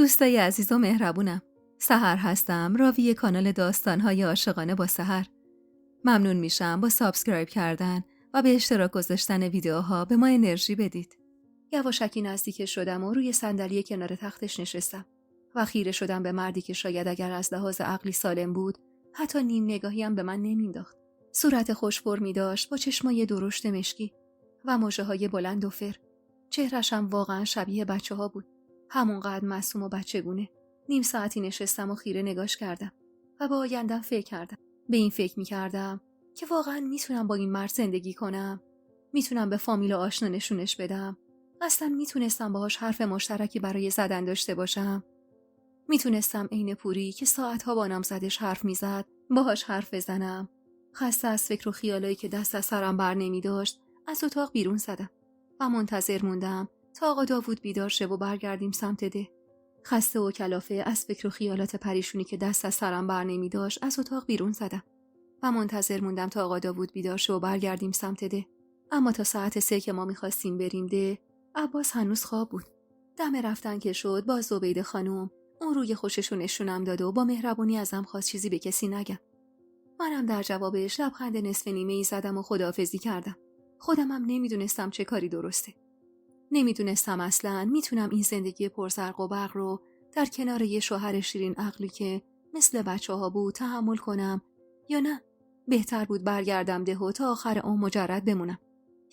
دوستای عزیز و مهربونم، سحر هستم، راوی کانال داستان‌های عاشقانه با سحر. ممنون میشم با سابسکرایب کردن و به اشتراک گذاشتن ویدیوها به ما انرژی بدید. یواشکی نزدیک شدم و روی صندلی کنار تختش نشستم و خیره شدم به مردی که شاید اگر از لحاظ عقلی سالم بود، حتی نیم نگاهی هم به من نمینداخت. صورت خوش فرمی داشت با چشمای درشت مشکی و مژه‌های بلند و فر. چهره‌ش هم واقعا شبیه بچه‌ها بود. همونقدر معصوم و بچگونه. نیم ساعتی نشستم و خیره نگاش کردم و به آیندم فکر کردم. به این فکر می‌کردم که واقعا میتونم با این مرد زندگی کنم. میتونم به فامیل و آشنا نشونش بدم. اصلا میتونستم باهاش حرف مشترکی برای زدن داشته باشم. میتونستم عین پوری که ساعتها با نامزدش حرف میزد باهاش حرف بزنم. خسته از فکر و خیالایی که دست از سرم بر نمی‌داشت از اتاق بیرون زدم و منتظر موندم تا آقا داوود بیدار شه و برگردیم سمت ده. خسته و کلافه از فکر و خیالات پریشونی که دست از سرم بر نمی‌داشت از اتاق بیرون زدم و منتظر موندم تا آقا داوود بیدار شه و برگردیم سمت ده. اما تا ساعت 3 که ما می‌خواستیم بریم ده، عباس هنوز خواب بود. دم رفتن که شد، باز زبیده خانم اون روی خوششو نشونم داد و با مهربونی ازم خواست چیزی به کسی نگم. منم در جوابش لبخند نصف نیمه‌ای زدم و خداحافظی کردم. خودمم نمیدونستم چه کاری درسته. نمیدونستم اصلاً میتونم این زندگی پرزرق و برق رو در کنار یه شوهر شیرین عقلی که مثل بچه‌ها بود تحمل کنم یا نه. بهتر بود برگردم ده و تا آخر عمر مجرد بمونم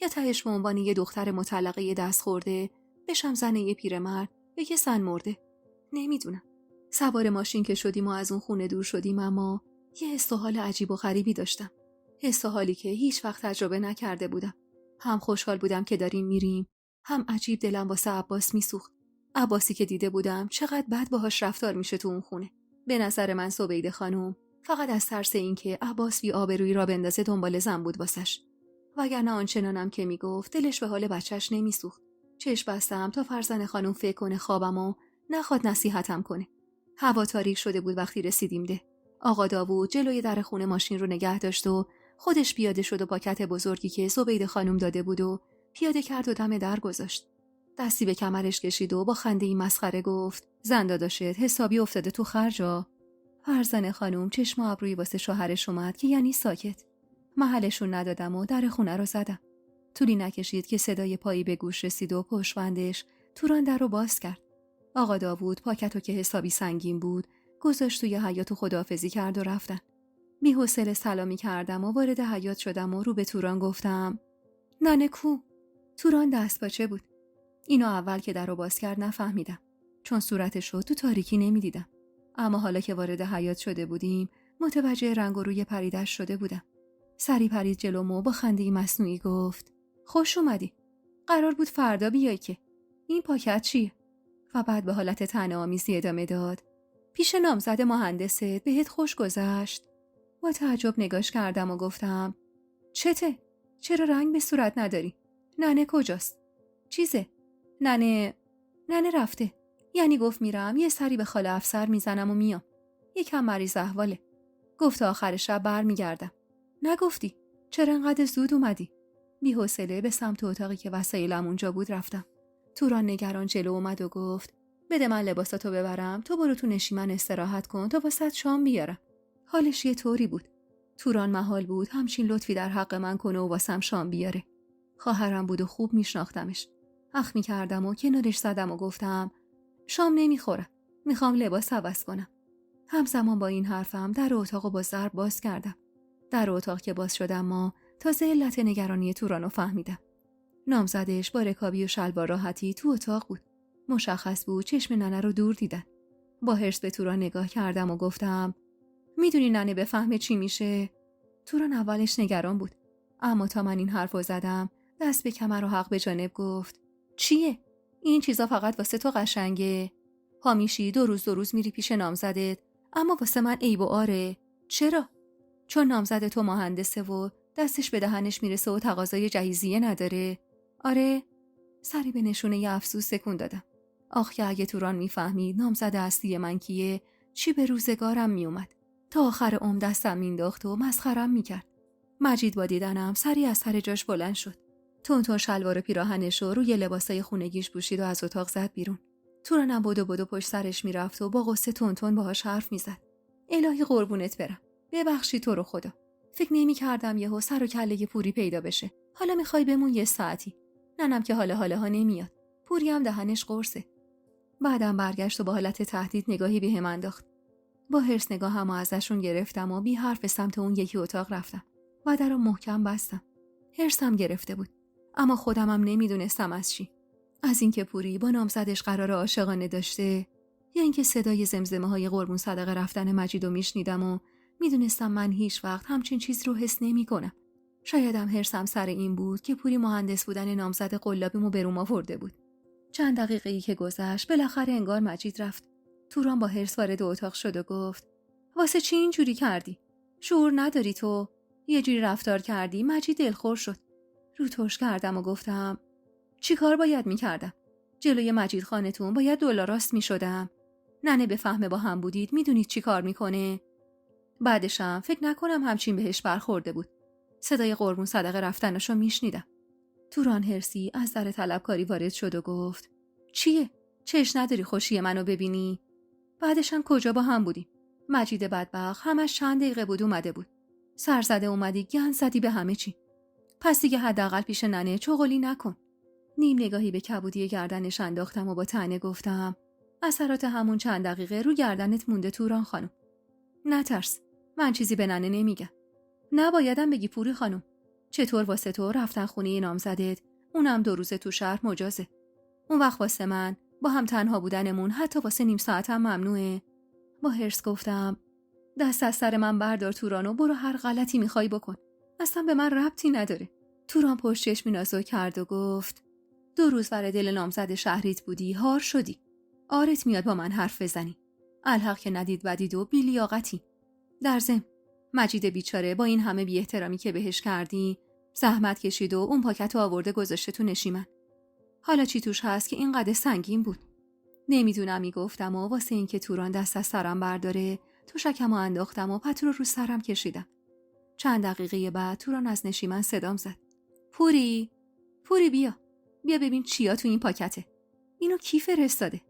یا تهش به عنوان یه دختر مطلقه دست خورده بشم زن یه پیرمرد یا یه زن مرده. نمیدونم. سوار ماشین که شدیم و از اون خونه دور شدیم، اما یه حس و حال عجیب و غریبی داشتم. حس و حالی که هیچ وقت تجربه نکرده بودم. هم خوشحال بودم که داریم میریم، هم عجیب دلم واسه عباس میسوخت. عباسی که دیده بودم چقدر بد باهاش رفتار میشه تو اون خونه. به نظر من زبیده خانم فقط از ترس این که عباس بی آبرویی را بندازه دنبال زن بود واسش. وگرنه آنچنانم که میگفت دلش به حال بچهش نمیسوخت. چشم بستم تا فرزند خانم فکر کنه خوابم و نخواد نصیحتم کنه. هوا تاریک شده بود وقتی رسیدیم ده. آقا داوود جلوی در خونه ماشین رو نگه داشت و خودش پیاده شد و پاکت بزرگی که زبیده خانم داده بود و پیاده کرد و دم در گذاشت. دستی به کمرش کشید و با خنده‌ای مسخره گفت: زن داداشت حسابی افتاده تو خرجا. فرزند خانم چشم و ابرویی واسه شوهرش اومد که یعنی ساکت. محلشون ندادم و در خونه رو زدم. طولی نکشید که صدای پایی به گوش رسید و پشتوندش توران در رو باز کرد. آقا داوود پاکتو که حسابی سنگین بود گذاشت توی حیاط و خداحافظی کرد و رفتن. بی‌حوصله سلامی کردم و وارد حیاط شدم و رو به توران گفتم: ننه کو؟ توران دست باچه بود. اینو اول که در رو باز کرد نفهمیدم، چون صورتشو تو تاریکی نمیدیدم. اما حالا که وارد حیاط شده بودیم متوجه رنگ و روی پریدش شده بودم. سری پرید جلوم و با خنده‌ای مصنوعی گفت: خوش اومدی. قرار بود فردا بیای که. این پاکت چیه؟ و بعد به حالت طعنه‌آمیزی ادامه داد: پیش نامزد مهندست بهت خوش گذشت؟ با تعجب نگاش کردم و گفتم: چته؟ چرا رنگ به صورت نداری؟ ننه کجاست؟ چیزه؟ ننه رفته. یعنی گفت میرم یه سری به خاله افسر میزنم و میام. یکم مریض احواله. گفت آخر شب برمیگردم. نگفتی؟ چرا انقدر زود اومدی؟ بی‌حوصله به سمت اتاقی که وسایلم اونجا بود رفتم. توران نگران جلو اومد و گفت: بده من لباساتو ببرم، تو برو تو نشیمن استراحت کن تا واسط شام بیارم. حالش یه طوری بود. توران محال بود همچین لطفی در حق من کنه و واسم شام بیاره. خواهرم بود و خوب میشناختمش. اخ میکردم و کنارش زدم و گفتم: شام نمیخورم، میخوام لباس عوض کنم. همزمان با این حرفم در اتاقو با ضرب باز کردم. در اتاق که باز شدم ما تازه علت نگرانی تورانو فهمیدم. نامزدش با رکابی و شلوار راحتی تو اتاق بود. مشخص بود چشم ننه رو دور دیدن. با حرص به توران نگاه کردم و گفتم: میدونی ننه بفهمه چی میشه؟ توران اولش نگران بود، اما تا من این حرفو زدم دست به کمر و حق به جانب گفت: چیه؟ این چیزا فقط واسه تو قشنگه. پا میشی دو روز میری پیش نامزدت، اما واسه من عیب و آره. چرا؟ چون نامزد تو مهندسه و دستش به دهنش میرسه و تقاضای جهیزیه نداره. آره. سری به نشونه ی افسوس تکون دادم. آخ که اگه توران میفهمید نامزد اصلی من کیه، چی به روزگارم میومد. تا آخر عمر دستم مینداخت و مسخرم میکرد. مجید با دیدنم سری از سر جاش بلند شد. تون شلوار پیراهنش رو روی لباسای خونگیش پوشید و از اتاق زد بیرون. تورانم بدو پشت سرش میرفت و با غصه تون باهاش حرف میزد. الهی قربونت برم. ببخشی تو رو خدا. فکر نمی‌کردم یهو سر و کله پوری پیدا بشه. حالا میخوای بمون یه ساعتی. ننم که حالا نمیاد. پوری هم دهنش قرصه. بعدم برگشت و با حالت تهدید نگاهی بهم انداخت. با حرص نگاهمو ازشون گرفتم و بی حرف به سمت اون یکی اتاق رفتم. و درو محکم بستم. حرصم گرفته بود. اما خودمم نمیدونستم از چی. از اینکه پوری با نامزدش قرار عاشقانه داشته، یا اینکه صدای زمزمه‌های قربون صدقه رفتن مجیدو میشنیدم و میدونستم من هیچ وقت همچین چیز رو حس نمی‌کنم. شایدم حرصم سر این بود که پوری مهندس بودن نامزد قلابیمو به روم آورده بود. چند دقیقه‌ای که گذشت بالاخره انگار مجید رفت. توران با حرص وارد اتاق شد و گفت: واسه چی اینجوری کردی؟ شعور نداری تو؟ یه جوری رفتار کردی مجید دلخور شد. رو ترش کردم و گفتم: چی کار باید میکردم؟ جلوی مجید خانتون باید دولاراست میشدم. ننه بفهمه با هم بودید میدونید چی کار میکنه؟ بعدشم فکر نکنم همچین بهش برخورده بود. صدای قربون صدقه رفتنشو میشنیدم. توران حرصی از در طلبکاری وارد شد و گفت: چیه؟ چش نداری خوشی منو ببینی؟ بعدشم کجا با هم بودیم؟ مجید بدبخت همش چند دقیقه بود اومده بود. سرزده اومدی گند زدی به همه چی. پس دیگه حداقل پیش ننه چغلی نکن. نیم نگاهی به کبودی گردنش انداختم و با طعنه گفتم: اثرات همون چند دقیقه رو گردنت مونده توران خانم. نترس، من چیزی به ننه نمیگم. نبایدم بگی پوری خانم. چطور واسه تو رفتن خونه نامزدت، اونم 2 روز تو شهر مجازه. اون وقت واسه من با هم تنها بودنمون حتی واسه نیم ساعت هم ممنوعه. با حرص گفتم: دست از سر من بردار تورانو، برو هر غلطی میخوای بکن. اصلا به من ربطی نداره. توران پشت چشمی نازک کرد و گفت: 2 روز ور دل نامزد شهریت بودی هار شدی. آرت میاد با من حرف بزنی. الحق که ندید ودید و بیلیاقتی. در ضمن مجید بیچاره با این همه بی احترامی که بهش کردی زحمت کشید و اون پاکتو آورده گذاشته تو نشیمن. حالا چی توش هست که اینقدر سنگین بود؟ نمیدونم میگفتم و واسه این که توران دست از سرم برداره تو شکمو انداختم و پتو رو سرم کشیدم. چند دقیقه بعد توران از نشیمن صدام زد: پوری بیا ببین چیا تو این پاکته. اینو کی فرستاده؟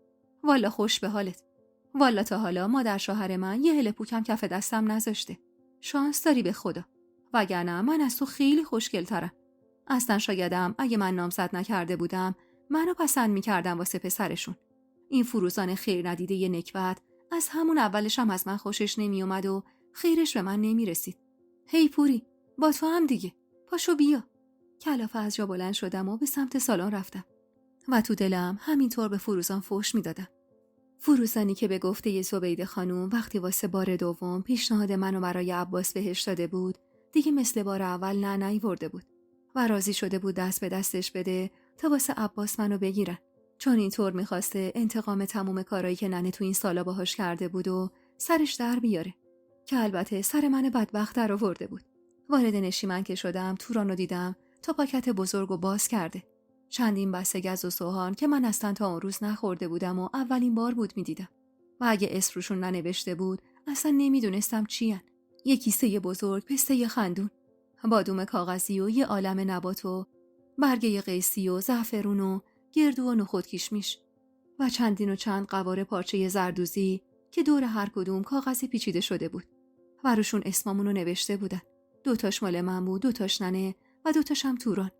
والا خوش به حالت. والا تا حالا مادر شوهر من یه هله پوکم کف دستم نذاشته. شانس داری به خدا. وگرنه من از تو خیلی خوشگل‌ترم. اصلا شایدم اگه من نامزد نکرده بودم منو پسند میکردم واسه پسرشون. این فروزان خیر ندیده یه نکبت از همون اولش هم از من خوشش نمیومد و خیرش به من نمیرسید. هی پوری، با تو هم دیگه. پاشو بیا. کلافه از جا بلند شدم و به سمت سالن رفتم و تو دلم همینطور به فروزان فحش میدادم. فروزانی که به گفته زبیده خانوم وقتی واسه بار دوم پیشنهاد منو برای عباس بهش داده بود، دیگه مثل بار اول نه نیورده بود و راضی شده بود دست به دستش بده تا واسه عباس منو بگیرن، چون اینطور میخواسته انتقام تموم کارایی که ننه تو این سالا باهاش کرده بود و سرش در بیاره، که البته سر من بدبخت در آورده بود. وارد نشیمن که شدم تورانو دیدم تا پاکت بزرگو باز کرده. چندین بسته گز و سوهان که من اصلا تا اون روز نخورده بودم و اولین بار بود میدیدم و اگه اسم روشون ننوشته بود اصلا نمیدونستم چی هن. یه کیسه بزرگ پسته خندون، بادوم کاغذی و یه عالم نبات و برگه قیسی و زعفرون و گردو و نخود کشمیش و چند قواره پارچه زردوزی که دور هر کدوم کاغذی پیچیده شده بود و روشون اسممونو نوشته بودن. 2 تاش مال من بود، 2 تاش ننه و 2 تاش هم توران.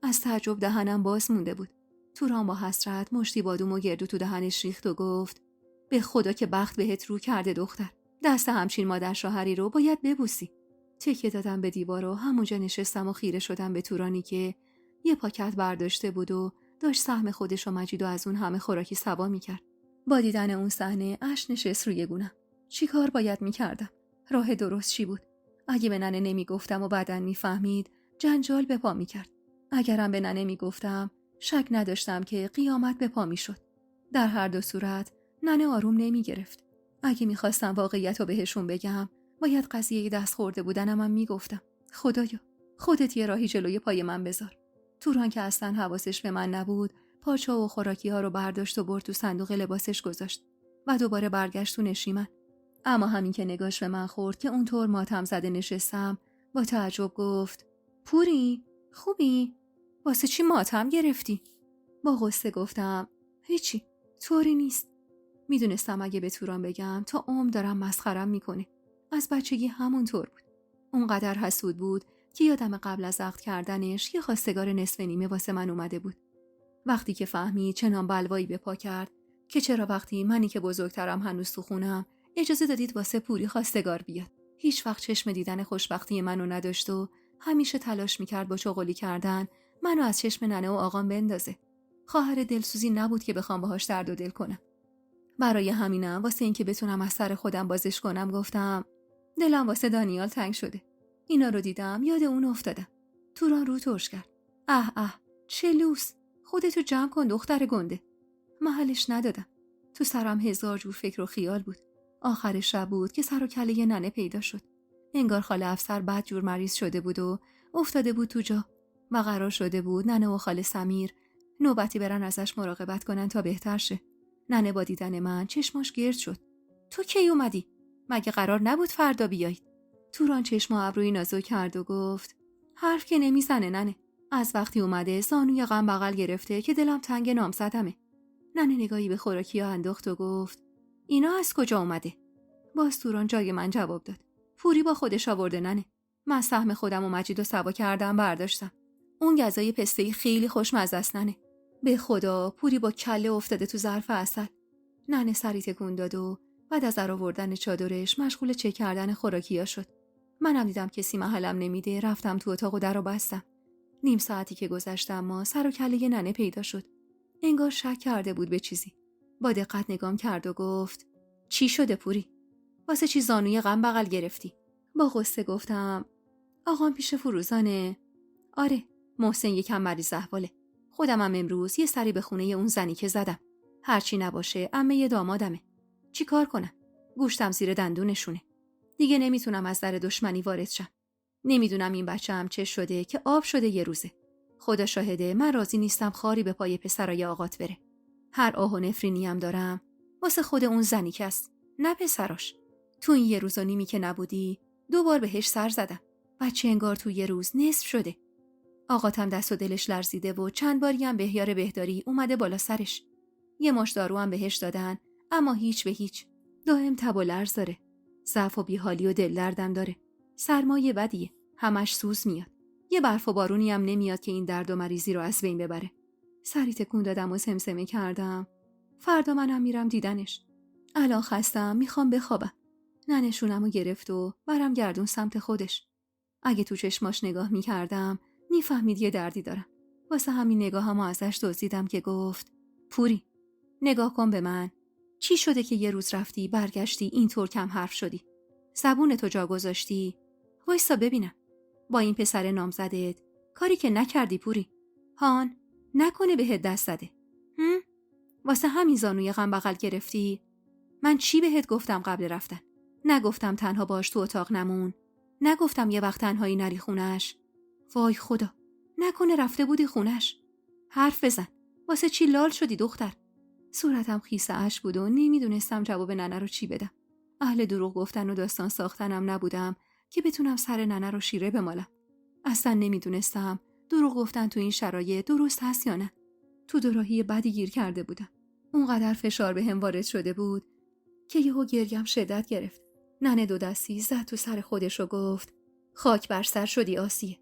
از تعجب دهنم باز مونده بود. توران با حسرت مشتی بادوم و گردو تو دهنش ریخت و گفت: به خدا که بخت بهت رو کرده دختر. دست همچین مادر شوهری رو باید ببوسی. تکیه دادم به دیوار و همونجا نشستم و خیره شدم به تورانی که یه پاکت برداشته بود و داشت سهم خودش و مجیدو از اون همه خوراکی سوا میکرد. با دیدن اون صحنه اشک نشست روی گونم. چی کار باید میکردم؟ راه درست چی بود؟ اگه به ننه نمیگفتم و بعدن میفهمید جنجال به پا میکرد. اگرم به ننه میگفتم شک نداشتم که قیامت به پا میشد. در هر 2 صورت ننه آروم نمیگرفت. اگه میخواستم واقعیت رو بهشون بگم باید قضیه دست خورده بودنم هم میگفتم. خدایا خودت یه راهی جلوی پای من بذار. توران که اصلا حواسش به من نبود پارچه و خوراکی ها رو برداشت و برد تو صندوق لباسش گذاشت و دوباره برگشت تو نشیمن. اما همین که نگاش به من خورد که اونطور ماتم زده نشستم با تعجب گفت: پوری خوبی؟ واسه چی ماتم گرفتی؟ با غصه گفتم: هیچی، طوری نیست. میدونستم اگه به توران بگم تا عمر دارم مسخرم میکنه. از بچگی همونطور بود. اونقدر حسود بود که یادم قبل از عقد کردنش یه خواستگار نصف نیمه واسه من اومده بود. وقتی که فهمید چنان بلوایی به پا کرد که چرا وقتی منی که بزرگترم هنوز تو خونم اجازه دادید واسه پوری خواستگار بیاد. هیچ وقت چشم دیدن خوشبختی منو نداشت و همیشه تلاش میکرد با چغلی کردن منو از چشم ننه و آقام بندازه. خواهر دلسوزی نبود که بخوام باهاش درد و دل کنم. برای همینم واسه اینکه بتونم از سر خودم بازش کنم گفتم دلم واسه دانیال تنگ شده. اینا رو دیدم یاد اون افتادم. توران رو ترش کرد. چه لوس. خودتو جمع کن دختر گنده. محلش ندادم. تو سرم هزار جور فکر و خیال بود. آخر شب بود که سر و کله ننه پیدا شد. انگار خاله افسر بد جور مریض شده بود و افتاده بود تو جا و قرار شده بود ننه و خاله سمیر نوبتی برن ازش مراقبت کنن تا بهتر شه. ننه با دیدن من چشماش گرد شد. تو کی اومدی؟ مگه قرار نبود فردا بیایید؟ توران چشم و ابروی نازو کرد و گفت حرف که نمیزنه ننه. از وقتی اومده زانوی غم بغل گرفته که دلم تنگ نامزدمه. ننه نگاهی به خوراکی ها انداخت و گفت اینا از کجا اومده؟ باز توران جای من جواب داد پوری با خودش آورده ننه. من سهم خودم و مجید و سوا کردم برداشتم. اون غذای پسته‌ای خیلی خوشمزه است ننه. به خدا پوری با کله افتاده تو ظرف عسل. ننه سری تکون داد و بعد از آوردن چادرش مشغول چک کردن خوراکی‌ها شد. منم دیدم کسی محلم نمیده رفتم تو اتاق و درو بستم. نیم ساعتی که گذشت اما سر و کله ننه پیدا شد. انگار شک کرده بود به چیزی. با دقت نگام کرد و گفت چی شده پوری؟ واسه چی زانوی غم بغل گرفتی؟ با غصه گفتم آقام پیش فروزانه. آره، محسن یکم مریض احواله. خودمم امروز یه سری به خونه اون زنی که زدم. هرچی نباشه عمه دامادمه. چی کار کنم؟ گوشتم زیر دندونشونه. دیگه نمیتونم از در دشمنی وارد شم. نمیدونم این بچه‌م چه شده که آب شده یه روزه. خدا شاهده من راضی نیستم خاری به پای پسرای آقات بره. هر آه و نفرینیم دارم واسه خود اون زنی که است، نه پسراش. تو این یه روز و نیمی که نبودی 2 بار بهش سر زدم. بچه انگار تو یه روز نصف شده. آقاتم دست و دلش لرزیده و چند باری هم بهیار بهداری اومده بالا سرش. یه ماش دارو هم بهش دادن اما هیچ به هیچ. دائم تب و لرز داره. ضعف و بیحالی و دل دردم داره. سرمایه بدیه. همش سوز میاد. یه برف و بارونی هم نمیاد که این درد و مریضی رو از بین ببره. سری تکون دادم و سمسمه کردم فردا منم میرم دیدنش. الان خستم میخوام بخوابم. ننشونمو گرفت و برم گردون سمت خودش. اگه تو چشماش نگاه میکردم میفهمید یه دردی دارم. واسه همین نگاهمو ازش دزدیدم که گفت پوری نگاه کن به من. چی شده که یه روز رفتی برگشتی اینطور کم حرف شدی؟ زبونتو جا گذاشتی؟ وایسا ببینم. با این پسر نامزدت کاری که نکردی پوری. هان نکنه بهت دست زده. واسه همین زانوی غم بغل گرفتی؟ من چی بهت گفتم قبل رفتن؟ نگفتم تنها باش تو اتاق نمون. نگفتم یه وقت تنهایی نری خونش. وای خدا، نکنه رفته بودی خونش. حرف بزن. واسه چی لال شدی دختر؟ صورتم خیس اشک بود و نمیدونستم جواب ننه رو چی بدم. اهل دروغ گفتن و داستان ساختنم نبودم که بتونم سر ننه رو شیره بمالم. اصلا نمیدونستم دروغ گفتن تو این شرایط درست هست یا نه. تو دوراهی بدی گیر کرده بودم. اونقدر فشار بهم وارد شده بود که یهو گریم شدت گرفت. ننه 2 دستی زد تو سر خودش و گفت خاک بر سر شدی آسیه.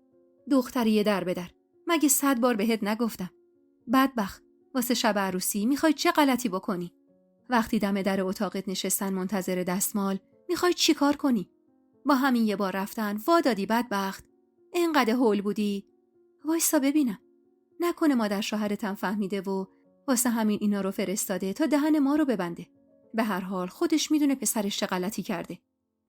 دختری در به در. مگه 100 بار بهت نگفتم؟ بدبخت، واسه شب عروسی میخوای چه غلطی بکنی؟ وقتی دم در اتاقت نشستن منتظر دستمال میخوای چی کار کنی؟ با همین یه بار رفتن وا دادی بدبخت. اینقدر هول بودی. وایسا ببینم. نکنه مادر شوهرتم فهمیده و واسه همین اینا رو فرستاده تا دهن ما رو ببنده. به هر حال خودش میدونه پسرش چه غلطی کرده.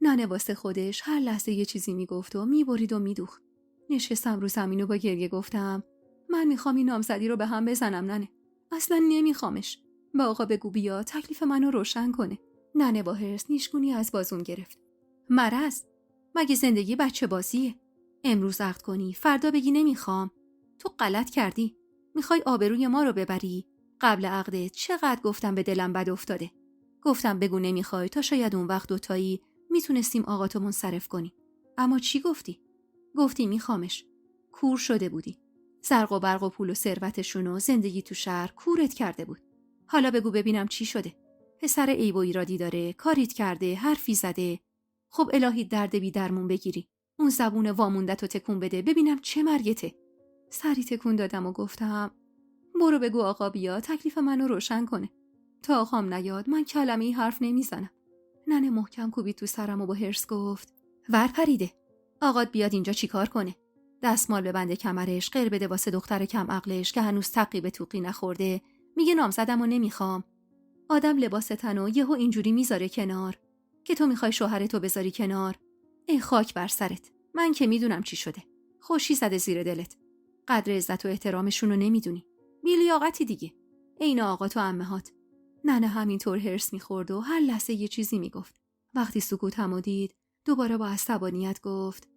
ننه واسه خودش هر لحظه یه چیزی میگفت و میبرید و میدوخت. نشستم رو زمین و با گریه گفتم من میخوام این نامزدی رو به هم بزنم ننه. اصلا نمیخوامش. با آقا بگو بیا تکلیف منو روشن کنه. ننه با حرص نیشگونی از بازون گرفت. مرض؟ مگه زندگی بچه بازیه؟ امروز عقد کنی فردا بگی نمیخوام. تو غلط کردی. میخوای آبروی ما رو ببری. قبل عقدت چقدر گفتم به دلم بد افتاده. گفتم بگو نمیخوای تا شاید اون وقت دوتایی میتونستیم آقاتو منصرف کنی. اما چی گفتی؟ گفتی میخوامش. کور شده بودی. زرق و برق و پول و ثروتشون و زندگی تو شهر کورت کرده بود. حالا بگو ببینم چی شده. پسر عیب و ایرادی داره، کاریت کرده، حرفی زده. خب الهی درد بی درمون بگیری. اون زبون واموندت رو تکون بده ببینم چه مرگته. سری تکون دادم و گفتم برو بگو آقا بیا تکلیف منو روشن کنه. تا آقام نیاد من کلمه‌ای حرف نمیزنم. ننه محکم کوبید تو سرم و با حرص گفت ور پریده. آقات بیاد اینجا چیکار کنه؟ دستمال ببنده کمرش، غیر بده واسه دختر کم عقلش که هنوز تقی به توقی نخورده. میگه نامزدمو نمیخوام. آدم لباس تنو یهو اینجوری میذاره کنار که تو میخوای شوهرتو بذاری کنار. ای خاک بر سرت. من که میدونم چی شده. خوشی زده زیر دلت. قدر عزت و احترامشونو نمیدونی. بی‌لیاقتی دیگه. عین آقات و عمهات. ننه همینطور هرس میخورد و هر لحظه یه چیزی میگفت. وقتی سکوتمو دید دوباره با عصبانیت گفت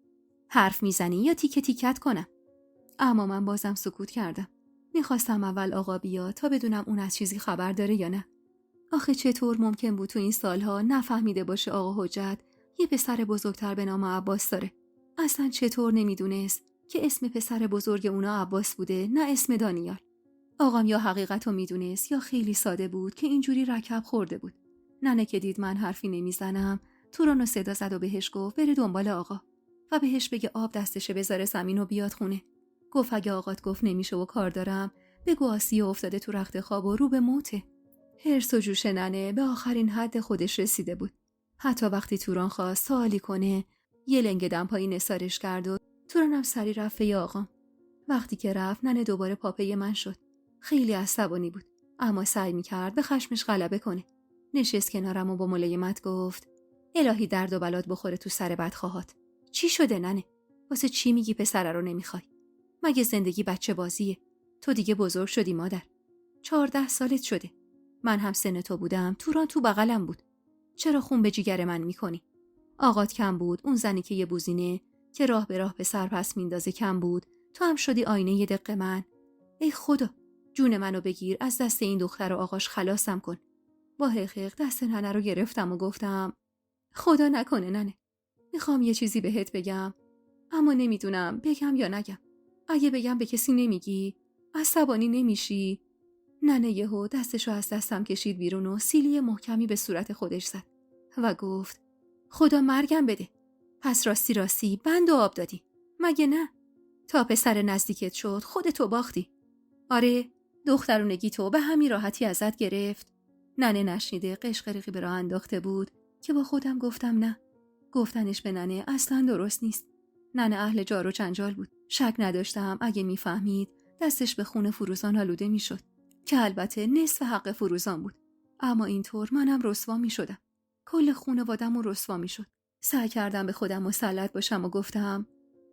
حرف میزنی یا تیکه تیکت کنم؟ اما من بازم سکوت کردم. میخواستم اول آقا بیاد تا بدونم اون از چیزی خبر داره یا نه. آخه چطور ممکن بود تو این سالها نفهمیده باشه آقا حجت یه پسر بزرگتر به نام عباس داره؟ اصلا چطور نمیدونست که اسم پسر بزرگ اونا عباس بوده نه اسم دانیال؟ آقام یا حقیقتو میدونست یا خیلی ساده بود که اینجوری رکب خورده بود. ننه که دید من حرفی نمیزنم تورانو صدا زد و بهش گفت بره دنبال آقا و بهش بگه آب دستشه بذاره زمین و بیاد خونه. گفت اگه آقات گفت نمیشه و کار دارم بگو آسیه افتاده تو رخت خواب و رو به موته. حرص و جوش ننه به آخرین حد خودش رسیده بود. حتی وقتی توران خواست سوالی کنه یه لنگ دمپایی نثارش کرد و تورانم سری رفت به آقام. وقتی که رفت ننه دوباره پاپی من شد. خیلی عصبانی بود اما سعی میکرد به خشمش غلبه کنه. نشست کنارم و با ملایمت گفت الهی درد و بلات بخوره تو سر بدخواهات. چی شده ننه؟ واسه چی میگی پسره رو نمیخوای؟ مگه زندگی بچه بازیه؟ تو دیگه بزرگ شدی مادر. 14 سالت شده. من هم سن تو بودم توران تو بغلم بود. چرا خون به جیگر من میکنی؟ آقات کم بود اون زنی که یه بوزینه که راه به راه به سر پس میندازه کم بود. تو هم شدی آینه یه دق من. ای خدا جون منو بگیر از دست این دختر و آقاش خلاصم کن. با حقیق دست ننه رو گرفتم و گفتم خدا نکنه ننه. میخوام یه چیزی بهت بگم اما نمیدونم بگم یا نگم. اگه بگم به کسی نمیگی؟ عصبانی نمیشی؟ ننه یهو دستشو از دستم کشید بیرون و سیلی محکمی به صورت خودش زد و گفت خدا مرگم بده. پس راستی بند و آب دادی مگه نه؟ تا پسر نزدیکت شد خودتو باختی. آره دخترونگی تو به همین راحتی ازت گرفت. ننه نشنیده قشقرقی به راه انداخته بود که با خودم گفتم نه. گفتنش به ننه اصلا درست نیست. ننه اهل جار و جنجال بود. شک نداشتم اگه میفهمید دستش به خون فروزان آلوده میشد که البته نصف حق فروزان بود. اما اینطور منم رسوا میشدم. کل خانواده‌مو رسوا میشد. سعی کردم به خودم مسلط باشم و گفتم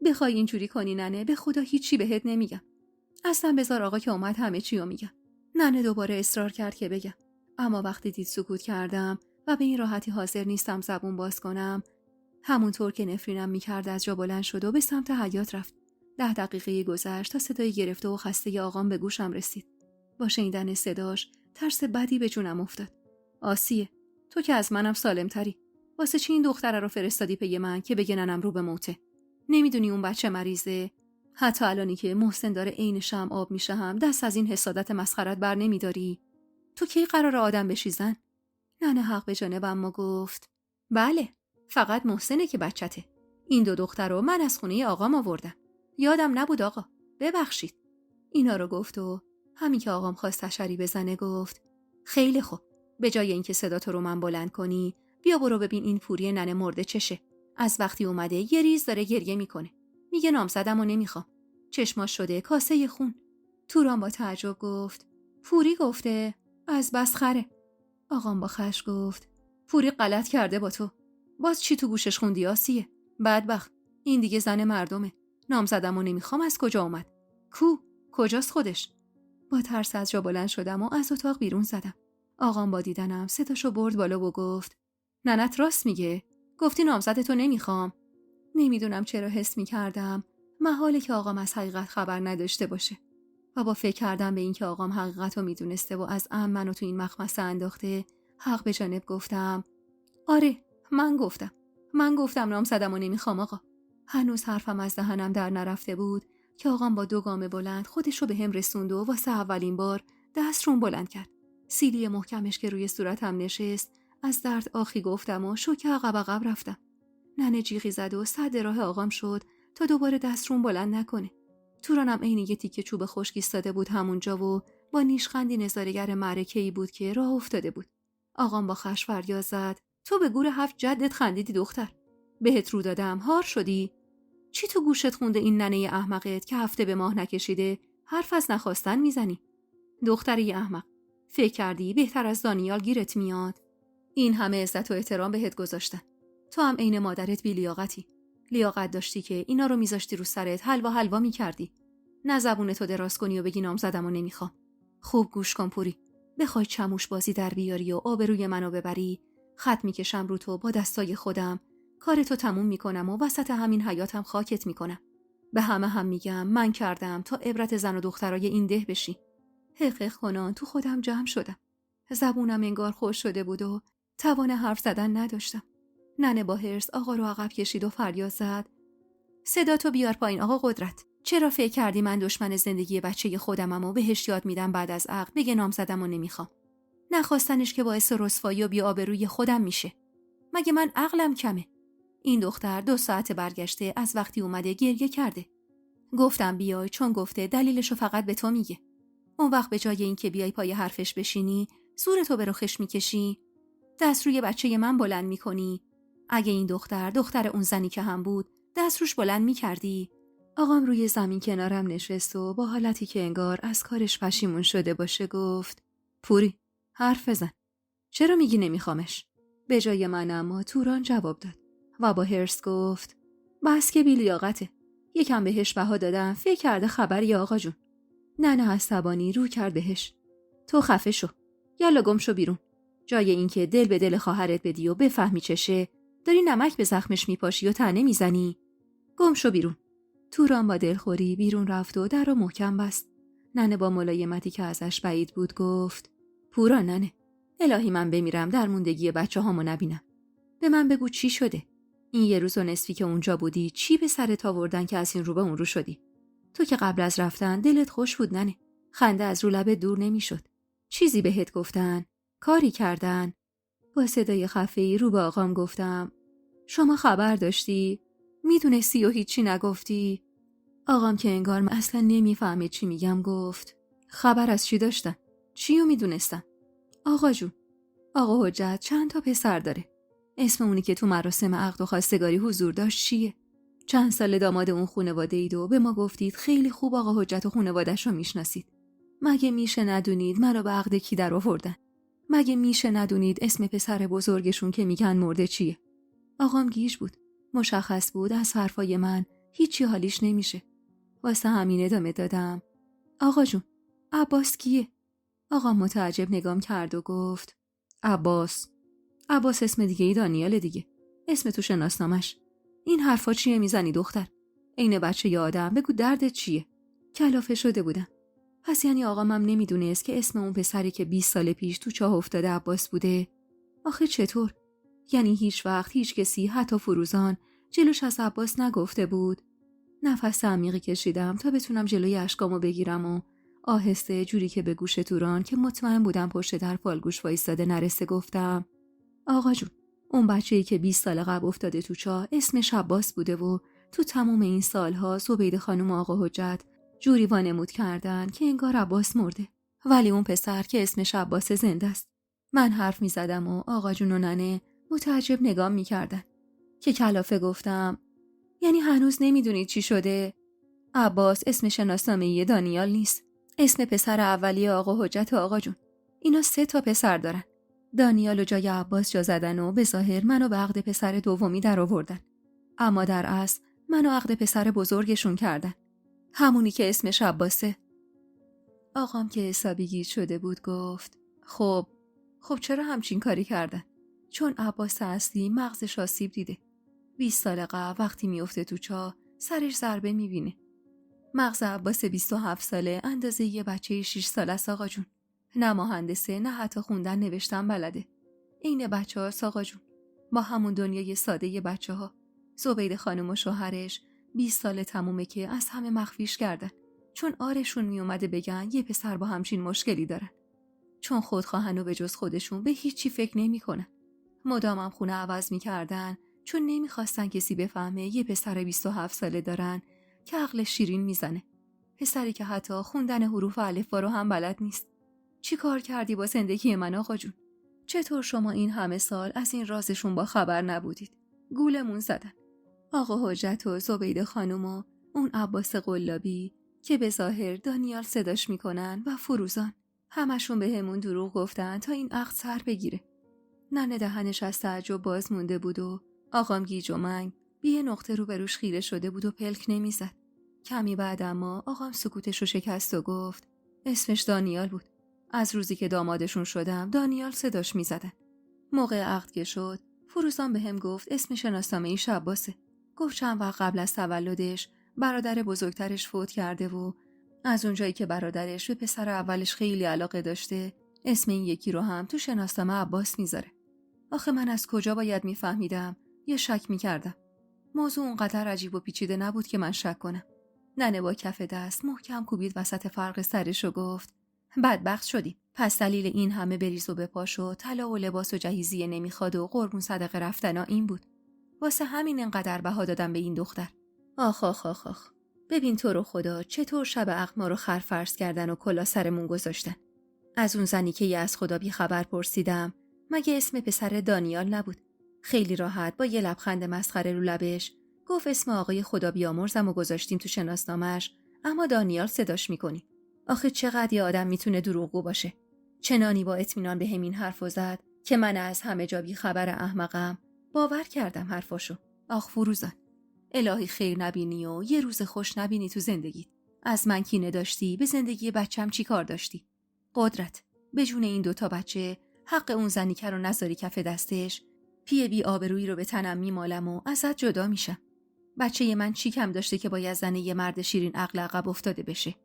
بخوای اینجوری کنی ننه به خدا هیچی بهت نمیگم. اصلا بذار آقا که اومد همه چی رو میگم. ننه دوباره اصرار کرد که بگم. اما وقتی دید سکوت کردم و به این راحتی حاضر نیستم زبون باز کنم همونطور که نفرینم میکرد از جا بلند شد و به سمت حیاط رفت. 10 دقیقه گذشت تا صدای گرفته و خسته آقام به گوشم رسید. با شنیدن صداش ترس بدی به جونم افتاد. آسیه تو که از منم سالمتری. واسه چی این دختره رو فرستادی پی من که بگه ننم رو به موته؟ نمیدونی اون بچه مریضه؟ حتی الانی که محسن داره عین شمع آب میشه هم دست از این حسادت مسخرت بر نمیداری؟ تو کی قرار آدم بشی زن؟ ننه حق به جانبم و گفت بله فقط محسنه که بچته. این 2 دختر رو من از خونه آقام آوردم. یادم نبود آقا. ببخشید. اینا رو گفت و همین که آقام خواست تشری بزنه گفت خیلی خوب. به جای اینکه صداتو رو من بلند کنی بیا برو ببین این پوری ننه مرده چشه. از وقتی اومده یه ریز داره گریه میکنه. میگه نامزدمو نمیخوام. چشماش شده کاسه خون. توران با تعجب گفت پوری گفته؟ از بس خره. آقام با خش گفت پوری غلط کرده با تو. باز چی تو گوشش خوندی آسیه؟ بدبخت. این دیگه زن مردمه. نامزدمو نمیخوام از کجا اومد؟ کجاست خودش؟ با ترس از جا بلند شدم و از اتاق بیرون زدم. آقام با دیدنم صداشو برد بالا و گفت ننت راست میگه؟ گفتی نامزدتو نمیخوام. نمیدونم چرا حس میکردم محاله که آقام از حقیقت خبر نداشته باشه. و با فکر کردم به این که آقام حقیقتو میدونسته و از عمد منو تو این مخمسه انداخته حق به جانب گفتم آره من گفتم نامزدمو نمیخوام آقا. هنوز حرفم از دهنم در نرفته بود که آقام با 2 گام بلند خودشو به هم رسوند و واسه اولین بار دست روم بلند کرد. سیلی محکمش که روی صورتم نشست، از درد آخی گفتم و شوکه عقب رفتم. ننه جیغی زد و سد راه آقام شد تا دوباره دستروم بلند نکنه. تورانم عین یه تیکه چوب خشک ایستاده بود همونجا و با نیشخندی نظاره‌گر معرکه‌ای بود که راه افتاده بود. آقام با خشم فریاد زد: تو به گور 7 جدت خندیدی دختر. بهت رو دادم هار شدی؟ چی تو گوشت خونده این ننه احمقت که هفته به ماه نکشیده حرف از نخواستن میزنی؟ دختری احمق، فکر کردی بهتر از دانیال گیرت میاد؟ این همه عزت و احترام بهت گذاشتن، تو هم عین مادرت بی لیاقتی. لیاقت داشتی که اینا رو میذاشتی رو سرت حلوا میکردی، نه زبونتو دراز کنی و بگی نامزدمو نمیخوام. خوب گوش کن پوری، بخوای چموش بازی در بیاری و آبروی منو ببری، خط میکشم رو تو با دستای خودم، کارتو تموم میکنم و وسط همین حیاتم خاکت میکنم. به همه هم میگم من کردم تا عبرت زن و دخترای این ده بشی. حقیق کنان تو خودم جمع شدم. زبونم انگار خوش شده بود و توان حرف زدن نداشتم. ننه با حرص آقا رو عقب کشید و فریاد زد: صدا تو بیار پایین آقا قدرت. چرا فکر کردی من دشمن زندگی بچه خودمم و بهش یاد میدم بعد از عقد بگه نامزدمو نمیخوام؟ نخواستنش که باعث رسوایی و بی‌آبرویی خودم میشه. مگه من عقلم کمه؟ این دختر 2 ساعت برگشته از وقتی اومده گریه کرده. گفتم بیای چون گفته دلیلشو فقط به تو میگه. اون وقت به جای این که بیای پای حرفش بشینی، زورتو به رخش میکشی، دست روی بچه من بلند میکنی. اگه این دختر اون زنی که هم بود، دست روش بلند میکردی. آقام روی زمین کنارم نشست و با حالتی که انگار از کارش پشیمون شده باشه گفت: پوری، حرف بزن. چرا میگی نمیخوامش؟ به جای من اما توران جواب داد و با حرص گفت: بس که بی‌لیاقته. یکم بهش بها دادم، فکر کرده خبری آقا جون. ننه عصبانی رو کرد بهش: تو خفه شو. یالا گم شو بیرون. جای اینکه دل به دل خواهرت بدی و بفهمی چشه، داری نمک به زخمش میپاشی و طعنه میزنی. گم شو بیرون. توران با دلخوری بیرون رفت و در رو محکم بست. ننه با ملایمتی که ازش بعید بود گفت: پورا ننه، الهی من بمیرم در موندگی بچه هامو نبینم. به من بگو چی شده؟ این یه روز و نصفی که اونجا بودی چی به سرت آوردن که از این رو به اون رو شدی؟ تو که قبل از رفتن دلت خوش بود ننه، خنده از رو لبت دور نمیشد. چیزی بهت گفتن؟ کاری کردن؟ با صدای خفه‌ای رو به آقام گفتم: شما خبر داشتی؟ میدونستی و هیچی نگفتی؟ آقام که انگار اصلا نمیفهمه چی میگم گفت: خبر از چی داشتن؟ چیو میدونستن؟ آقا جون، آقا حجت چند تا پسر داره. اسم اونی که تو مراسم عقد و خواستگاری حضور داشت چیه؟ چند سال داماد اون خانواده اید و به ما گفتید خیلی خوب آقا حجت و خانواده‌اش رو میشناسید. مگه میشه ندونید منو به عقد کی در آوردن؟ مگه میشه ندونید اسم پسر بزرگشون که میگن مرده چیه؟ آقام گیج بود. مشخص بود از حرفای من هیچی حالیش نمیشه. واسه همین ادامه دادم: آقا جون، عباس کیه؟ آقام متعجب نگام کرد و گفت: عباس اسم دیگه ای دانیال دیگه. اسم تو شناسنامش. این حرفا چیه میزنی دختر؟ عین بچه ی آدم بگو دردت چیه؟ کلافه شده بودم. پس یعنی آقامم نمیدونست که اسم اون پسری که 20 سال پیش تو چاه افتاده عباس بوده؟ آخه چطور؟ یعنی هیچ وقت هیچ کسی حتی فروزان جلوش از عباس نگفته بود؟ نفس عمیقی کشیدم تا بتونم جلوی اشکامو بگیرم و آهسته جوری که به گوش توران که مطمئن بودم پشت در فالگوش وایساده نرسه گفتم: آقا جون، اون بچه‌ای که 20 سال قبل افتاده تو چاه اسمش عباس بوده و تو تمام این سالها زبیده خانم و آقا حجت جوری وانمود کردن که انگار عباس مرده، ولی اون پسر که اسمش عباس زنده است. من حرف می زدم و آقا جون و ننه متعجب نگام می کردن. که کلافه گفتم: یعنی هنوز نمیدونید چی شده؟ عباس اسم شناسنامه‌ای دانیال نیست. اسم پسر اولیه آقا حجت و آقا جون. اینا 3 تا پسر دارن. دانیال و جای عباس جا زدن و به ظاهر منو به عقد پسر دومی در آوردن. اما در اصل منو عقد پسر بزرگشون کردن. همونی که اسمش عباسه. آقام که حسابی گیج شده بود گفت: خب چرا همچین کاری کردن؟ چون عباس اصلی مغزش آسیب دیده. 20 سال قبل وقتی میفته تو چاه سرش ضربه میبینه. مغز عباس 27 ساله اندازه یه بچه 6 ساله است آقا جون. نه مهندسه نه حتی خوندن نوشتن بلده. این بچه ها آقا جون. با همون دنیای ساده ی بچه ها. زبیده خانم و شوهرش 20 سال تمومه که از همه مخفیش کردن. چون آرشون میومده بگن یه پسر با همچین مشکلی دارن. چون خودخواهن و به جز خودشون به هیچی فکر نمی‌کنن. مدامم خونه عوض می‌کردن چون نمی‌خواستن کسی بفهمه یه پسر 27 ساله دارن که عقل شیرین میزنه. پسری که حتی خوندن حروف الفبا رو هم بلد نیست. چی کار کردی با زندگی من آقا جون؟ چطور شما این همه سال از این رازشون با خبر نبودید؟ گولمون زدن. آقا حجت و زبیده خانم و اون عباس قلابی که به ظاهر دانیال صداش میکنن و فروزان همشون به همون دروغ گفتن تا این عقد سر بگیره. ننه دهنش از تعجب باز مونده بود و آقام گیج و منگ بی یه نقطه رو بروش خیره شده بود و پلک نمیزد. کمی بعد اما آقام سکوتش رو شکست و گفت اسمش دانیال بود. از روزی که دامادشون شدم دانیال صداش میزدن. موقع عقد که شد فروزان به هم گفت اسم شناسنامه ایش عباسه. گفت چند وقت قبل از تولدش برادر بزرگترش فوت کرده و از اونجایی که برادرش به پسر اولش خیلی علاقه داشته اسم این یکی رو هم تو شناسنامه عباس میذاره. آخه من از کجا باید میفهمیدم؟ یه شک میکردم. موضوع اونقدر عجیب و پیچیده نبود که من شک کنم. ننه با کف دست محکم کوبید وسط فرق سرش و گفت بدبخت شدی. پس دلیل این همه بریز و بپاش و طلا و لباس و جهیزیه نمیخواد و قربون صدقه رفتنا این بود. واسه همین انقدر بها دادم به این دختر. آخ آخ آخ آخ. ببین تو رو خدا چطور شب عقد ما رو خرفرز کردن و کلا سرمون گذاشتن. از اون زنی که از خدا بی خبر پرسیدم مگه اسم پسر دانیال نبود؟ خیلی راحت با یه لبخند مسخره رو لبش گفت اسم آقای خدا بیامرزم و گذاشتیم تو شناسنامه‌اش، اما دانیال صداش میکنی. آخه چقدر یه آدم میتونه دروغگو باشه؟ چنانی با اطمینان به همین حرفو زد که من از همه جا بی خبر احمقم باور کردم حرفاشو. آخ فروزان، الهی خیر نبینی و یه روز خوش نبینی تو زندگیت. از من کینه داشتی، به زندگی بچم چی کار داشتی؟ قدرت، به جون این دوتا بچه حق اون زنی که رو نذاری کف دستش، پی بی آبرویی رو به تنم میمالم و ازت جدا میشم. بچه من چی کم داشته که باید زن یه مرد شیرین عقل عقب افتاده بشه؟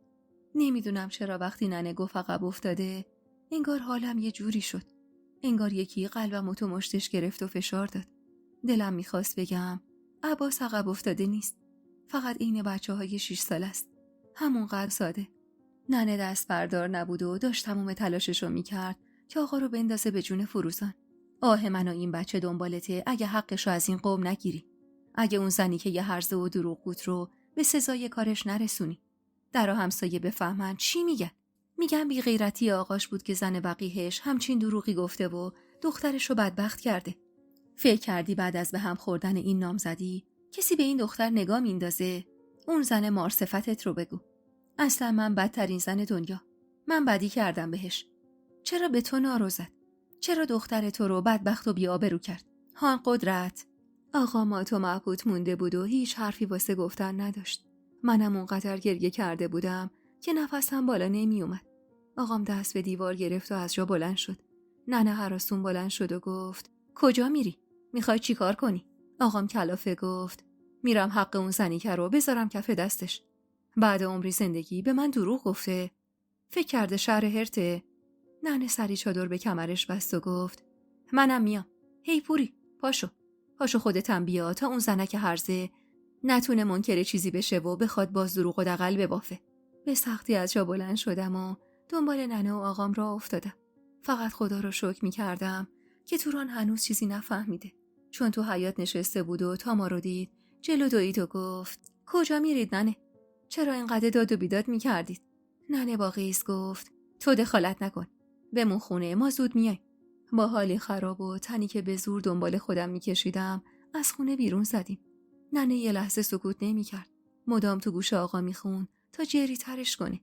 نمیدونم چرا وقتی ننه گفت عقب افتاده انگار حالم یه جوری شد. انگار یکی قلبم تو مشتش گرفت و فشار داد. دلم میخواست بگم عباس عقب افتاده نیست، فقط این بچه‌های 6 ساله است. همونقدر ساده. ننه دست بردار نبود و داشت تموم تلاششو میکرد که آقا رو بندازه به جون فروزان. آه من و این بچه دنبالته اگه حقشو از این قوم نگیری. اگه اون زنی که یه هرزه و دروغگوت رو به سزای کارش نرسونی. در و همسایه بفهمن چی میگن؟ میگن بی غیرتی آقاش بود که زن وقیحش همچین دروغی گفته و دخترش رو بدبخت کرده. فکر کردی بعد از به هم خوردن این نامزدی کسی به این دختر نگاه میندازه؟ اون زن مارصفتت رو بگو. اصلا من بدترین زن دنیا. من بدی کردم بهش. چرا به تو نارو زد؟ چرا دختر تو رو بدبخت و بی‌آبرو کرد؟ هان قدرت. آقا مات و مبهوت مونده بود و هیچ حرفی واسه گفتن نداشت. منم اونقدر گریه کرده بودم که نفسم بالا نمی اومد. آقام دست به دیوار گرفت و از جا بلند شد. ننه هراسون بلند شد و گفت کجا میری؟ میخوای چی کار کنی؟ آقام کلافه گفت میرم حق اون زنیکه رو بذارم کف دستش. بعد عمری زندگی به من دروغ گفته. فکر کرده شهر هرته. ننه سری چادر به کمرش بست و گفت منم میام. هی پوری پاشو خودتم بیا تا اون زنک هرزه نتونه منکر چیزی بشه و بخواد باز دروغ و دغل ببافه. به سختی از جا بلند شدم و دنبال ننه و آقام راه افتادم. فقط خدا رو شکر می‌کردم که توران هنوز چیزی نفهمیده، چون تو حیاط نشسته بود و تا ما رو دید جلو دوید و گفت کجا میرید ننه؟ چرا اینقدر داد و بیداد می‌کردید؟ ننه با غیظ گفت تو دخالت نکن، بمون خونه، ما زود میایم. با حالی خراب و تنی که به زور دنبال خودم می‌کشیدم از خونه بیرون زدیم. ننه یه لحظه سکوت نمی‌کرد. مدام تو گوش آقا میخون تا جری ترش کنه.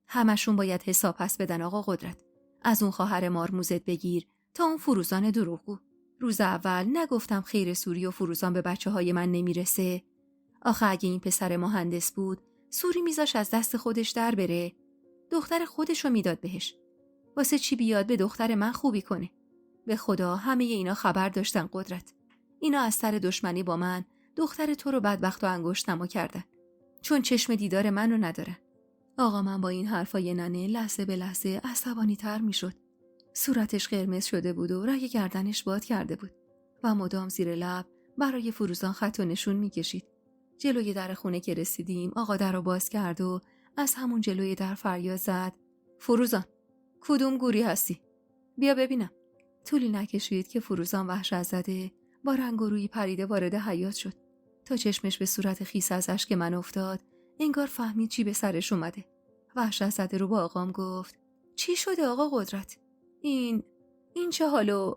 همشون باید حساب پس بدن آقا قدرت. از اون خواهر مارموزت بگیر تا اون فروزان دروغگو. روز اول نگفتم خیر سوری و فروزان به بچه‌های من نمیرسه؟ آخه اگه این پسر مهندس بود سوری میذاش از دست خودش در بره، دختر خودشو میداد بهش. واسه چی بیاد به دختر من خوبی کنه؟ به خدا همه اینا خبر داشتن قدرت. اینا از سر دشمنی با من دختر تو رو بدبخت و انگشت نما کردن، چون چشم دیدار منو ندارن. آقا من با این حرفای ننه لحظه به لحظه عصبانی تر می شد. صورتش قرمز شده بود و رگ گردنش باد کرده بود و مدام زیر لب برای فروزان خط و نشون می کشید. جلوی در خونه که رسیدیم آقا در رو باز کرد و از همون جلوی در فریاد زد فروزان، کدوم گوری هستی؟ بیا ببینم. طولی نکشید که فروزان وحشت زده با رنگ و روی پریده وارد حیاط شد. تا چشمش به صورت خیس از اشک من افتاد، انگار فهمید چی به سرش اومده. وحشت زده رو با آقام گفت: چی شده آقا قدرت؟ این چه حالو؟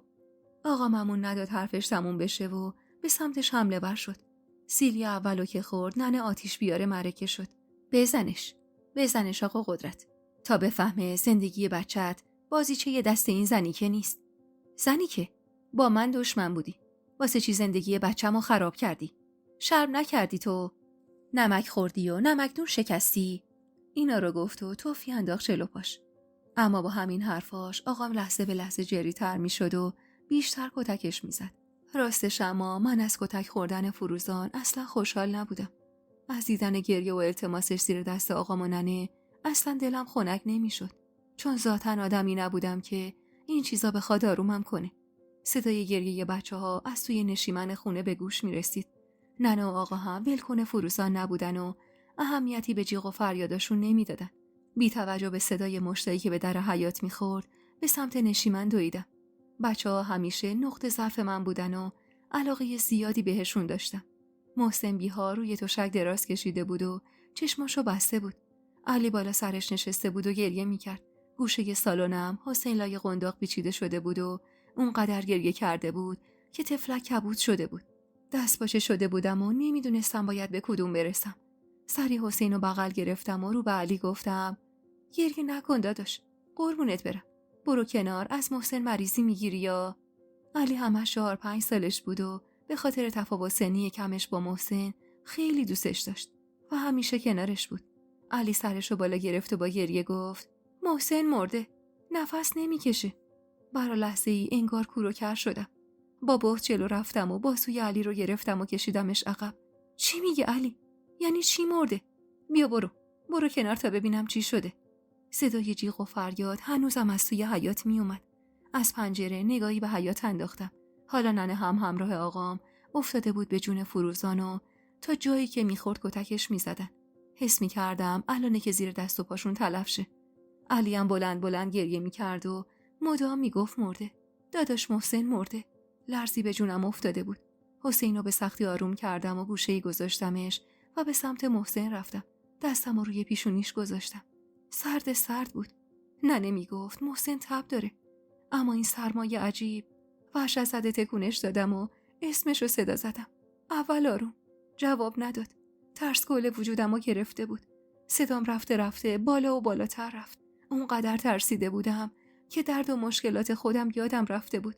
آقا ممون نداد حرفش تموم بشه و به سمتش حمله ور شد. سیلی اولو که خورد ننه آتیش بیاره معرکه شد. بزنش آقا قدرت تا بفهمه زندگی بچت بازیچه یه دست این زنی که نیست. زنی که با من دشمن بودی، واسه چی زندگی بچه‌مو خراب کردی؟ شرم نکردی تو؟ نمک خوردی و نمکدون شکستی؟ اینا رو گفت و توفی انداخت جلو پاش. اما با همین حرفاش آقام لحظه به لحظه جری‌تر میشد و بیشتر کتکش میزد. راستش اما من از کتک خوردن فروزان اصلا خوشحال نبودم. از دیدن گریه و التماسش زیر دست آقام و ننه اصلا دلم خنک نمیشد، چون ذاتاً آدمی نبودم که این چیزا بخواد آرومم کنه. صدای گریه بچه‌ها از توی نشیمن خونه به گوش میرسید. ننه و آقا هم ولکن فروزان نبودن و اهمیتی به جیغ و فریاداشون نمیدادن. بی توجه به صدای مشتایی که به در حیاط میخورد به سمت نشیمن دویدم. بچه‌ها همیشه نقطه ضعف من بودن و علاقه زیادی بهشون داشتم. محسن بی‌ها روی تشک دراز کشیده بود و چشماشو بسته بود. علی بالا سرش نشسته بود و گریه میکرد. گوشه سالنم حسین لای قنداق پیچیده شده بود و اونقدر گریه کرده بود که طفلک کبود شده بود. دست پاچه شده بودم و نمیدونستم باید به کدوم برسم. سری حسین رو بغل گرفتم و رو به علی گفتم: گریه نکن داداش، قربونت برم، برو کنار، از محسن مریضی میگیری یا؟ علی همش 4-5 سالش بود و به خاطر تفاوت سنی کمش با محسن خیلی دوستش داشت و همیشه کنارش بود. علی سرشو بالا گرفت و با گریه گفت: محسن مرده، نفس نمیکشه. برا لحظه ای انگار کور و کر شدم. با بهت جلو رفتم و بازوی علی رو گرفتم و کشیدمش عقب. چی میگه علی؟ یعنی چی مرده؟ بیا برو کنار تا ببینم چی شده. صدای جیغ و فریاد هنوزم از توی حیاط می اومد. از پنجره نگاهی به حیاط انداختم. حالا ننه هم همراه آقام افتاده بود به جون فروزان و تا جایی که میخورد کتکش میزدن. حس میکردم الانه که زیر دست و پاشون تلف شه. علی هم بلند گریه میکرد و مدام میگفت مرده، داداش محسن مرده. لرزی به جونم افتاده بود. حسین رو به سختی آروم کردم و گوشه‌ای گذاشتمش و به سمت محسن رفتم. دستم رو روی پیشونیش گذاشتم. سرد بود. ننه میگفت محسن تب داره. اما این سرمایه عجیب. وحشت زده تکونش دادم و اسمش رو صدا زدم. اول آروم. جواب نداد. ترس کل وجودم رو گرفته بود. صدام رفته بالا و بالاتر رفت. اونقدر ترسیده بودم که درد و مشکلات خودم یادم رفته بود.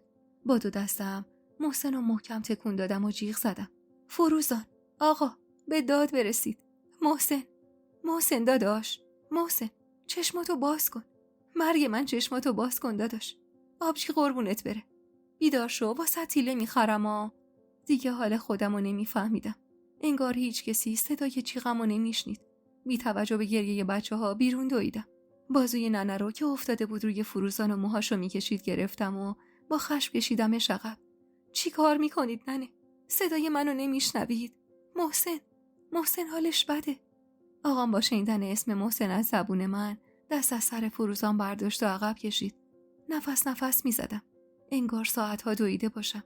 با 2 دستم محسن رو محکم تکون دادم و جیغ زدم: فروزان، آقا، به داد برسید. محسن داداش، محسن، چشماتو باز کن. مرگ من چشماتو باز کن داداش. آبجی قربونت بره. بیدار شو، واسه تیله میخرم. دیگه حال خودمو نمیفهمیدم. انگار هیچ کسی صدای جیغمو نمیشنید. بی توجه به گریه بچه‌ها بیرون دویدم. بازوی ننه رو که افتاده بود روی فروزان و موهاشو میکشید گرفتم و با خشم کشیدمش عقب. چی کار میکنید ننه؟ صدای منو نمیشنوید؟ محسن حالش بده. آقام با شنیدن اسم محسن از زبون من دست از سر فروزان برداشت و عقب کشید. نفس میزدم. انگار ساعتها دویده باشم.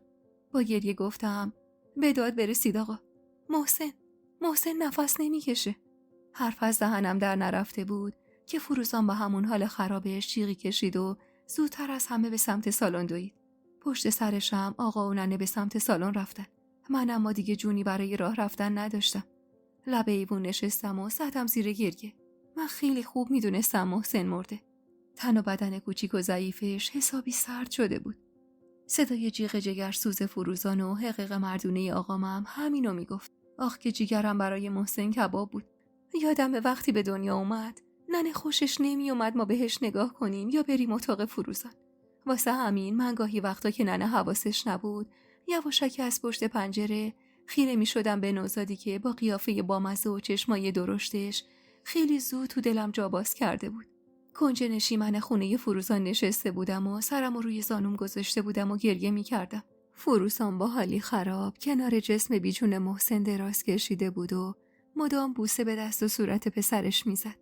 با گریه گفتم: به داد برسید آقا. محسن نفس نمیکشه. حرف از دهنم در نرفته بود که فروزان با همون حال خرابش جیغی کشید و زودتر از همه به سمت سالن دوید. پشت سرشم آقا و ننه به سمت سالن رفتن. من اما دیگه جونی برای راه رفتن نداشتم. لب ایوون نشستم و زدم زیر گریه. من خیلی خوب میدونستم محسن مرده. تن و بدن کوچیک و ضعیفش حسابی سرد شده بود. صدای جیغ جگرسوز فروزان و حقیق مردونه آقامم همینو میگفت. آخ که جیگرم برای محسن کباب بود. یادم به وقتی به دنیا اومد ننه خوشش نمی اومد ما بهش نگاه کنیم یا بریم اتاق فروزان. واسه همین من گاهی وقتا که ننه حواسش نبود یواشکی از پشت پنجره خیره می شدم به نوزادی که با قیافه بامزه و چشمای درشتش خیلی زود تو دلم جا باز کرده بود. کنج نشیمن خونه فروزان نشسته بودم و سرم روی زانوم گذاشته بودم و گریه می کردم. فروزان با حالی خراب کنار جسم بیجون محسن دراز کشیده بود و مدام بوسه به دست و صورت پسرش می زد.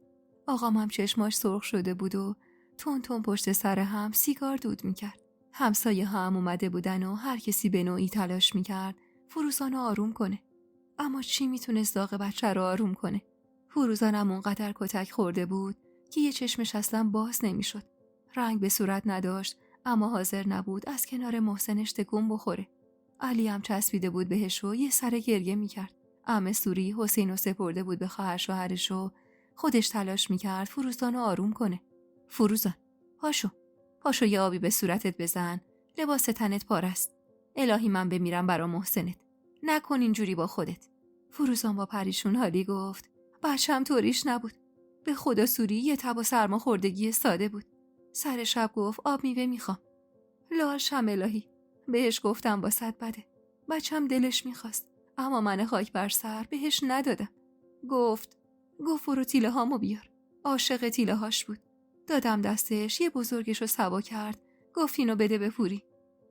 آقام هم چشماش سرخ شده بود و تون تون پشت سر هم سیگار دود میکرد. همسایه هم اومده بودن و هر کسی به نوعی تلاش میکرد فروزان رو آروم کنه. اما چی میتونست داغ بچه رو آروم کنه؟ فروزان هم اونقدر کتک خورده بود که یه چشمش اصلا باز نمیشد. رنگ به صورت نداشت، اما حاضر نبود از کنار محسنش تکون بخوره. علی هم چسبیده بود بهش و یه سر گریه میکرد. عمه سوری حسین رو سپرده بود به خواهر شوهرش و خودش تلاش میکرد فروزان رو آروم کنه. فروزان، پاشو یه آبی به صورتت بزن، لباس تنت پارست. الهی من بمیرم برا محسنت، نکن اینجوری با خودت. فروزان با پریشون حالی گفت بچه‌م طوریش نبود، به خدا سوری یه تب و سرما خوردگی ساده بود. سر شب گفت آب میوه میخوام. لالشم الهی، بهش گفتم واسط بده، بچه‌م دلش میخواست، اما من خاک بر سر بهش ندادم. گفت برو تیله هامو بیار. عاشق تیله هاش بود. دادم دستش، یه بزرگشو سوا کرد، گفت اینو بده به پوری.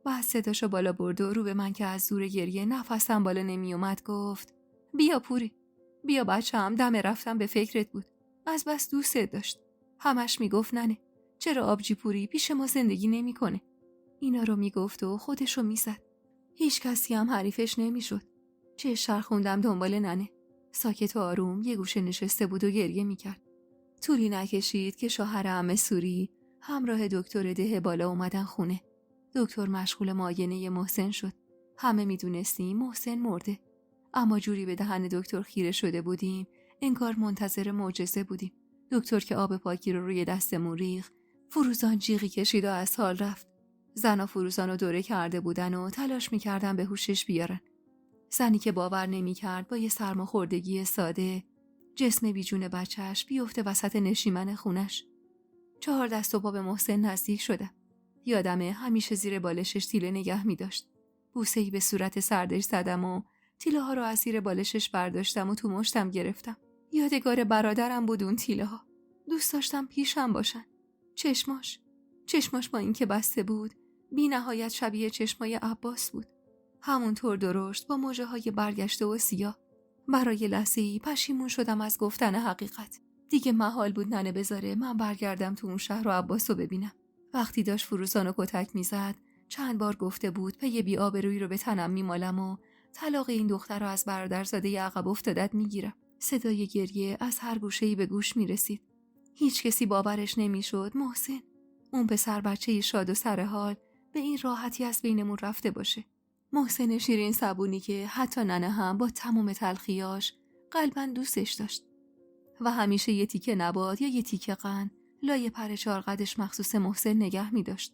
بعد صداشو بالا برد و رو به من که از زور گریه نفسم بالا نمی اومد گفت بیا پوری، بیا بچه‌م، دم رفتم به فکرت بود، از بس دوستت داشت. همش میگفت ننه، چرا آبجی پوری پیش ما زندگی نمیکنه. اینا رو میگفت و خودشو میزد. هیچ کسی هم حریفش نمیشد. چه شرخوندم دنبال ننه. ساکت و آروم یه گوشه نشسته بود و گریه میکرد. طولی نکشید که شوهر عمه سوری همراه دکتر ده بالا اومدن خونه. دکتر مشغول معاینه محسن شد. همه میدونستیم محسن مرده، اما جوری به دهن دکتر خیره شده بودیم انگار منتظر معجزه بودیم. دکتر که آب پاکی رو روی دستمون ریخت، فروزان جیغی کشید و از حال رفت. زنا فروزان رو دوره کرده بودن و تلاش میکردن به هوشش بیارن. زنی که باور نمیکرد با یه سرماخوردگی ساده جسم بیجون بچهش بیفته وسط نشیمن خونش. 4 دست و پا به محسن نزدیک شدم. یادمه همیشه زیر بالشش تیله نگه می‌داشت. بوسه‌ای به صورت سردش زدم و تیله ها رو از زیر بالشش برداشتم و تو مشتم گرفتم. یادگار برادرم بود اون تیله ها. دوست داشتم پیشم باشن. چشماش با این که بسته بود بی نهایت شبیه چشمای عباس بود. همونطور درشت با موجه های برگشته و سیاه. برای لحظه‌ای پشیمون شدم از گفتن حقیقت. دیگه محال بود ننه بذاره من برگردم تو اون شهر و عباس رو ببینم. وقتی داشت فروزان و کتک میزد چند بار گفته بود پی بی آبرویی رو به تنم میمالم و طلاق این دختر رو از برادرزاده عقب افتادت میگیرم. صدای گریه از هر گوشه‌ای به گوش میرسید. هیچ کسی باورش نمیشد محسن، اون پسر بچه‌ی شاد و سرحال، به این راحتی از بینمون رفته باشه. محسن شیرین صبونی که حتی ننه هم با تمام تلخیاش قلباً دوستش داشت و همیشه یه تیکه نبات یا یه تیکه قند لای پر 4 قدش مخصوص محسن نگه می داشت.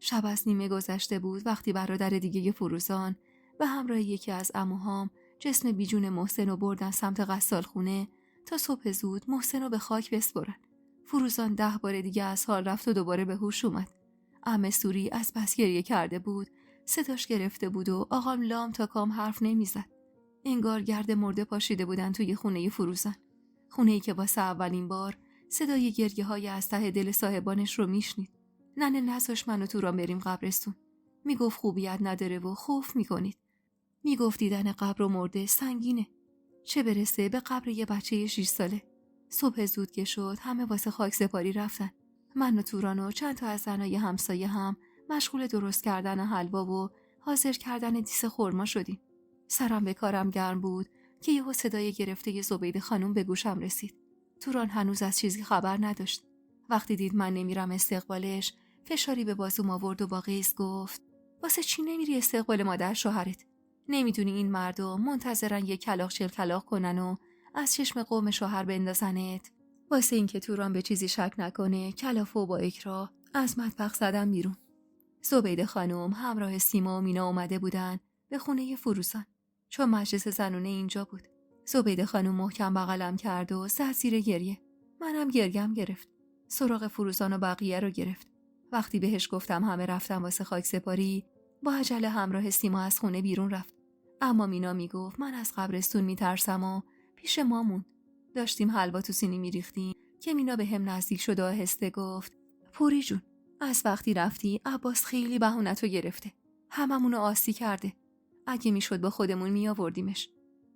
شب از نیمه گذشته بود وقتی برادر دیگه فروزان به همراه یکی از عموهام جسم بیجون محسن رو بردن سمت غسال خونه تا صبح زود محسن رو به خاک بسپرن. فروزان 10 بار دیگه از حال رفت و دوباره به هوش اومد. عمه سوری از بس گریه کرده بود، صداش گرفته بود و آقام لام تا کام حرف نمیزد. انگار گرد مرده پاشیده بودن توی خونه فروزان. خونه‌ای که واسه اولین بار صدای گریه‌های از ته دل صاحبانش رو میشنید. ننه نذاش من و توران بریم قبرستون. میگفت خوبیت نداره و خوف میکنید. میگفت دیدن قبر و مرده سنگینه، چه برسه به قبر یه بچه 6 ساله. صبح زود که شد همه واسه خاک سپاری رفتن. من و توران و چند تا از زنای همسایه هم مشغول درست کردن حلوا و حاضر کردن دیس خرما شدیم. سرم به کارم گرم بود که یهو صدای گرفته زبیده خانم به گوشم رسید. توران هنوز از چیزی خبر نداشت. وقتی دید من نمیرم استقبالش، فشاری به بازوم آورد و با غیظ گفت واسه چی نمیری استقبال مادر شوهرت؟ نمیدونی این مردم منتظرن یه کلاغ چل کلاغ کنن و از چشم قوم شوهر بندازنت؟ واسه اینکه توران به چیزی شک نکنه کلافه و با اکراه از مطبخ زدم بیرون. زبیده خانم همراه سیما و مینا اومده بودن به خونه فروزان، چون مجلس زنونه اینجا بود. زبیده خانم محکم بغلم کرد و زد زیر گریه. منم گرگم گرفت. سراغ فروزان و بقیه رو گرفت. وقتی بهش گفتم همه رفتم واسه خاک سپاری، با عجله همراه سیما از خونه بیرون رفت. اما مینا میگفت من از قبرستون میترسم و پیش مامون. داشتیم حلوا تو سینی میریختیم که مینا به هم نزدیک شد و آهسته گفت پوری جون، از وقتی رفتی عباس خیلی بهونتو گرفته، هممونو آسی کرده. اگه میشد با خودمون میآوردیمش.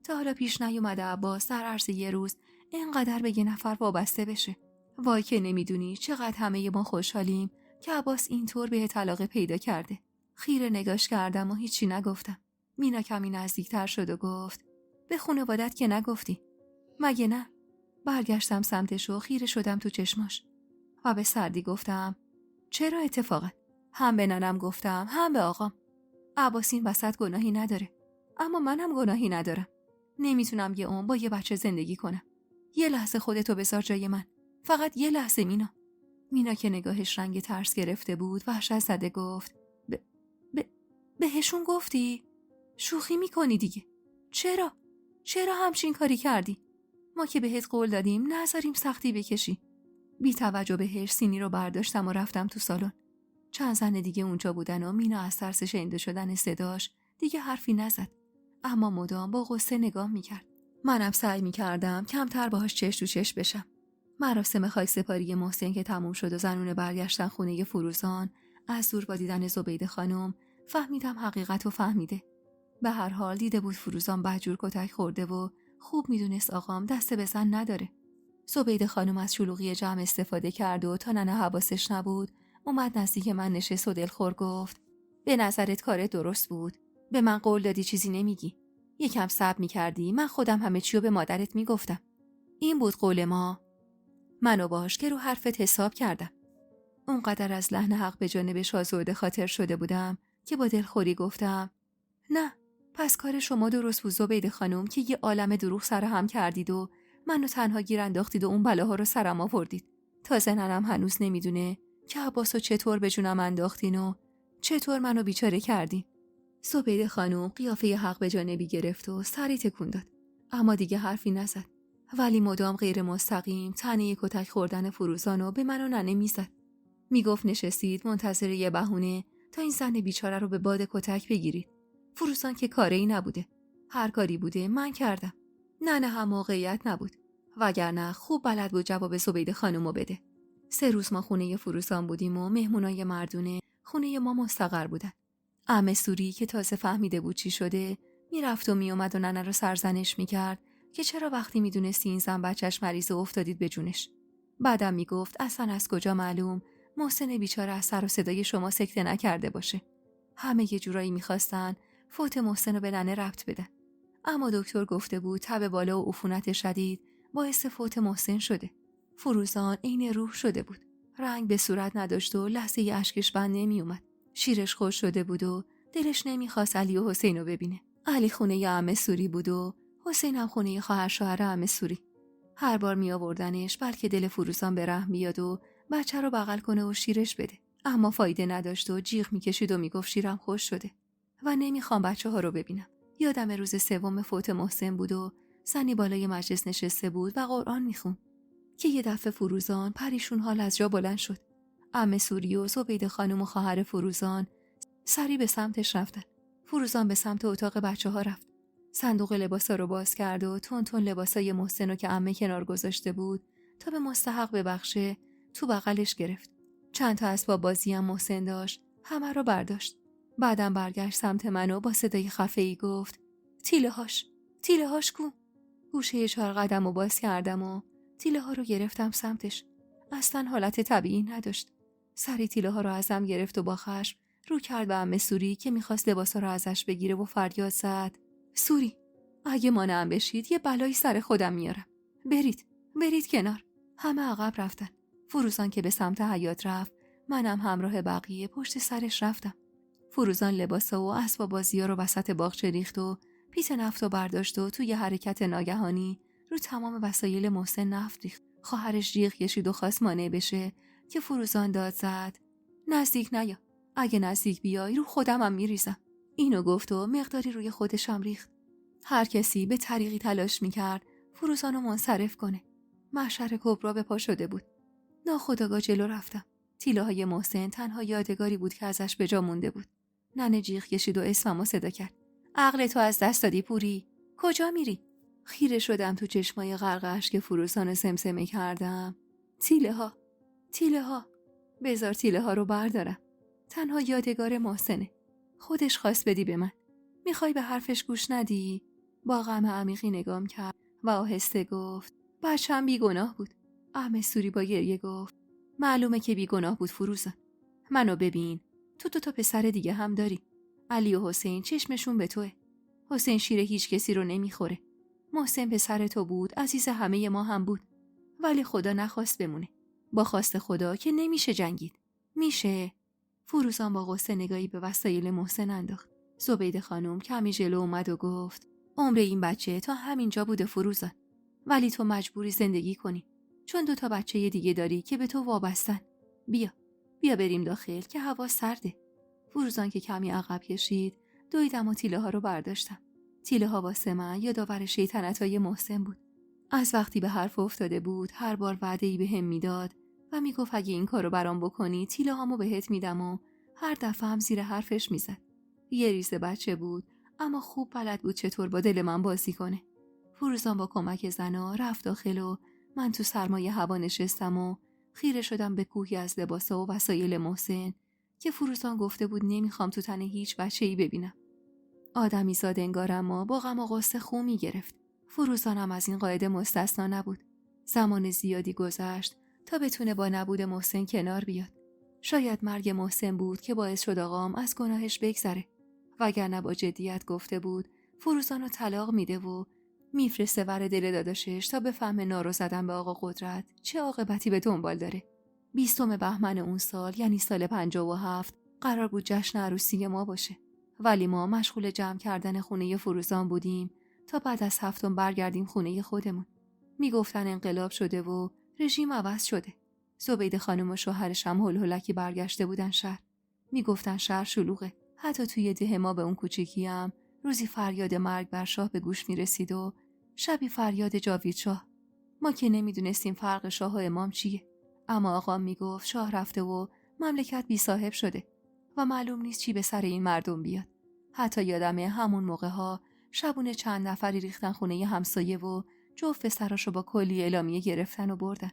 تا حالا پیش نیومده عباس در عرض یه روز اینقدر به یه نفر وابسته بشه. وای که نمیدونی چقدر همه ما خوشحالیم که عباس اینطور بهت علاقه پیدا کرده. خیره نگاش کردم و هیچی نگفتم. مینا کمی نزدیکتر شد و گفت به خانوادت که نگفتی. مگه نه؟ برگشتم سمتش و خیره شدم تو چشماش و به سردی گفتم چرا اتفاقا؟ هم به ننم گفتم هم به آقام. عباس این وسط گناهی نداره، اما منم گناهی ندارم. نمیتونم یه عمر با یه بچه زندگی کنم. یه لحظه خودتو بذار جای من، فقط یه لحظه. مینا که نگاهش رنگ ترس گرفته بود وحشت زده گفت بهشون گفتی؟ شوخی میکنی دیگه. چرا همچین کاری کردی؟ ما که بهت قول دادیم نذاریم سختی بکشی. بی توجه بهش سینی رو برداشتم و رفتم تو سالن. چند زن دیگه اونجا بودن و مینا از ترس شنیده شدن صداش دیگه حرفی نزد، اما مدام با غصه نگاه میکرد. منم سعی میکردم کمتر باهاش چش تو چش بشم. مراسم خاکسپاری محسن که تموم شد و زنونه برگشتن خونه فروزان، از دور با دیدن زبیده خانم فهمیدم حقیقت رو فهمیده. به هر حال دیده بود فروزان بدجور کتک خورده و خوب میدونست آقام دست به زن نداره. زبیده خانم از شلوغی جمع استفاده کرد و تا ننه حواسش نبود اومد نزدیک من نشست و دلخور گفت به نظرت کارت درست بود؟ به من قول دادی چیزی نمیگی. یکم صبر میکردی من خودم همه چیو به مادرت میگفتم. این بود قول ما. منو باش که رو حرفت حساب کردم. اونقدر از لحن حق به جانبش آزرده خاطر شده بودم که با دلخوری گفتم نه، پس کار شما درست بود زبیده خانم که یه عالم دروغ سر هم کردید و منو تنها گیر انداختید و اون بلاها رو سرم آوردید. تازه ننم هنوز نمیدونه که عباسو چطور به جونم انداختین و چطور منو بیچاره کردین. زبیده خانم قیافه حق به جانبی گرفت و سری تکون داد، اما دیگه حرفی نزد، ولی مدام غیر مستقیم طعنه کتک خوردن فروزانو به من و ننه میزد. میگفت نشستید منتظر یه بهونه تا این زن بیچاره رو به باد کتک بگیرید. فروزان که کاری نبوده، هر کاری بوده من کردم. ننه هم موقعیت نبود، وگرنه خوب بلد بود جواب زبیده خانومو بده. 3 روز ما خونه فروزان بودیم و مهمونای مردونه خونه ما مستقر بودن. عمه سوری که تازه فهمیده بود چی شده میرفت و میومد و ننه رو سرزنش میکرد که چرا وقتی میدونستی این زن بچهش مریضه افتادید به جونش. بعدم میگفت اصلا از کجا معلوم محسن بیچاره از سر و صدای شما سکته نکرده باشه. همه یه جورایی میخواستن فوت محسن رو به ننه ربط بدن، اما دکتر گفته بود تب بالا و عفونت شدید باعث فوت محسن شده. فروزان عین روح شده بود، رنگ به صورت نداشت و لحظه اشکش بند نمی اومد. شیرش خوش شده بود و دلش نمیخواست علی و حسین رو ببینه. علی خونه ی عمه سوری بود و حسین هم خونه خواهر شوهر عمه سوری. هر بار می آوردنش بلکه دل فروزان به رحم بیاد و بچه رو بغل کنه و شیرش بده، اما فایده نداشت و جیغ میکشید و میگفت شیرم خوش شده و نمیخوام بچه ها رو ببینم. یادم روز 3 فوت محسن بود و زنی بالای مجلس نشسته بود و قرآن میخوند که یه دفعه فروزان پریشون حال از جا بلند شد. عمه سوری و زبیده خانم و خواهر فروزان سری به سمتش رفتن. فروزان به سمت اتاق بچه ها رفت. صندوق لباسا رو باز کرد و تون تون لباسای محسن رو که عمه کنار گذاشته بود تا به مستحق ببخشه تو بغلش گرفت. چند تا اسباب بازی هم محسن داشت، همه رو برداشت. بعدم برگشت سمت من و با صدای خفه‌ای گفت تیله هاش کو؟ گوشه 4 قدم رو باز کردم و تیله ها رو گرفتم سمتش. اصلا حالت طبیعی نداشت. سری تیله ها رو ازم گرفت و با خشم رو کرد به عمه سوری که میخواست لباسا رو ازش بگیره و فریاد زد سوری اگه مانعم بشید یه بلایی سر خودم میارم. برید کنار. همه عقب رفتن. فروزان که به سمت حیاط رفت، منم همراه بقیه پشت سرش رفتم. فروزان لباسا و اسباب بازی‌ها رو وسط باغچه ریخت و پیت نفت رو برداشت و توی حرکت ناگهانی رو تمام وسایل محسن نفت ریخت. خواهرش جیغ کشید و خواست مانع بشه که فروزان داد زد نزدیک نیا، اگه نزدیک بیای رو خودمم میریزم. اینو گفت و مقداری روی خودشم ریخت. هر کسی به طریقی تلاش میکرد فروزانو منصرف کنه. محشر کبرا به پا شده بود. ناخودآگاه جلو رفتم. تیله های محسن تنها یادگاری بود که ازش به جا مونده بود. ننه جیغ کشید و اسممو صدا کرد. عقل تو از دست دادی پوری، کجا میری؟ خیره شدم تو چشمای غرقش که فروزان سمسمه کردم. تیله ها بذار تیله ها رو بردارم. تنها یادگار محسنه. خودش خواست بدی به من. میخوای به حرفش گوش ندی؟ با غم عمیقی نگام کرد و آهسته گفت بچه‌م بیگناه بود. احمد سوری با گریه گفت معلومه که بیگناه بود فروزان. منو ببین، تو 2 تا پسر دیگه هم داری. علی و حسین چشمشون به توه. حسین شیر هیچ کسی رو نمیخوره. محسن پسر تو بود، عزیز همه ما هم بود. ولی خدا نخواست بمونه. با خواست خدا که نمیشه جنگید. میشه. فروزان با غصه نگاهی به وسایل محسن انداخت. زبیده خانم کمی جلو اومد و گفت عمر این بچه تا همینجا بوده فروزان. ولی تو مجبوری زندگی کنی. چون 2 تا بچه دیگه داری که به تو وابستن. بیا بریم داخل که هوا سرده. فروزان که کمی عقب کشید، دویدم و تیله ها رو برداشتم. تیله ها واسه من یادآور شیطنت‌های محسن بود. از وقتی به حرف افتاده بود، هر بار وعده‌ای بهم میداد و میگفت اگه این کارو برام بکنی، تیله هامو بهت میدم و هر دفعه هم زیر حرفش میزد. یه ریز بچه بود، اما خوب بلد بود چطور با دل من بازی کنه. فروزان با کمک زنا رفت داخل و من تو سرمایه هوا نشستم و خیره شدم به کوهی از لباسا و وسایل محسن که فروزان گفته بود نمیخوام تو تن هیچ بچه‌ای ببینم. آدمی زاد انگار، اما با غم و غصه خو میگرفت. فروزانم از این قاعده مستثنا نبود. زمان زیادی گذشت تا بتونه با نبود محسن کنار بیاد. شاید مرگ محسن بود که باعث شد آقام از گناهش بگذره. وگرنه با جدیت گفته بود فروزانو طلاق میده و میفرسته ور دل داداشش تا بفهمه نارو زدن به آقا قدرت چه عاقبتی به دنبال داره. 20 بهمن اون سال، یعنی سال 57، قرار بود جشن عروسی ما باشه. ولی ما مشغول جمع کردن خونه فروزان بودیم تا بعد از 7 برگردیم خونه خودمون. میگفتن انقلاب شده و رژیم عوض شده. زبیده خانم و شوهرش هم هلهلکی برگشته بودن شهر. میگفتن شهر شلوغه. حتی توی ده ما به اون کوچیکی هم روزی فریاد مرگ بر شاه به گوش میرسید و شبی فریاد جاوید شاه. ما که نمیدونستیم فرق شاه و امام چیه. اما آقا میگفت شاه رفته و مملکت بی صاحب شده و معلوم نیست چی به سر این مردم بیاد. حتی یادمه همون موقع ها شبونه چند نفری ریختن خونه همسایه و جفت سراشو با کلی اعلامیه گرفتن و بردن.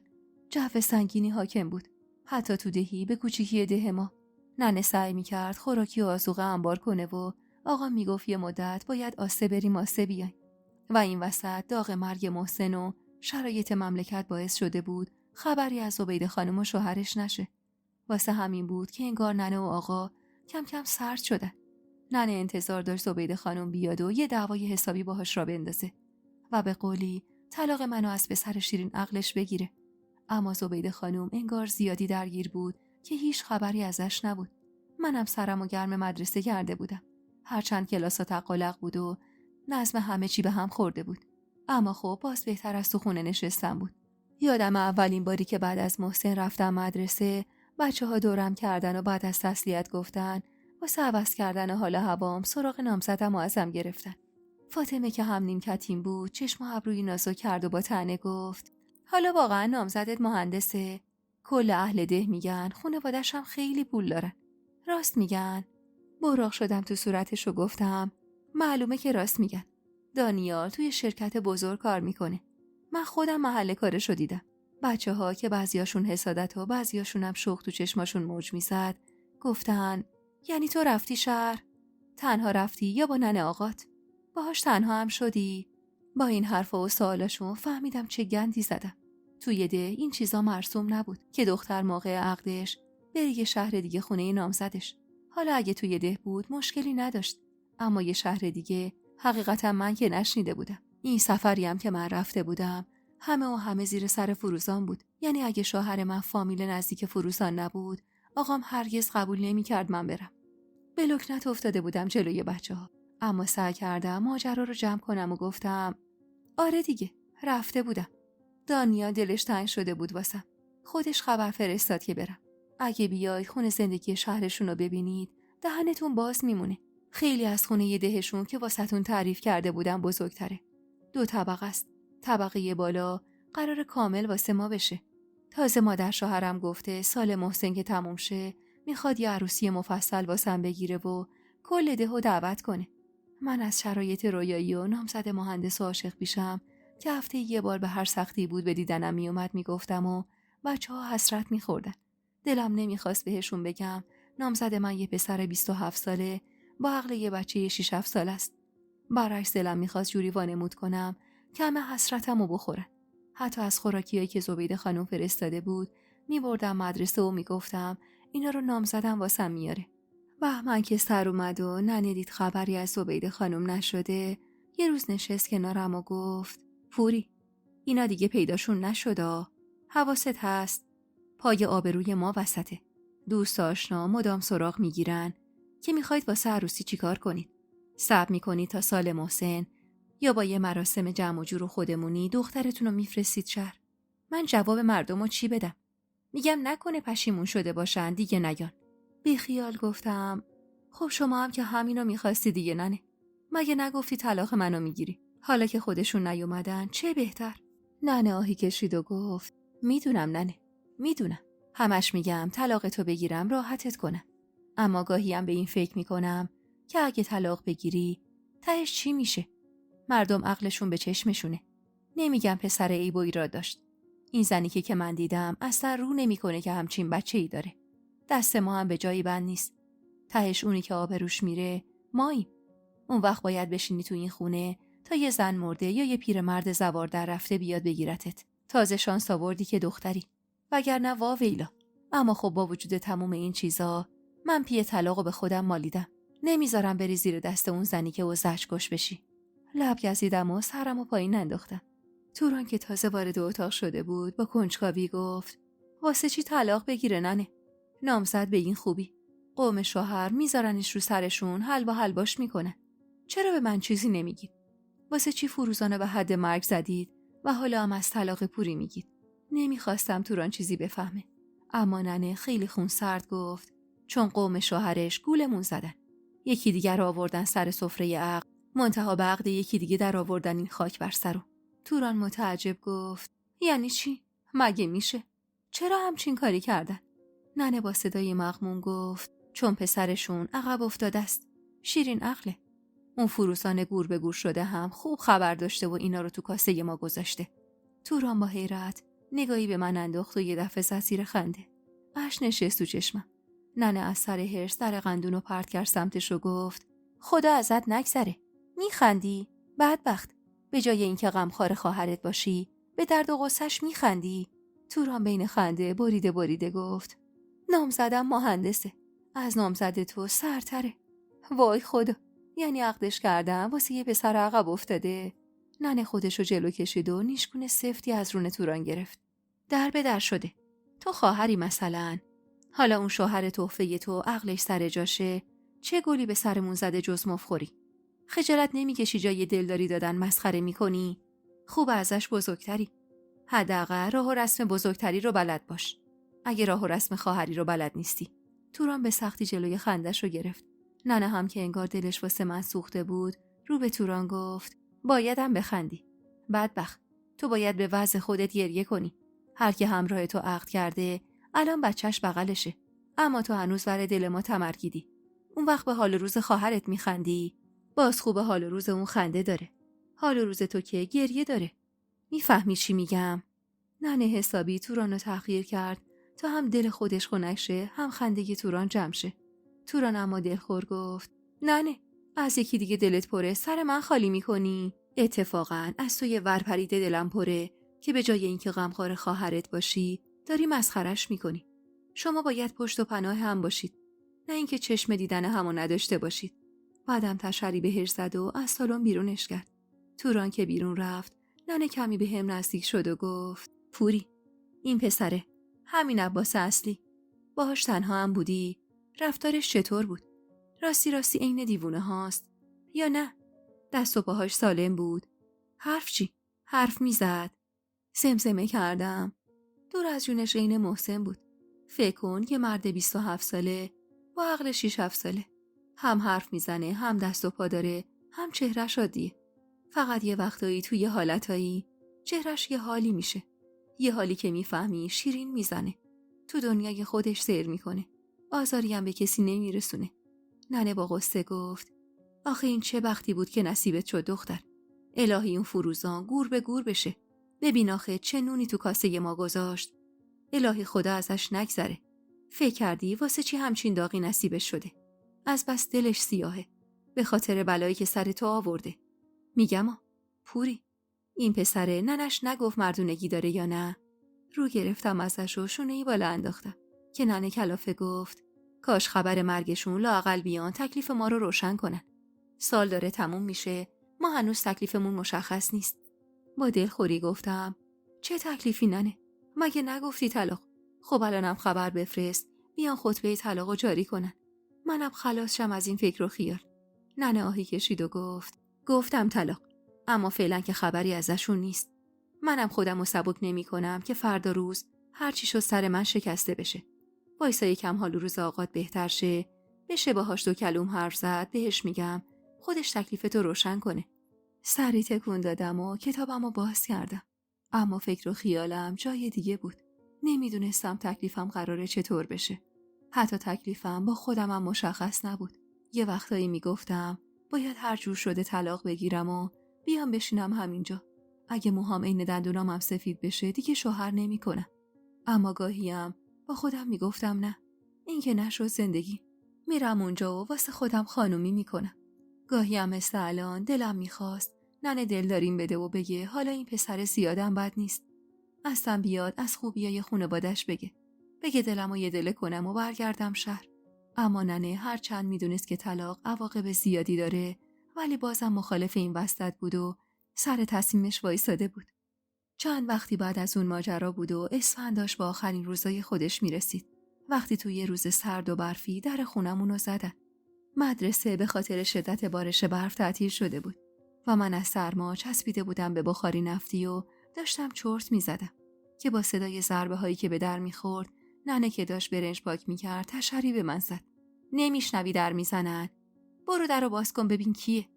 جو سنگینی حاکم بود. حتی تو دهی به کوچیکی ده ما. ننه سعی میکرد خوراکی و آذوقه انبار کنه و آقا میگفت یه مدت باید آسه بریم آسه بیاین. و این وسط داغ مرگ محسن و شرایط مملکت باعث شده بود خبری از زبیده خانم و شوهرش نشه. واسه همین بود که انگار ننه و آقا کم کم سرد شدن. ننه انتظار داشت زبیده خانم بیاد و یه دعوای حسابی باهاش را بندازه و به قولی طلاق منو از پسر شیرین عقلش بگیره. اما زبیده خانم انگار زیادی درگیر بود که هیچ خبری ازش نبود. منم سرمو گرم مدرسه کرده بودم. هرچند کلاسا تقلق بود و نظم همه چی به هم خورده بود. اما خب باز بهتر از تو خونه نشستم بود. یادم اولین باری که بعد از محسن رفتم مدرسه، بچه‌ها دورم کردن و بعد از تسلیت گفتن واسه عوض کردن حال هوام سراغ نامزدم و ازم گرفتن. فاطمه که هم نیمکتیم بود چشم و ابروی نازو کرد و با طعنه گفت حالا واقعا نامزدت مهندسه؟ کل اهل ده میگن خانواده‌ش هم خیلی پول دارن. راست میگن؟ براق شدم تو صورتش و گفتم معلومه که راست میگن. دانیال توی شرکت بزرگ کار میکنه. من خودم محل کارشو دیدم. بچه‌ها که بعضیاشون حسادت و بعضیاشون هم شوق تو چشماشون موج میزد گفتن یعنی تو رفتی شهر؟ تنها رفتی یا با ننه آقات؟ باهاش تنها هم شدی؟ با این حرفا و سوالاشون فهمیدم چه گندی زدم. توی ده این چیزا مرسوم نبود که دختر موقع عقدش بره یه شهر دیگه خونه نامزدش. حالا اگه توی ده بود مشکلی نداشت، اما یه شهر دیگه حقیقتا من که نشنیده بودم. این سفری هم که من رفته بودم همه زیر سر فروزان بود. یعنی اگه شوهر من فامیل نزدیک فروزان نبود آقام هرگز قبول نمی‌کرد من برم. به لکنت افتاده بودم جلوی بچه‌ها، اما سعی کردم ماجرا رو جمع کنم و گفتم آره دیگه رفته بودم. دانیا دلش تنگ شده بود واسم. خودش خبر فرستاد که برم. اگه بیاید خونه زندگی شهرشون رو ببینید دهنتون باز میمونه. خیلی از خونه دهشون که واسهتون تعریف کرده بودم بزرگتره. 2 طبقه است. طبقه بالا قرار کامل واسه ما بشه. تازه مادر شوهرم گفته سال محسن که تموم شه میخواد یه عروسی مفصل واسم بگیره و کل دهو دعوت کنه. من از شرایط رویایی و نامزد مهندس و عاشق بیشم که هفته یه بار به هر سختی بود به دیدنم میومد میگفتم و بچه‌ها حسرت میخوردن. دلم نمیخواست بهشون بگم نامزد من یه پسر 27 ساله با عقل یه بچه 6-7 سال است. برعکس دلم میخواست جوری وانمود کنم که همه حسرتمو بخورن. حتی از خوراکیایی که زبیده خانم فرستاده بود می‌بردم مدرسه و میگفتم اینا رو نامزدم واسم میاره. بهمن که سر اومد و نندید خبری از زبیده خانم نشده، یه روز نشست کنارم و گفت پوری، اینا دیگه پیداشون نشده، حواست هست، پای آبروی ما وسطه. دوست آشنا مدام سراغ میگیرن که میخواید واسه عروسی چیکار کنید. صبر میکنید تا سال محسن یا با یه مراسم جمع و جور و خودمونی دخترتون رو میفرستید شهر. من جواب مردم رو چی بدم؟ میگم نکنه پشیمون شده باشن دیگه نیان. بی خیال گفتم خب شما هم که همینو میخواستی دیگه ننه. مگه نگفتی طلاق منو میگیری؟ حالا که خودشون نیومدن چه بهتر. ننه آهی کشید و گفت میدونم ننه، میدونم. همش میگم طلاق تو بگیرم راحتت کنم. اما گاهی هم به این فکر میکنم که اگه طلاق بگیری تهش چی میشه؟ مردم عقلشون به چشمشونه. نمیگم پسر عیب و ایراد داشت. این زنی که من دیدم اصلا رو نمیکنه که همچین بچه‌ای داره. دست ما هم به جایی بند نیست. تهش اونی که آبروش میره ماییم. اون وقت باید بشینی تو این خونه تا یه زن مرده یا یه پیرمرد زوار در رفته بیاد بگیرتت. تازه شانس آوردی که دختری، وگرنه واویلا. اما خب با وجود تموم این چیزا من پی طلاقو به خودم مالیدم. نمیذارم بری زیر دست اون زنی که وزش کش بشی. لب گزیدم و سرمو پایین انداختم. توران که تازه وارد اتاق شده بود با کنجکاوی گفت واسه چی طلاق بگیره ننه؟ نامزد به این خوبی. قوم شوهر میذارنش رو سرشون حل باش میکنه. چرا به من چیزی نمیگید؟ واسه چی فروزانه به حد مرگ زدید و حالا هم از طلاق پوری میگید؟ نمیخواستم توران چیزی بفهمه. اما ننه خیلی خونسرد گفت چون قوم شوهرش گولمون زدن. یکی دیگر رو آوردن سر سفره عقد، منتها به عقد یکی دیگه در آوردن این خاک بر سرو. توران متعجب گفت یعنی چی؟ مگه میشه؟ چرا همچین کاری کردن؟ ننه با صدای مغموم گفت چون پسرشون عقب افتاده است. شیرین عقله. اون فروسان گور به گور شده هم خوب خبر داشته و اینا رو تو کاسه ما گذاشته. توران با حیرت نگاهی به من انداخت و یه دفعه زد زیر خنده. اشک نشست تو چشمم. ننه از سر هرس در قندون رو پرت کرد سمتش و گفت خدا ازت نگذره. میخندی؟ بدبخت. به جای اینکه غمخوار خواهرت باشی به درد و غصه‌اش میخندی. توران بین خنده بریده گفت نامزدم مهندسه. از نامزد تو سرتره. وای خدا، یعنی عقدش کردم واسه یه پسر عقب افتاده. ننه خودشو جلو کشید و نیشگون سفتی از رون توران گرفت. در به در شده. تو خواهری مثلا. حالا اون شوهر تحفه تو عقلش سر جاشه، چه گلی به سرمون زده جز مفخوری؟ خجالت نمیکشی جای دلداری دادن مسخره میکنی؟ خوب ازش بزرگتری. حداقل راه و رسم بزرگتری رو بلد باش. اگه راه و رسم خواهری رو بلد نیستی. توران به سختی جلوی خندش رو گرفت. ننه هم که انگار دلش واسه من سوخته بود رو به توران گفت بایدم بخندی. بدبخت، تو باید به وضع خودت گریه کنی. هر که همراه تو عقد کرده الان بچهش بغلشه، اما تو هنوز ور دل ما تمرگیدی. اون وقت به حال روز خواهرت میخندی، باز خوب حال روز اون خنده داره. حال روز تو که گریه داره. میفهمی چی میگم؟ ننه حسابی توران رو تحقیر کرد تا هم دل خودش خنک شه هم خندگی توران جمع شه. توران اما دلخور گفت ننه، از یکی دیگه دلت پره سر من خالی میکنی؟ اتفاقا از تو یه ورپریده دلم پره که به جای اینکه غمخوار خواهرت باشی داری مسخرش میکنی. شما باید پشت و پناه هم باشید، نه اینکه چشم دیدن همو نداشته باشید. بعدم تشری بهش زد و از سالن بیرونش کرد. توران که بیرون رفت ننه کمی به هم نزدیک شد و گفت پوری، این پسره همین عباس اصلی، باهاش تنها هم بودی؟ رفتارش چطور بود؟ راستی عین دیوونه هاست یا نه؟ دست و پاهاش سالم بود؟ حرف چی؟ حرف میزد؟ زمزمه کردم. دور از جونش عین محسن بود. فکر کن که مرد 27 ساله با عقل 6-7 ساله، هم حرف میزنه، هم دست و پا داره، هم چهرهش عادیه. فقط یه وقتایی توی حالتایی چهرهش یه حالی میشه، یه حالی که میفهمی شیرین میزنه، تو دنیای خودش سیر میکنه، آزاری هم به کسی نمیرسونه. ننه با غصه گفت آخه این چه بختی بود که نصیبت شد دختر. الهی اون فروزان گور به گور بشه. ببین آخه چه نونی تو کاسه ما گذاشت. الهی خدا ازش نگذره. فکر کردی واسه چی همچین داغی نصیبش شده؟ از بس دلش سیاهه، به خاطر بلایی که سر تو آورده. میگم پوری، این پسره ننش نگفت مردونگی داره یا نه؟ رو گرفتم ازش و شونه‌ای بالا انداختم که ننه کلافه گفت کاش خبر مرگشون لااقل بیان تکلیف ما رو روشن کنن. سال داره تموم میشه، ما هنوز تکلیفمون مشخص نیست. با دلخوری گفتم چه تکلیفی ننه؟ مگه نگفتی طلاق؟ خب الانم خبر بفرست بیان خطبه طلاقو جاری کنن. منم خلاص شم از این فکر و خیال. ننه آهی کشید و گفتم طلاق، اما فعلا که خبری ازشون نیست. منم خودمو سبک نمی کنم که فردا روز هر چی شد سر من شکسته بشه. وایسا یکم حال روز آقات بهتر شه، بشه باهاش 2 کلوم حرف زد، بهش میگم خودش تکلیفتو روشن کنه. سری تکون دادم و کتابمو باز کردم. اما فکر و خیالم جای دیگه بود. نمیدونستم تکلیفم قراره چطور بشه. حتی تکلیفم با خودمم مشخص نبود. یه وقتایی میگفتم باید هر جور شده طلاق بگیرم و بیام بشینم همینجا. اگه موهام عین دندونام سفید بشه دیگه شوهر نمیکنم. اما گاهیم با خودم میگفتم نه، این که نشد زندگی. میرم اونجا و واسه خودم خانومی میکنم. گاهیم مثل الان دلم میخواست ننه دلداریم بده و بگه حالا این پسر زیادم بد نیست. اصلا بیاد از خوبیای خانوادش بگه دلمو یه دله کنم و برگردم شهر. اما ننه هرچند میدونست که طلاق عواقب زیادی داره ولی بازم مخالف این وسط بود و سر تصمیمش وایساده بود. چند وقتی بعد از اون ماجرا بود و اسفند داشت با آخرین روزای خودش میرسید. وقتی توی یه روز سرد و برفی در خونمونو زدن. مدرسه به خاطر شدت بارش برف تعطیل شده بود و من از سرما چسبیده بودم به بخاری نفتی و داشتم چرت میزدم که با صدای ضربه هایی که به در میخورد ننه که داشت برنج پاک میکرد تشری به من زد. نمیشنوی در میزنن؟ برو درو باز کن ببین کیه.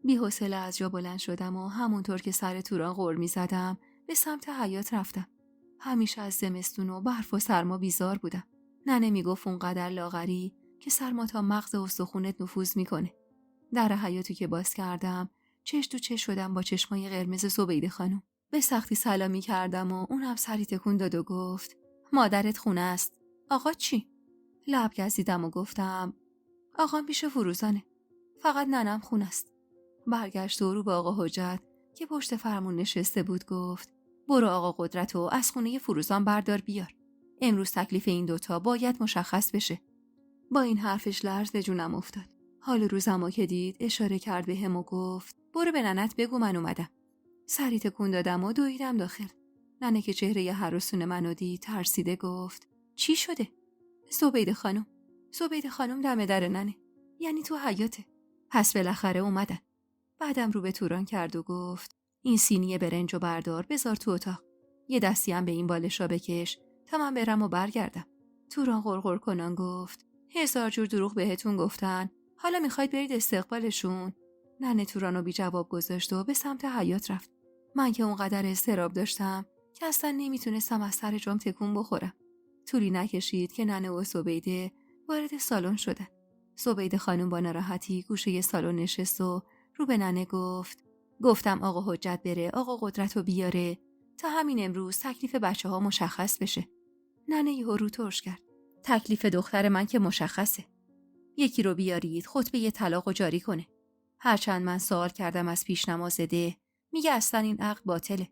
بی‌حوصله از جا بلند شدم و همونطور که سر توران غر میزدم به سمت حیاط رفتم. همیشه از زمستون و برف و سرما بیزار بودم. ننه میگفت اونقدر لاغری که سرما تا مغز و استخونت نفوذ میکنه. در حیاطی که باز کردم چش تو چش شدم با چشمای قرمز زبیده خانم. به سختی سلامی کردم و اونم سری تکون داد و گفت مادرت خونه است. آقا چی؟ لب گزیدم و گفتم آقام پیش فروزانه، فقط ننم خونه است. برگشت و رو به آقا حجت که پشت فرمون نشسته بود گفت برو آقا قدرت و از خونه فروزان بردار بیار. امروز تکلیف این دوتا باید مشخص بشه. با این حرفش لرز به جونم افتاد. حال روزمو که دید اشاره کرد به هم و گفت برو به ننت بگو من اومدم. سری تکون دادم و دویدم داخل. ننه که چهره هراسون منو دید ترسیده گفت چی شده؟ زبیده خانم دم در ننه، یعنی تو حیاته. پس بالاخره اومدن. بعدم رو به توران کرد و گفت این سینی برنجو بردار بذار تو اتاق. یه دستی هم به این بالشا بکش تا من برم و برگردم. توران غرغر کنان گفت 1000 جور دروغ بهتون گفتن، حالا میخواید برید استقبالشون؟ ننه تورانو بی جواب گذاشت و به سمت حیاط رفت. من که اونقدر اضطراب داشتم که اصلا نمیتونستم از سر جام تکون بخورم. طولی نکشید که ننه و زبیده وارد سالن شدن. زبیده خانم با ناراحتی گوشه سالن نشست و رو به ننه گفتم آقا حجت بره آقا قدرتو بیاره تا همین امروز تکلیف بچه‌ها مشخص بشه. ننه یهو رو ترش کرد. تکلیف دختر من که مشخصه. یکی رو بیارید خطبه طلاقو جاری کنه. هرچند من سوال کردم از پیشنماز ده، میگه اصلا این عقد باطله.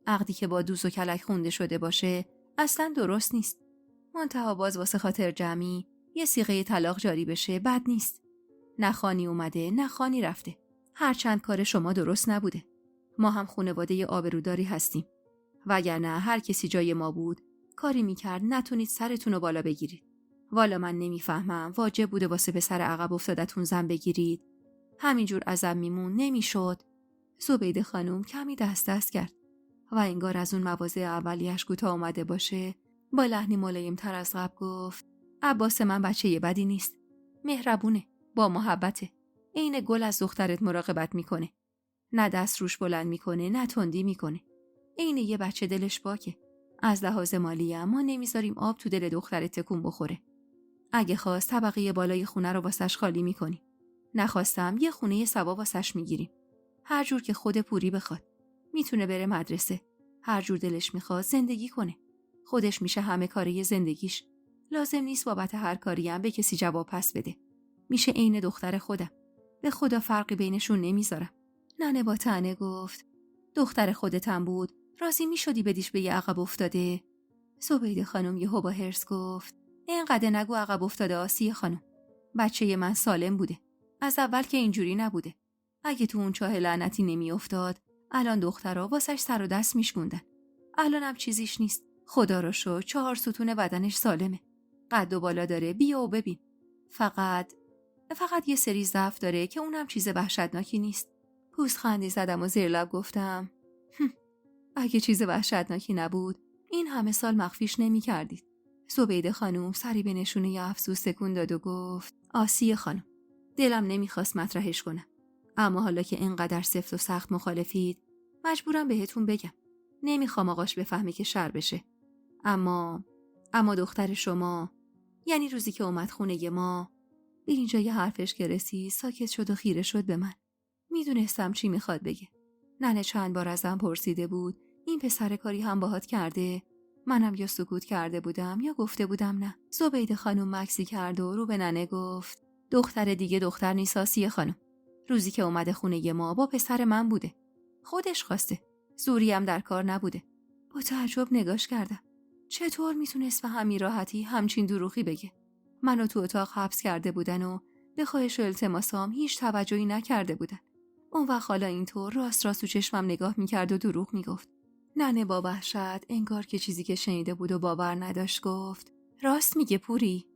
عقدی که با دوز و کلک خونده شده باشه اصلا درست نیست. منتها باز واسه خاطر جمعی یه صیغه طلاق جاری بشه بد نیست. نخانی اومده نخانی رفته. هرچند کار شما درست نبوده. ما هم خانواده آبروداری هستیم. وگرنه هر کسی جای ما بود کاری میکرد نتونید سرتونو بالا بگیرید. والا من نمیفهمم واجب بوده واسه پسر عقب افتادتون زن بگیرید. همینجور ازم میمون نمیشد. زبیده خانم کمی دست کرد و انگار از اون مواضع اولیش کوتاه اومده باشه با لحنی ملایم تر از قبل گفت عباس من بچه بدی نیست. مهربونه، با محبته. عین گل از دخترت مراقبت میکنه. نه دست روش بلند میکنه نه تندی میکنه. عین یه بچه دلش پاکه. از لحاظ مالی هم ما نمیذاریم آب تو دل دخترت تکون بخوره. اگه خواست طبقه بالای خونه رو واسش خالی میکنیم. نخواستم یه خونه سوا واسش میگیریم. هر جور که خود پوری بخواد. میتونه بره مدرسه. هر جور دلش میخواد زندگی کنه. خودش میشه همه کاره زندگیش. لازم نیست بابت هر کاری هم به کسی جواب پس بده. میشه عین دختر خودم. به خدا فرقی بینشون نمیذارم. ننه با طعنه گفت دختر خودتم بود، راضی میشدی بدیش به یه عقب افتاده؟ زبیده خانم یهو با حرص گفت اینقدر نگو عقب افتاده آسیه خانم. بچه من سالم بوده. از اول که اینجوری نبوده. اگه تو اون چاه لعنتی نمی افتاد، الان دخترها واسش سر و دست میشکوندن. الانم چیزیش نیست. خدا رو شکر 4 ستون بدنش سالمه. قد و بالا داره، بیا و ببین. فقط یه سری ضعف داره که اونم چیز وحشتناکی نیست. پوزخندی زدم و زیر لب گفتم اگه چیز وحشتناکی نبود این همه سال مخفیش نمی کردید. زبیده خانم سری به نشونه افسوس تکون داد و گفت آسیه خانم، دلم نمیخواست مطرحش کنم، اما حالا که اینقدر سفت و سخت مخالفید مجبورم بهتون بگم. نمیخوام آقاش بفهمه که شر بشه. اما دختر شما، یعنی روزی که اومد خونه ما، به اینجا یه حرفش که رسید ساکت شد و خیره شد به من. میدونستم چی میخواد بگه. ننه چند بار ازم پرسیده بود این پسر کاری هم باهات کرده؟ منم یا سکوت کرده بودم یا گفته بودم نه. زبیده خانم مکسی کرد و رو به ننه گفت دختر دیگه دختر نیست آسیه خانم. روزی که اومده خونه ما با پسر من بوده. خودش خواسته. زوری هم در کار نبوده. با تعجب نگاش کردم. چطور میتونست به همین راحتی همچین دروغی بگه؟ منو تو اتاق حبس کرده بودن و به خواهش و التماسام هیچ توجهی نکرده بودن. اون وقت حالا اینطور راست تو چشمم نگاه میکرد و دروغ میگفت. ننه با وحشت انگار که چیزی که شنیده بود و باور نداشت گفت راست میگه پوری،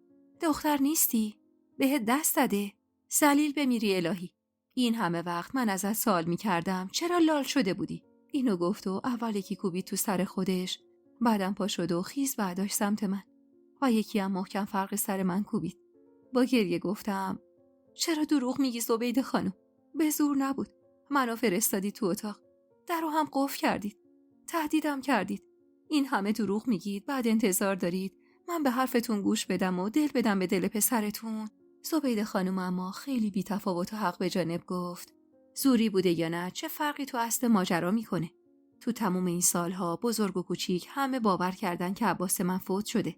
دختر نیستی؟ بهت دست داده؟ ذلیل بمیری الهی. این همه وقت من ازت سوال میکردم چرا لال شده بودی؟ اینو گفت و اول یکی کوبید تو سر خودش، بعدم پا شد و خیز برداشت سمت من و یکی هم محکم فرق سر من کوبید. با گریه گفتم چرا دروغ میگی زبیده خانم؟ به زور نبود. منو فرستادی تو اتاق، درو هم قفل کردید، تهدیدم کردید. این همه دروغ میگید، بعد انتظار دارید من به حرفتون گوش بدم و دل بدم به دل پسرتون؟ زبیده خانم اما خیلی بی‌تفاوت و حق به جانب گفت زوری بوده یا نه چه فرقی تو اصل ماجرا میکنه؟ تو تموم این سالها بزرگ و کوچیک همه باور کردن که عباس من فوت شده.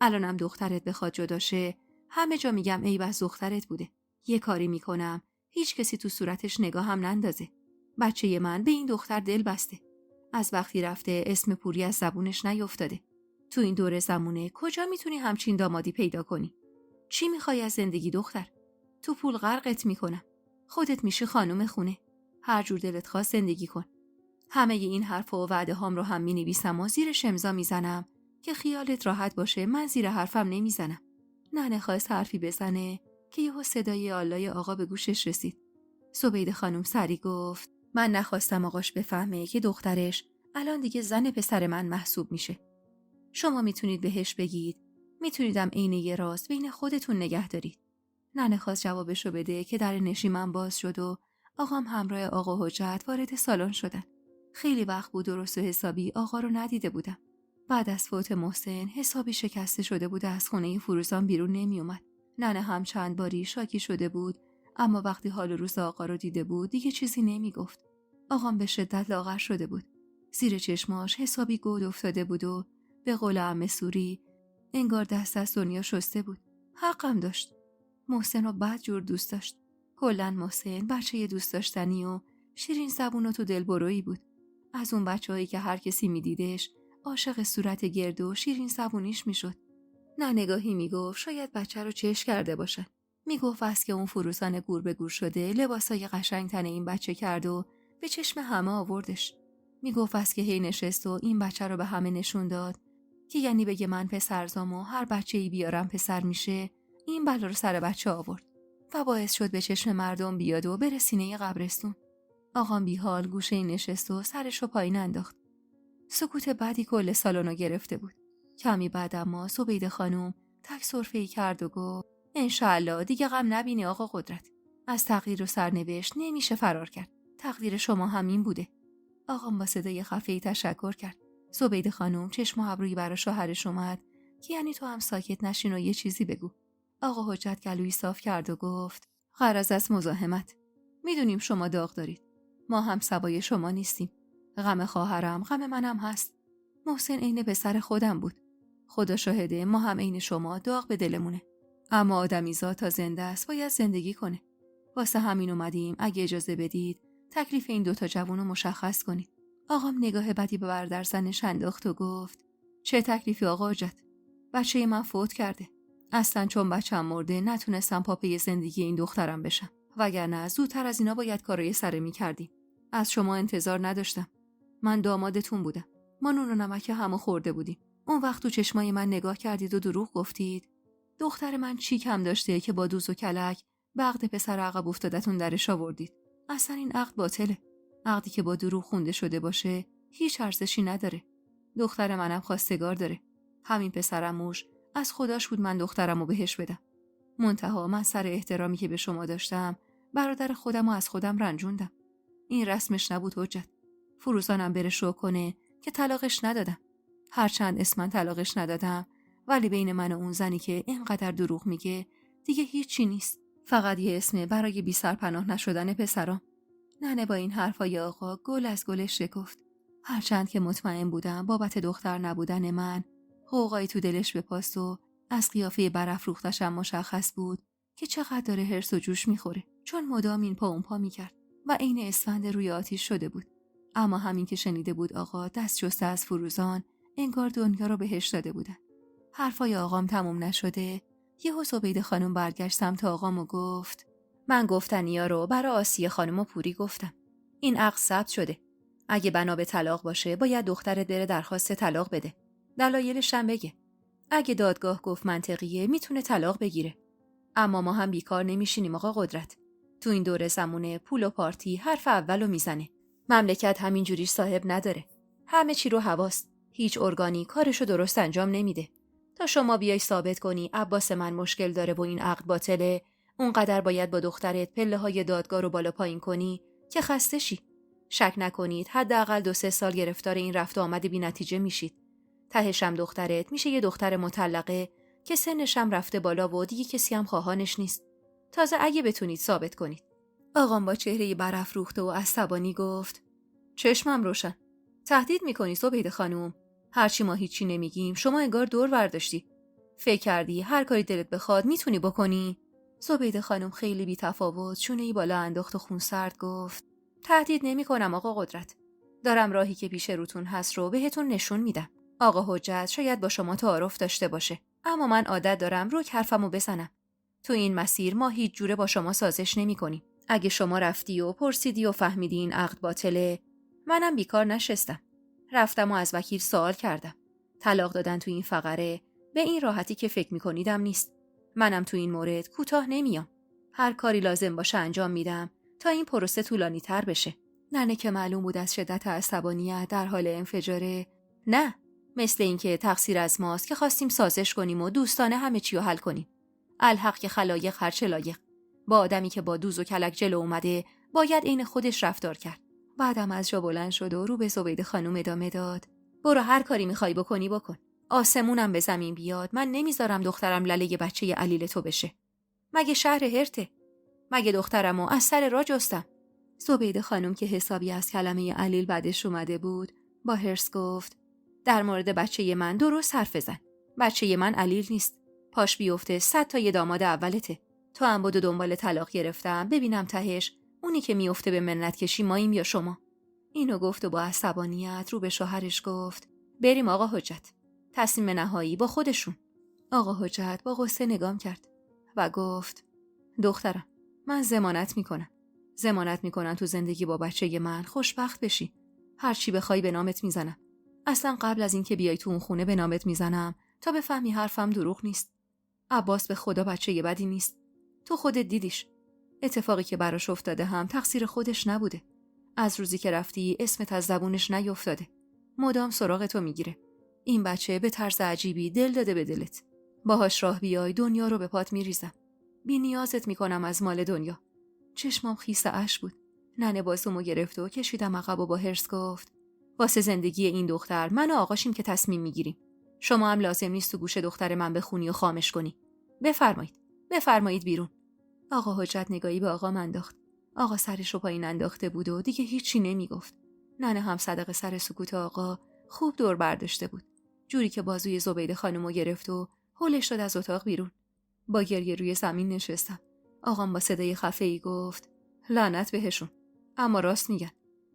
الانم دخترت بخواد جدا شه همه جا میگم ای بس دخترت بوده. یه کاری میکنم هیچ کسی تو صورتش نگاه هم نندازه. بچه من به این دختر دل بسته. از وقتی رفته اسم پوری از زبونش نیفتاده. تو این دور زمونه کجا میتونی همچین دامادی پیدا کنی؟ چی میخوای از زندگی دختر؟ تو پول غرقت میکنم. خودت میشی خانم خونه. هر جور دلت خواست زندگی کن. همه این حرف و وعده هام رو هم مینویسم و زیرش امضا میزنم که خیالت راحت باشه من زیر حرفم نمیزنم. ننه خواست حرفی بزنه که یهو صدای آلای آقا به گوشش رسید. زبیده خانم سری گفت من نخواستم آقاش بفهمه که دخترش الان دیگه زن پسر من محسوب میشه. شما میتونید بهش بگید، میتونیدم عین یه راز بین خودتون نگه دارید. ننه خواست جوابشو بده که در نشیمن باز شد و آقام همراه آقا حجت وارد سالن شدن. خیلی وقت بود درست و حسابی آقا رو ندیده بودم. بعد از فوت محسن حسابی شکسته شده بود، از خونه فروزان بیرون نمی اومد. ننه هم چند باری شاکی شده بود، اما وقتی حال و روز آقا رو دیده بود دیگه چیزی نمی گفت. آقام به شدت لاغر شده بود. زیر چشماش حسابی گود افتاده بود و به قول عمه سوری انگار دست از دنیا شسته بود. حقم داشت. محسن رو بد جور دوست داشت. کلاً محسن بچه دوست داشتنی و شیرین زبون و تو دلبرویی بود. از اون بچه‌هایی که هر کسی می‌دیدش عاشق صورت گرد و شیرین زبونیش میشد. نه نگاهی میگفت شاید بچه رو چش کرده باشن. میگفت از که اون فروزان گور به گور شده لباسای قشنگ تن این بچه کرد و به چشم همه آوردش. میگفت از که هی نشست و این بچه رو به همه نشون داد که یعنی بگه من پسرزام و هر بچه‌ای بیارم پسر میشه، این بلا رو سر بچه آورد و باعث شد به چشم مردم بیاد و بره سینه قبرستون. آقام بیحال گوشه نشست و سرش رو پایین انداخت. سکوت بعدی کل سالن رو گرفته بود. کمی بعد اما زبیده خانم تک سرفه‌ای کرد و گفت انشالله دیگه غم نبینی آقا قدرت. از تقدیر و سرنوشت نمیشه فرار کرد. تقدیر شما همین بوده. آقام با صدای خفه‌ای تشکر کرد. زبیده خانم چشم و ابرویی برای شوهرش اومد که یعنی تو هم ساکت نشین و یه چیزی بگو. آقا حجت گلویی صاف کرد و گفت غرض از مزاحمت. میدونیم شما داغ دارید. ما هم سوای شما نیستیم. غم خواهرم غم منم هست. محسن عین پسر خودم بود. خدا شاهده ما هم عین شما داغ به دلمونه. اما آدمیزاد تا زنده است باید زندگی کنه. واسه همین اومدیم اگه اجازه بدید تکلیف این دوتا جوون رو مشخص کنید. آقام نگاه بدی به برادرزنش انداخت و گفت چه تکلیفی آقا حجت؟ بچه من فوت کرده. اصلا چون بچه‌م مرده نتونستم پاپی زندگی این دخترم بشم. وگرنه زودتر از اینا باید کارای سره می‌کردیم. از شما انتظار نداشتم. من دامادتون بودم. ما نون و نمک همو خورده بودیم. اون وقت تو چشمای من نگاه کردید و دروغ گفتید. دختر من چی کم داشته که با دوز و کلک به عقد پسر عقب افتادتون درش آوردید؟ اصلا این عقد باطله. عقدی که با دروغ خونده شده باشه هیچ ارزشی نداره. دختر منم خواستگار داره. همین پسرموش از خداش بود من دخترمو بهش بدم. منتها من سر احترامی که به شما داشتم برادر خودمو از خودم رنجوندم. این رسمش نبود حجت. فروزانم بره شو کنه که طلاقش ندادم. هرچند اسمن طلاقش ندادم ولی بین من و اون زنی که اینقدر دروغ میگه دیگه هیچی نیست. فقط یه اسمه برای بی سرپناه نشدن پسرام. ننه با این حرفای آقا گل از گلش شکفت. هرچند که مطمئن بودم بابت دختر نبودن من غوغایی تو دلش بپاست و از قیافه برافروختشم مشخص بود که چقدر داره هرس و جوش میخوره، چون مدام این پا اون پا میکرد و عین اسفند روی آتیش شده بود. اما همین که شنیده بود آقا دست جسته از فروزان انگار دنیا رو بهش داده بودن. حرفای آقام تموم نشده یهو زبیده خانم برگشت سمت آقام و گفت من گفتنیا رو برای آسیه خانم و پوری گفتم. این عقد ثبت شده. اگه بنا به طلاق باشه باید دخترت بره درخواست طلاق بده. دلایلش هم بگه. اگه دادگاه گفت منطقیه میتونه طلاق بگیره. اما ما هم بیکار نمیشینیم آقا قدرت. تو این دوره زمونه پول و پارتی حرف اولو میزنه. مملکت همینجوری صاحب نداره. همه چی رو حواست. هیچ ارگانی کارشو درست انجام نمیده. تا شما بیای ثابت کنی عباس من مشکل داره و این عقد باطله، اونقدر باید با دخترت پله‌های دادگاه رو بالا پایین کنی که خسته شی. شک نکنید حداقل 2-3 سال گرفتار این رفت و آمد بی نتیجه میشید. تهش هم دخترت میشه یه دختر مطلقه که سنش هم رفته بالا و دیگه کسی هم خواهانش نیست. تازه اگه بتونید ثابت کنید. آقام با چهره برافروخته و عصبانی گفت چشمم روشن. تهدید میکنی زبیده خانوم؟ هرچی ما هیچی نمیگیم شما انگار دور برداشتی. فکر کردی هر کاری دلت بخواد میتونی بکنی؟ زبیده خانم خیلی بی تفاوت شونه‌ای بالا انداخت و خونسرد گفت تهدید نمیکنم آقا قدرت. دارم راهی که پیش روتون هست رو بهتون نشون میدم. آقا حجت شاید با شما تعارف داشته باشه، اما من عادت دارم روک حرفمو بزنم. تو این مسیر ما هیچ جوره با شما سازش نمی‌کنیم. اگه شما رفتی و پرسیدی و فهمیدی این عقد باطله، منم بیکار نشستم. رفتم و از وکیل سوال کردم. طلاق دادن تو این فقره به این راحتی که فکر می‌کنیدم نیست. منم تو این مورد کوتاه نمیام. هر کاری لازم باشه انجام میدم تا این پروسه طولانی‌تر بشه. ننه که معلوم بود از شدت عصبانیت در حال انفجاره، نه، مثل اینکه تقصیر از ماست که خواستیم سازش کنیم و دوستانه همه چی رو حل کنیم. الحق که خلایق هرچه لایق. با آدمی که با دوز و کلک جلو اومده باید عین خودش رفتار کرد. بعدم از جا بلند شد و رو به زبیده خانم ادامه داد. برو هر کاری میخوای بکنی بکن. آسمونم به زمین بیاد من نمیذارم دخترم لله بچه علیل تو بشه. مگه شهر هرته؟ مگه دخترمو از سر راه جستم؟ زبیده خانم که حسابی از کلمه علیل بعدش اومده بود با هرس گفت در مورد بچه من درست حرف بزن. بچه من علیل نیست. پاش بیفته 100 تا یه داماد اولته. تو هم بدو دنبال طلاق گرفتم ببینم تهش اونی که میفته به منت کشی ماییم یا شما. اینو گفت و با عصبانیت رو به شوهرش گفت بریم آقا حجت. تصمیم نهایی با خودشون. آقا حجت با غصه نگام کرد و گفت دخترم من ضمانت میکنم. ضمانت میکنم تو زندگی با بچه من خوشبخت بشی. هر چی بخوای به نامت میزنم. اصلا قبل از اینکه بیای تو اون خونه به نامت میزنم تا بفهمی حرفم دروغ نیست. عباس به خدا بچه بدی نیست. تو خودت دیدیش. اتفاقی که براش افتاده هم تقصیر خودش نبوده. از روزی که رفتی اسمت از زبونش نیفتاده. مدام سراغ تو میگیره. این بچه به طرز عجیبی دل داده به دلت. باهاش راه بیای دنیا رو به پات میریزم. بی نیازت میکنم از مال دنیا. چشمام خیس اشک بود. ننه بازومو گرفت و کشیدم عقب و با هرس گفت واسه زندگی این دختر من و آقاشیم که تصمیم میگیریم. شما هم لازم نیست تو گوش دختر من بخونی و خامش کنی. بفرمایید بیرون. آقا حجت نگاهی به آقا انداخت. آقا سرش رو پایین انداخته بود و دیگه هیچی نمیگفت. ننه هم صدق سر سکوت آقا خوب دور برداشته بود. جوری که بازوی زبیده خانمو گرفت و هولش داد از اتاق بیرون. با گریه روی زمین نشستم. آقام با صدای خفه‌ای گفت لعنت بهشون. اما راست میگن.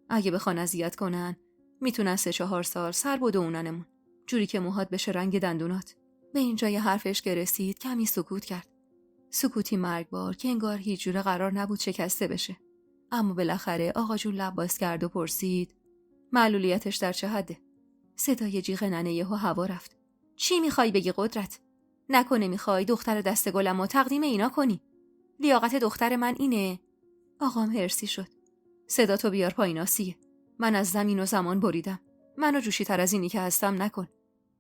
اگه بخوان اذیت کنن میتونن 3-4 سال سر بدوننمون، جوری که موهات بشه رنگ دندونات. به اینجای حرفش که رسید کمی سکوت کرد. سکوتی مرگبار که انگار هیچ جوره قرار نبود شکسته بشه. اما بالاخره آقا جون لب باز کرد و پرسید معلولیتش در چه حده؟ صدای جیغ ننه یهو هوا رفت. چی میخوای بگی قدرت؟ نکنه میخوای دختر دست گلمو تقدیم اینا کنی؟ لیاقت دختر من اینه؟ آقام هرسی شد. صدا تو بیار پایین آسیه. من از زمین و زمان بریدم. منو جوشی تر از اینی که هستم نکن.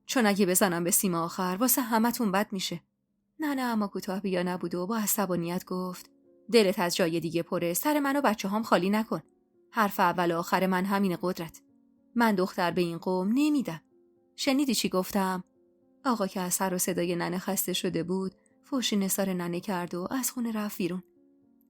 چون اگه بزنم به سیم آخر واسه همتون بد میشه. نه اما کوتاه بیا نبود و با عصبانیت گفت دلت از جای دیگه پره، سر من و بچه هم خالی نکن. حرف اول و آخر من همین قدرت. من دختر به این قوم نمیدم. شنیدی چی گفتم؟ آقا که از سر و صدای ننه خسته شده بود فوشی نثار ننه کرد و از خونه رفت بیرون.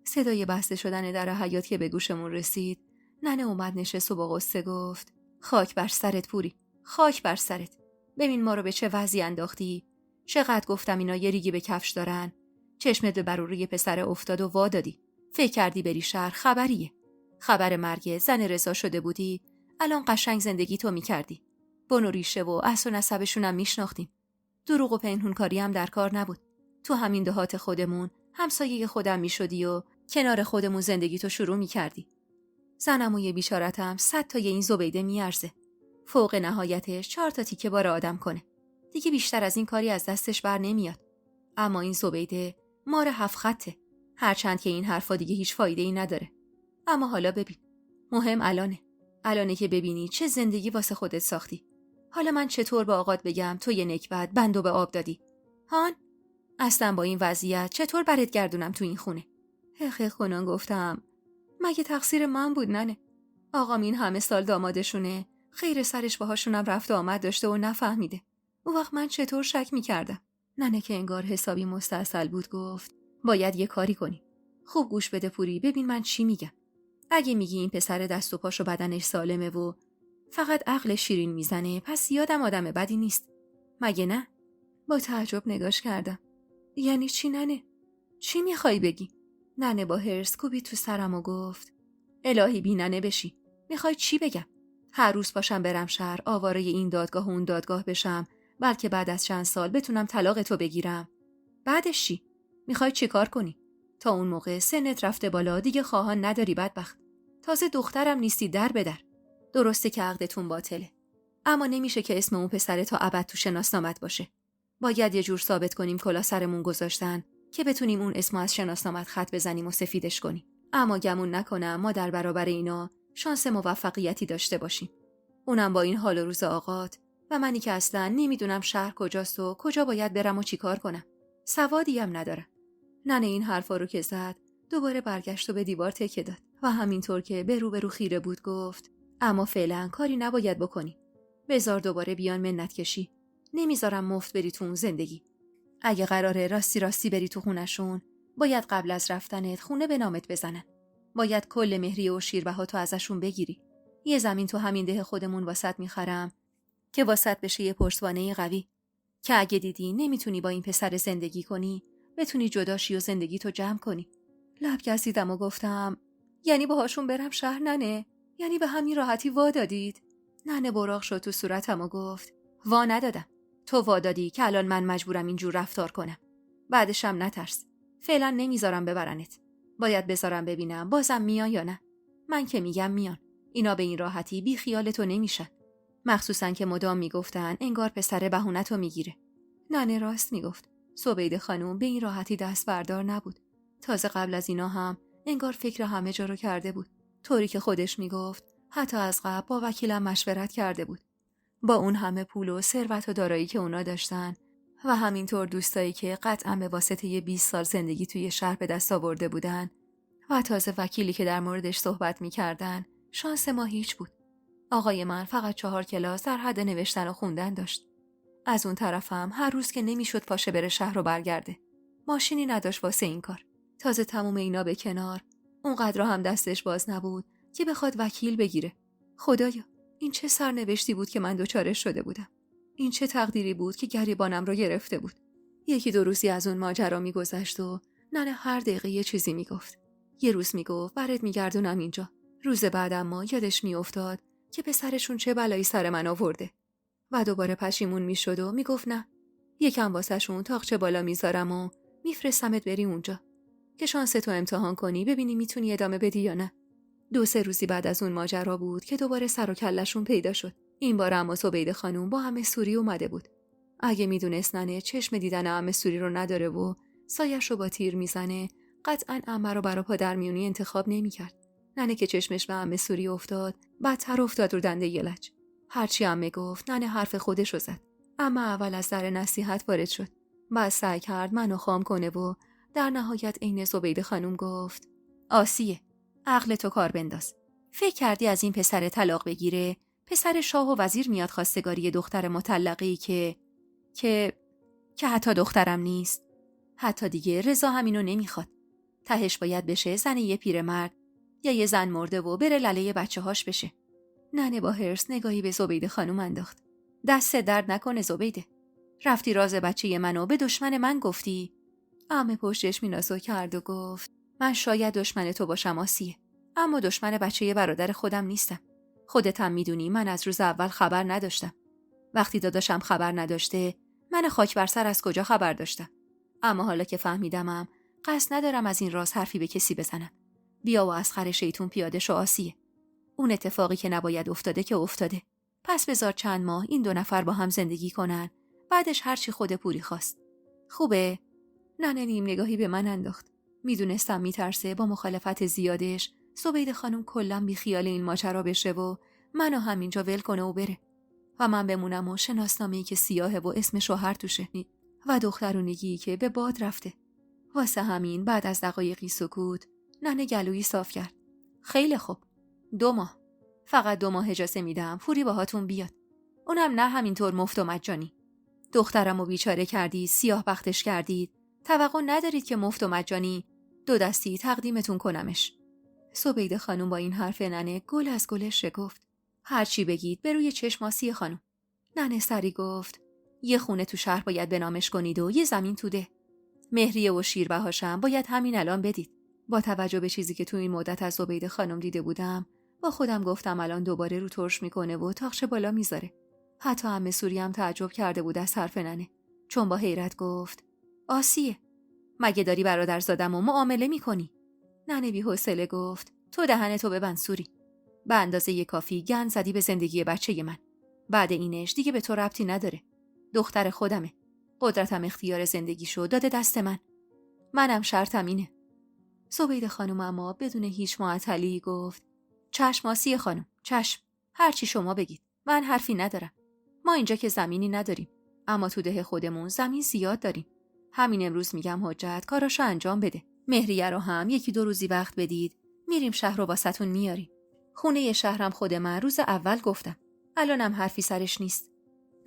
صدای بسته شدن در حیاط که به گوشمون رسید، ننه اومد نشست و با غصه گفت خاک بر سرت پوری، خاک بر سرت. ببین ما رو به چه وضعی انداختی. چقدر گفتم اینا یه ریگی به کفش دارن. چشمت به بروری پسر افتاد و وا دادی. فکر کردی بری شهر خبریه. خبر مرگ زن رضا شده بودی، الان قشنگ زندگی تو میکردی. بن و ریشه و اصل و نسبشون هم میشناختیم. دروغ و پنهونکاری هم در کار نبود. تو همین دهات خودمون همسایه خودم میشدی و کنار خودمون زندگی تو شروع میکردی. زنم و یه بیچارتم 100 تا این زبیده میارزه. فوق نهایتش 4 تا تیکه بار آدم کنه. دیگه بیشتر از این کاری از دستش بر نمیاد. اما این زبیده مار 7 خطه. هرچند که این حرفا دیگه هیچ فایده ای نداره. اما حالا ببین. مهم الانه که ببینی چه زندگی واسه خودت ساختی. حالا من چطور به آقات بگم تو یه نکبت بندو به آب دادی؟ هان؟ اصلا با این وضعیت چطور برات گردونم تو این خونه؟ هخ کنان گفتم مگه تقصیر من بود ننه؟ آقام این همه سال دامادشونه، خیر سرش باهاشونم رفت و آمد داشته و نفهمیده. اون وقت من چطور شک میکردم؟ ننه که انگار حسابی مستاصل بود گفت باید یه کاری کنی. خوب گوش بده پوری، ببین من چی میگم. اگه میگی این پسر دست و پاش و بدنش سالمه و فقط عقل شیرین میزنه، پس یادم آدم بدی نیست. مگه نه؟ با تعجب نگاش کردم. یعنی چی ننه؟ چی میخوای بگی؟ ننه با هرس کوبید تو سرم و گفت الهی بی ننه بشی. میخوای چی بگم؟ هر روز پاشم برم شهر، آواره این دادگاه و اون دادگاه بشم، بلکه بعد از چند سال بتونم طلاق تو بگیرم. بعدش چی؟ میخوای چی کار کنی؟ تا اون موقع سنت رفته بالا، دیگه خواهان نداری بدبخت. تازه دخترم نیستی در به در. درسته که عقدتون باطله، اما نمیشه که اسم اون پسر تا ابد تو شناسنامت باشه. باید یه جور ثابت کنیم کلا سرمون گذاشتن که بتونیم اون اسمو از شناسنامت خط بزنیم و سفیدش کنیم. اما گمون نکنم ما در برابر اینا شانس موفقیتی داشته باشیم. اونم با این حال و روز آقات و منی که اصلا نمیدونم شهر کجاست و کجا باید برم و چیکار کنم. سوادی هم ندارم. ننه این حرفا رو که زد دوباره برگشت و به دیوار تکیه داد و همینطور که به رو خیره بود گفت اما فعلا کاری نباید بکنی. بذار دوباره بیان منت کشی. نمیذارم مفت بری تو اون زندگی. اگه قراره راستی بری تو خونشون، باید قبل از رفتنت خونه به نامت بزنن. باید کل مهریه و شیربهاتو ازشون بگیری. یه زمین تو همین ده خودمون واسط میخرم که واسط بشه یه پشتوانه قوی که اگه دیدی نمیتونی با این پسر زندگی کنی، بتونی جداشی و زندگی تو جمع کنی. لب کسیدم و گفتم یعنی باهاشون برم شهر ننه؟ یعنی به همین راحتی وا دادید؟ ننه براق شد تو صورتم و گفت وا ندادم. تو وا دادی که الان من مجبورم اینجور رفتار کنم. بعدشم نترس. فعلا نمیذارم ببرنت. باید بذارم ببینم بازم میان یا نه. من که میگم میان. اینا به این راحتی بی خیال تو نمیشن. مخصوصا که مدام میگفتن انگار پسر بهونتو میگیره. ننه راست میگفت. زبیده خانوم به این راحتی دست بردار نبود. تازه قبل از اینا هم انگار فکر همه جا رو کرده بود. طوری که خودش میگفت حتی از قبل با وکیلم مشورت کرده بود. با اون همه پول و ثروت و دارایی که اونا داشتن و همینطور دوستایی که قطعا به واسطه 20 سال زندگی توی شهر به دست آورده بودن و تازه وکیلی که در موردش صحبت میکردن، شانس ما هیچ بود. آقای من فقط 4 کلاس در حد نوشتن و خوندن داشت. از اون طرفم هر روز که نمیشد پاشه بره شهر و برگرده. ماشینی نداشت واسه این کار. تازه تموم اینا به کنار، اونقدر هم دستش باز نبود که بخواد وکیل بگیره. خدایا، این چه سرنوشتی بود که من دوچارش شده بودم. این چه تقدیری بود که گریبانم رو گرفته بود. 1-2 روزی از اون ماجرا میگذشت و ننه هر دقیقه یه چیزی میگفت. یه روز میگفت برات میگردونم اینجا، روز بعد اما یادش میافتاد که پسرشون چه بلایی سر من آورده و دوباره پشیمون میشد و میگفت نه، یکم واسهشون تاقچه بالا میذارم و میفرستمت بری اونجا که شانستو امتحان کنی ببینی میتونی ادامه بدی یا نه. 2-3 روزی بعد از اون ماجرا بود که دوباره سر و کلشون پیدا شد. این بار اما زبیده خانم با عمه سوری اومده بود. اگه میدونست ننه چشم دیدن عمه سوری رو نداره و سایش رو با تیر میزنه، قطعاً عمه رو برا پادرمیونی انتخاب نمیکرد. ننه که چشمش به عمه سوری افتاد، بدتر افتاد رو دنده یلج. هرچی عمه گفت، ننه حرف خودش رو زد. عمه اول از در نصیحت وارد شد. بعد سعی کرد منو خام کنه و در نهایت عین زبیده خانم گفت: آسیه، عقل تو کار بنداز. فکر کردی از این پسر طلاق بگیره؟ پسر شاه و وزیر میاد خواستگاری دختر مطلقه‌ای که حتی دخترم نیست. حتی دیگه رضا همینو نمیخواد. تهش باید بشه زن یه پیرمرد یا یه زن مرده و بره لله بچه‌هاش بشه. ننه با حرص نگاهی به زبیده خانم انداخت. دست درد نکنه زبیده. رفتی راز بچه منو به دشمن من گفتی؟ عمه پشتش مینازو کرد و گفت: من شاید دشمن تو باشم آسیه، اما دشمن بچه برادر خودم نیستم. خودت هم میدونی من از روز اول خبر نداشتم. وقتی داداشم خبر نداشته، من خاک بر سر از کجا خبر داشتم؟ اما حالا که فهمیدمم، قصد ندارم از این راز حرفی به کسی بزنم. بیا و از خر شیطون پیاده شو آسیه. اون اتفاقی که نباید افتاده که افتاده. پس بذار چند ماه این 2 نفر با هم زندگی کنن. بعدش هرچی خود پوری خواست. خوبه؟ ننه نیم نگاهی به من انداخت. میدونستم میترسه با مخالفت زیادش زبیده خانم کلاً بی خیال این ماجرا بشه و منو همینجا ول کنه و بره و من بمونم و شناسنامه‌ای که سیاهه و اسم شوهر توشه و دخترونگی که به باد رفته. واسه همین بعد از دقایقی سکوت ننه گلویی صاف کرد. خیلی خوب. 2 ماه. فقط 2 ماه اجازه میدم پوری باهاتون بیاد. اونم نه همینطور مفت و مجانی. دخترمو بیچاره کردید، سیاه بختش کردید. توقع ندارید که مفت و مجانی 2 دستی تقدیمتون کنمش. زبیده خانم با این حرف ننه گل از گلش شکفت. هر چی بگید به روی چشم آسیه خانم. ننه سری گفت: یه خونه تو شهر باید بنامش کنید و یه زمین تو ده. مهریه و شیربهاشم باید همین الان بدید. با توجه به چیزی که تو این مدت از زبیده خانم دیده بودم، با خودم گفتم الان دوباره رو ترش میکنه و تاخچه بالا میذاره. حتی عمه سوری هم تعجب کرده بود از حرف ننه، چون با حیرت گفت: آسیه، مگه داری برادرزادمو معامله میکنی؟ ننه بی‌حوصله گفت: تو دهنتو ببند سوری. به اندازه کافی گند زدی به زندگی بچه من. بعد اینش دیگه به تو ربطی نداره. دختر خودمه. قدرتم اختیار زندگیشو داده دست من. منم شرطم اینه. زبیده خانم اما بدون هیچ معطلی گفت: چشم آسیه خانم، چشم. هرچی شما بگید. من حرفی ندارم. ما اینجا که زمینی نداریم، اما تو ده خودمون زمین زیاد داریم. همین امروز میگم حجت کاراشو انجام بده. مهریه رو هم 1-2 روزی وقت بدید. میریم شهر رو واسهتون میاریم. خونه شهرم خود من روز اول گفتم. الانم حرفی سرش نیست.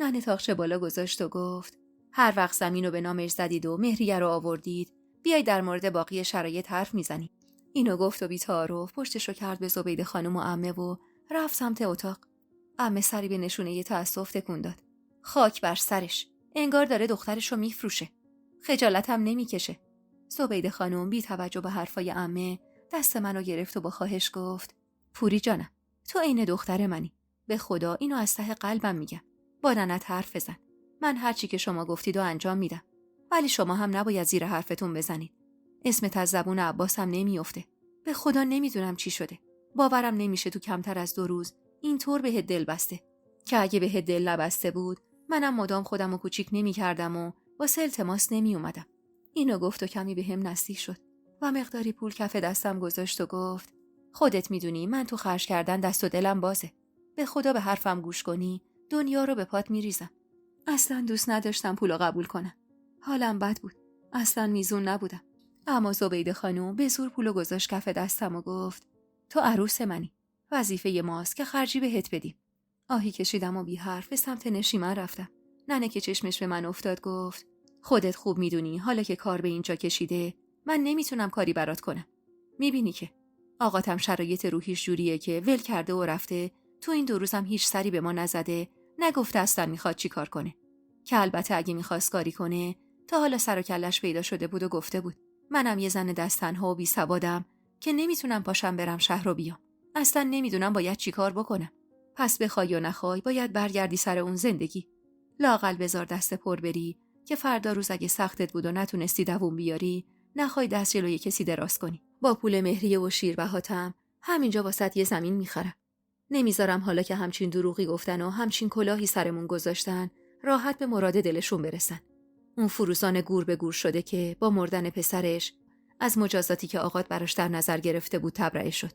ننه تاخچه بالا گذاشت و گفت: هر وقت زمین رو به نامش زدید و مهریه رو آوردید، بیای در مورد باقی شرایط حرف میزنید. اینو گفت و بی‌تعارف پشتشو کرد به زبیده خانم و عمه و رفت سمت اتاق. عمه سری به نشونه تأسف تکون داد. خاک بر سرش. انگار داره دخترشو میفروشه. خجالتم نمیکشه. زبیده خانم بی توجه به حرفای عمه دست منو گرفت و با خواهش گفت: پوری جانم، تو عین دختر منی. به خدا اینو از ته قلبم میگم. با ننت حرف بزن. من هر چی که شما گفتید و انجام میدم. ولی شما هم نباید زیر حرفتون بزنید. اسمت از زبون عباس هم نمیافته. به خدا نمیدونم چی شده. باورم نمیشه تو کمتر از 2 روز اینطور بهت دل بسته. که اگه بهت دل نبسته بود، منم مدام خودمو کوچیک نمی‌کردم و واسه التماس نمیومدم. اینو گفت و کمی بهم نزدیک شد و مقداری پول کف دستم گذاشت و گفت: خودت میدونی من تو خرج کردن دست و دلم بازه. به خدا به حرفم گوش کنی دنیا رو به پات میریزم. اصلا دوست نداشتم پولو قبول کنم. حالم بد بود. اصلا میزون نبودم. اما زبیده خانم به زور پولو گذاشت کف دستم و گفت: تو عروس منی. وظیفه ماست که خرجی بهت بدیم. آهی کشیدم و بی حرف به سمت نشیمن رفتم. ننه که چشمش به من افتاد گفت: خودت خوب میدونی حالا که کار به اینجا کشیده من نمیتونم کاری برات کنم. میبینی که آقاتم شرایط روحیش جوریه که ول کرده و رفته. تو این 2 روزم هیچ سری به ما نزده، نگفته اصلا میخواد چی کار کنه. که البته اگه میخواست کاری کنه تا حالا سر و کلش پیدا شده بود و گفته بود. منم یه زن دست تنها و بی سوادم که نمیتونم پاشم برم شهر رو بیام. اصلا نمیدونم باید چی کار بکنم. پس بخوای یا نخوای باید برگردی سر اون زندگی. لااقل بذار دست پر بری که فردا روز اگه سختت بود و نتونستی دووم بیاری، نخوای دست جلوی کسی دراز کنی. با پول مهریه و شیربهاتم همینجا واسط یه زمین میخرم. نمیذارم حالا که همچین دروغی گفتن و همچین کلاهی سرمون گذاشتن راحت به مراد دلشون برسن. اون فروزان گور به گور شده که با مردن پسرش از مجازاتی که آقات براش در نظر گرفته بود تبرئه شد.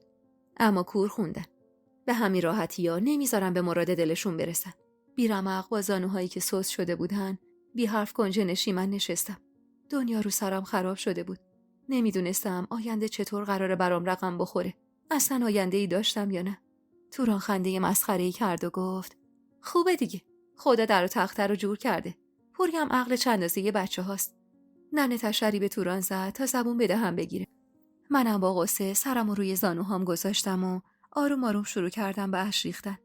اما کور خوندن. به همین راحتی‌ها نمیذارم به مراد دلشون برسن. بیرمق با زانوهایی که سوس شده بودن بی حرف کنج نشیمن نشستم. دنیا رو سرم خراب شده بود. نمیدونستم آینده چطور قراره برام رقم بخوره. اصلا آینده‌ای داشتم یا نه. توران خنده مسخره‌ای کرد و گفت خوبه دیگه. خدا در و تخته رو جور کرده. پوری هم عقل چندازه بچه هاست. ننه تشری به توران زد تا زبون بده هم بگیره. منم با غصه سرم رو روی زانوهام گذاشتم و آروم آروم شروع کردم به اشک ریختن.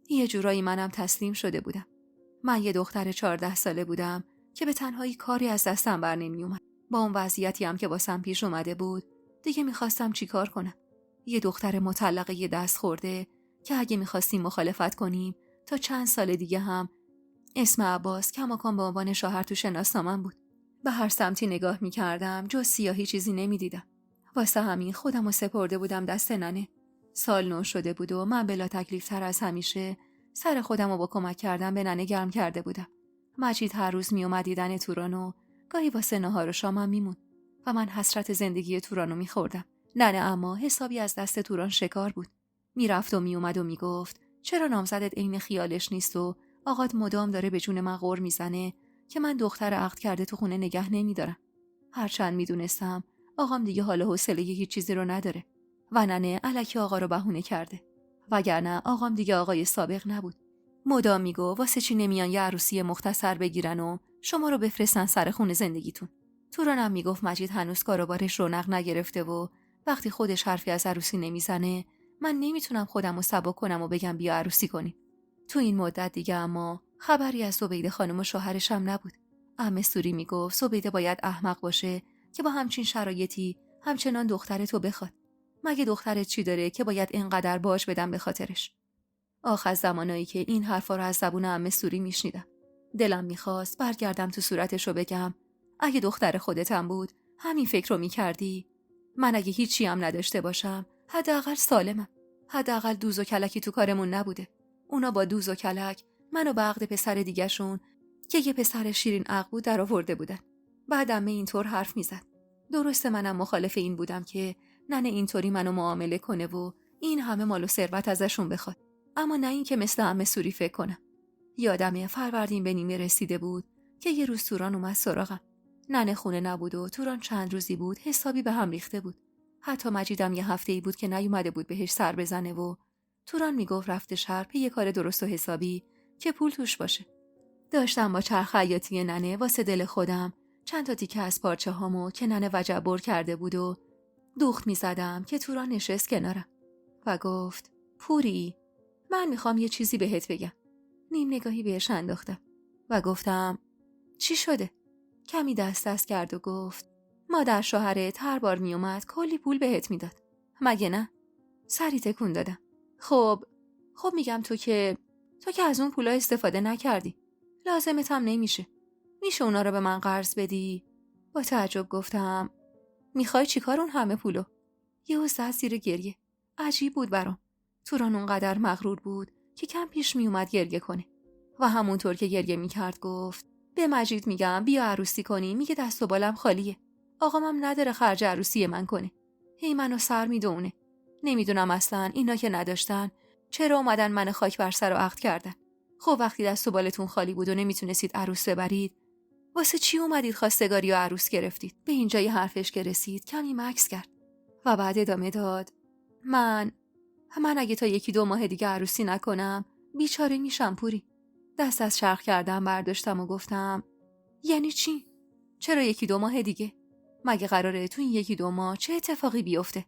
یه جورایی منم تسلیم شده بودم. من یه دختر 14 ساله بودم که به تنهایی کاری از دستم بر نمی اومد. با اون وضعیتی هم که واسم پیش اومده بود دیگه میخواستم چی کار کنم. یه دختر مطلقه یه دست خورده که اگه میخواستیم مخالفت کنیم تا چند سال دیگه هم اسم عباس کماکان به عنوان شوهر تو شناسنامه‌ام بود. به هر سمتی نگاه میکردم جز سیاهی چیزی نمیدیدم. واسه همین خودمو سپرده بودم دست ننه. سال نو شده بود و من بلا تکلیف تر از همیشه سر خودمو با کمک کردن به ننه گرم کرده بودم. مجید هر روز میومد دیدن تورانو، گاهی واسه نهار و شامم میمون و من حسرت زندگی تورانو میخوردم. ننه اما حسابی از دست توران شکار بود. میرفت و میومد و میگفت چرا نامزدت عین خیالش نیست و آقات مدام داره به جون من غر میزنه که من دختر عقد کرده تو خونه نگه نمیدارم. هرچند میدونستم آقام دیگه حال و حوصله هیچ چیزی رو نداره و ننه الکی آقا رو بهونه کرده. وگرنه آقام دیگه آقای سابق نبود. مدام میگو واسه چی نمیان یه عروسی مختصر بگیرن و شما رو بفرستن سر خونه زندگیتون. تورانم میگفت مجید هنوز کاروبارش رونق نگرفته و وقتی خودش حرفی از عروسی نمیزنه من نمیتونم خودم رو سبک کنم و بگم بیا عروسی کنیم. تو این مدت دیگه اما خبری از زبیده خانم و شوهرش هم نبود. عمه سوری میگفت زبیده باید احمق باشه که با همچین شرایطی همچنان دخترتو بخواد. مگه دخترت چی داره که باید اینقدر باج بدم به خاطرش؟ آخر زمانایی که این حرفا رو از زبون عمه سوری میشنیدم دلم میخواست برگردم تو صورتشو بگم اگه دختر خودتم بود همین فکر رو میکردی؟ من اگه هیچی هم نداشته باشم حداقل سالمم. حداقل دوز و کلکی تو کارمون نبوده. اونا با دوز و کلک منو به عقد پسر دیگه‌شون که یه پسر شیرین عقل بود در آورده بودن. بعدم اینطور حرف میزد. درسته منم مخالف این بودم که ننه اینطوری منو معامله کنه و این همه مال و ثروت ازشون بخواد. اما نه این که مثل عمه سوری فکر کنم. یادمه فروردین به نیمه رسیده بود که یه روز توران اومد سراغم. ننه خونه نبود و توران چند روزی بود حسابی به هم ریخته بود. حتی مجیدم یه هفته‌ای بود که نیومده بود بهش سر بزنه و توران میگفت رفته شهر پی یه کار درست و حسابی که پول توش باشه. داشتم با چرخ خیاطی ننه واسه دل خودم چند تا تیکه از پارچه هامو که ننه وجع بر کرده بود و دوخت میزدم که توران نشست کنارم و گفت پوری من میخوام یه چیزی بهت بگم. نیم نگاهی بهش انداختم و گفتم چی شده؟ کمی دست کرد و گفت مادر شوهرت هر بار میومد کلی پول بهت میداد. مگه نه؟ سری تکون دادم. خب میگم تو که از اون پولا استفاده نکردی. لازمت هم نمیشه. میشه اونا رو به من قرض بدی؟ با تعجب گفتم میخوای چیکار اون همه پولو؟ یهو زد زیر گریه. عجیب بود برام. توران اونقدر مغرور بود که کم پیش میومد گریه کنه و همونطور که گریه میکرد گفت به مجید میگم بیا عروسی کنی، میگه دست و بالم خالیه. آقامم نداره خرج عروسی من کنه. هی منو سر میدونه. نمیدونم اصلا اینا که نداشتن چرا اومدن من خاک بر سر و عقد کردن. خب وقتی دست و بالتون خالی بود و نمیتونستید عروس ببرید واسه چی اومدید خواستگاری و عروس گرفتید؟ به اینجای حرفش که رسید کمی مکث کرد و بعد ادامه داد من اگه تا 1-2 ماه دیگه عروسی نکنم بیچاره میشم پوری. دست از چرخ کردم برداشتم و گفتم یعنی چی؟ چرا 1-2 ماه دیگه؟ مگه قراره تو این 1-2 ماه چه اتفاقی بیفته؟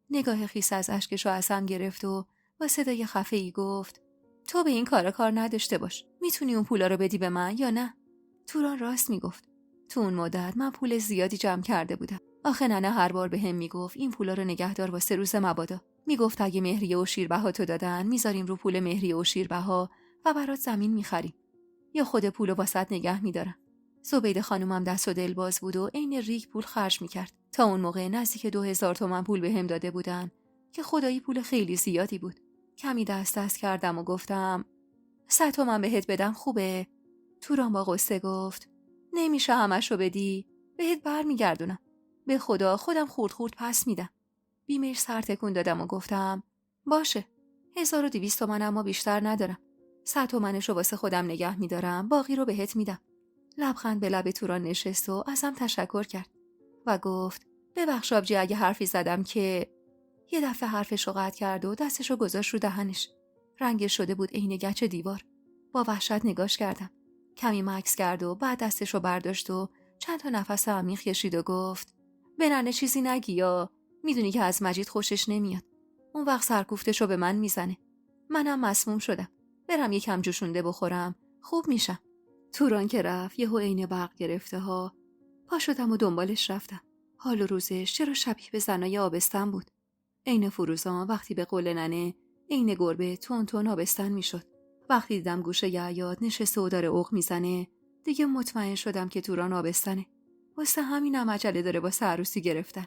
نگاه خیس از اشکشو از هم گرفت و با صدای خفه‌ای گفت تو به این کار نداشته باش. میتونی اون پولا رو بدی به من یا نه؟ توران راست میگفت. تو اون مدت من پول زیادی جمع کرده بودم. آخه ننه هر بار بهم میگفت این پولا رو نگهدار واسه روز مبادا. میگفت اگه مهریه و شیربها تو دادن میذاریم رو پول مهریه و شیربها و برات زمین میخریم یا خود پولو واسط نگه میدارم. زبیده خانومم دست و دل باز بود و عین ریگ پول خرج میکرد. تا اون موقع نزدیک 2000 تومان پول بهم داده بودن که خدایی پول خیلی زیادی بود. کمی دست کردم و گفتم 100 تومان بهت بدم خوبه؟ توران با غصه گفت نمیشه همشو بدی، بهت برمیگردونم. به خدا خودم خورد پس میدم. بیمش سر تکون دادم و گفتم باشه 1200 تومان اما بیشتر ندارم. 100 تومنشو واسه خودم نگه میدارم، باقی رو بهت میدم. لبخند به لب توران نشست و ازم تشکر کرد و گفت ببخش آبجی اگه حرفی زدم که. یه دفعه حرفشو قطع کرد و دستشو گذاشت رو دهنش. رنگش شده بود عین گچ دیوار. با وحشت نگاش کردم. کمی مکث کرد و بعد دستشو برداشت و چند تا نفس عمیق کشید و گفت به ننه چیزی نگی یا میدونی که از مجید خوشش نمیاد. اون وقت سرکوفتشو به من میزنه. منم مسموم شدم. برم یکم جوشونده بخورم خوب میشم. توران که رفت یهو عین برق گرفته ها. پا شدم و دنبالش رفتم. حال و روزش چرا شبیه به زنای آبستن بود. عین فروزان وقتی به قول ننه عین گربه تون آبستن میشد. وقتی دیدم گوشه عیاد نشسته و داره اوق میزنه دیگه مطمئن شدم که توران آبستنه. واسه همینم عجله داره واسه عروسی گرفتن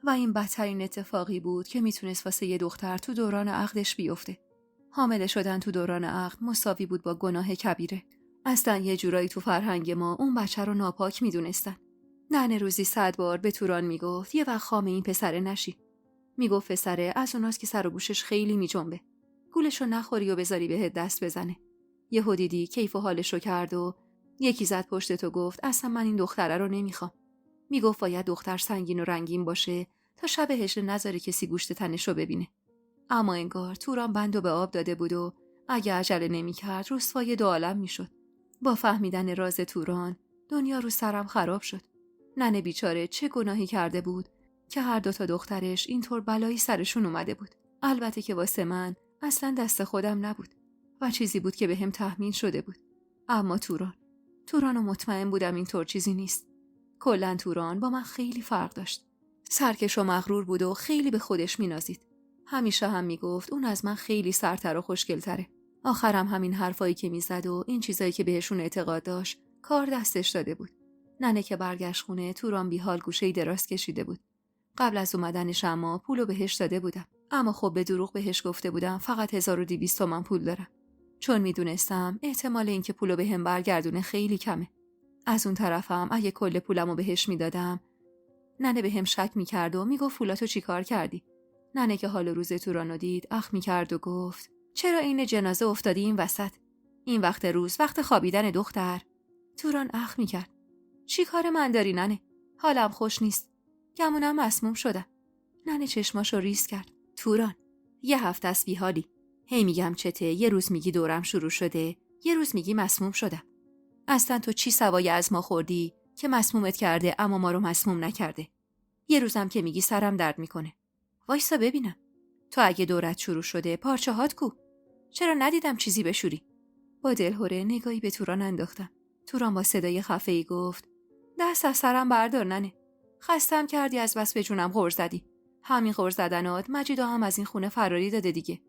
و این بدترین اتفاقی بود که میتونست واسه یه دختر تو دوران عقدش بیفته. حامله شدن تو دوران عقد مساوی بود با گناه کبیره. اصلا یه جورایی تو فرهنگ ما اون بچه رو ناپاک میدونستن. ننه روزی 100 بار به توران میگفت یه وقت خامه این پسره نشی. میگفت پسره از اوناست که سر و گوشش خیلی میجنبه. گولشو نخوری و بذاری بهت دست بزنه. یهو دیدی کیف و حالشو کرد و یکی زد پشتت و گفت اصلا من این دختره رو نمیخوام. میگفت باید دختر سنگین و رنگین باشه تا شب هجله نذاره کسی گوشت تنشو ببینه. اما انگار توران بندو به آب داده بود و اگه عجله نمیکرد رسوای 2 عالم میشد. با فهمیدن راز توران دنیا رو سرم خراب شد. ننه بیچاره چه گناهی کرده بود که هر 2 تا دخترش اینطور بلایی سرشون اومده بود. البته که واسه من اصلا دست خودم نبود و چیزی بود که بهم تحمیل شده بود. اما توران و مطمئن بودم اینطور چیزی نیست. کلاً توران با من خیلی فرق داشت. سرکش و مغرور بود و خیلی به خودش مینازید. همیشه هم میگفت اون از من خیلی سرتر و خوشگل‌تره. آخرم همین حرفایی که میزد و این چیزایی که بهشون اعتقاد داشت کار دستش داده بود. ننه که برگشت خونه توران بیحال گوشه‌ای دراز کشیده بود. قبل از اومدنش اما پولو بهش داده بودم. اما خب به دروغ بهش گفته بودم فقط 1200 تومان پول دارم. چون میدونستم احتمال اینکه پولو بهم برگردونه خیلی کمه. از اون طرفم اگه کل پولمو بهش میدادم ننه بهم شک میکرد و میگفت پولاتو چیکار کردی؟ ننه که حال روز تورانو دید اخ میکرد و گفت چرا این جنازه افتادی این وسط؟ این وقت روز وقت خوابیدن دختر. توران اخ میکرد. چی کار من داری ننه؟ حالم خوش نیست. گمونم مسموم شدم. ننه چشماشو ریز کرد. توران یه هفته است بیحالی. هی میگم چته، یه روز میگی دورم شروع شده، یه روز میگی مسموم شدم. اصلا تو چی سوای از ما خوردی که مسمومت کرده اما ما رو مسموم نکرده؟ یه روزم که میگی سرم درد میکنه. وایسا ببینم. تو اگه دورت شروع شده پارچه هات کو؟ چرا ندیدم چیزی بشوری؟ با دلهره نگاهی به توران انداختم. توران با صدای خفه‌ای گفت دست از سرم بردار ننه. خستم کردی از بس به جونم غر زدی. همین غر زدنات مجیدو هم از این خونه فراری داده دیگه.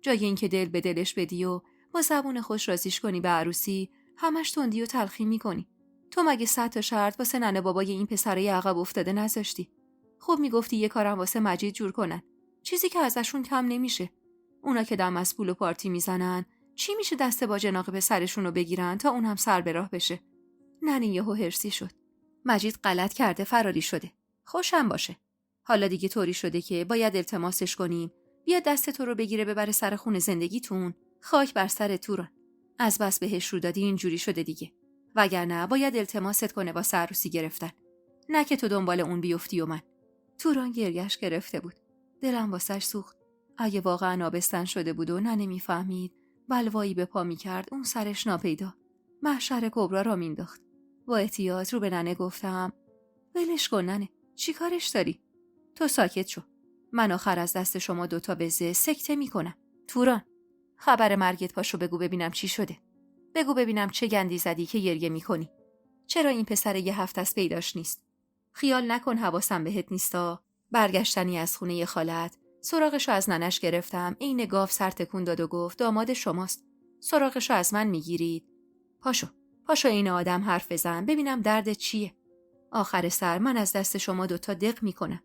جای اینکه دل به دلش بدی و با زبون خوش رازیش کنی به عروسی همش تندی و تلخی میکنی. تو مگه 100 تا شرط واسه ننه بابای این پسرای عقب افتاده نذاشتی؟ خب میگفتی یه کارم واسه مجید جور کنن. چیزی که ازشون کم نمیشه. اونا که دم از پول و پارتی میزنن چی میشه دست با جناق به سرشونو بگیرن تا اون هم سر به راه بشه؟ ننه یهو هرسی شد. مجید غلط کرده فراری شده. خوشم باشه. حالا دیگه طوری شده که باید التماسش کنیم بیا دست تو رو بگیره ببره سر خونه زندگیتون. خاک بر سر توران. از بس بهش رو دادی اینجوری شده دیگه. وگرنه باید التماست کنه واسه عروسی گرفتن. نه که تو دنبال اون بیفتی و من. توران گریش گرفته بود. دلم واسش سوخت. اگه واقعا آبستن شده بود و ننه میفهمید بلوایی به پا میکرد اون سرش ناپیدا. محشر کبرا را مینداخت. با احتیاط رو به ننه گفتم ولش کن ننه. چی کارش داری؟ تو ساکت شو. من آخر از دست شما 2 تا بزه سکته میکنم. توران خبر مرگت پاشو بگو ببینم چی شده. بگو ببینم چه گندی زدی که گریه میکنی. چرا این پسر یه هفته است پیداش نیست؟ خیال نکن حواسم بهت نیستا. برگشتنی از خونه خالت سراغشو از ننش گرفتم. عین گاو سر تکون داد و گفت داماد شماست. سراغشو از من میگیرید. پاشو این آدم حرف بزن ببینم دردت چیه. آخر سر من از دست شما دوتا دق میکنم.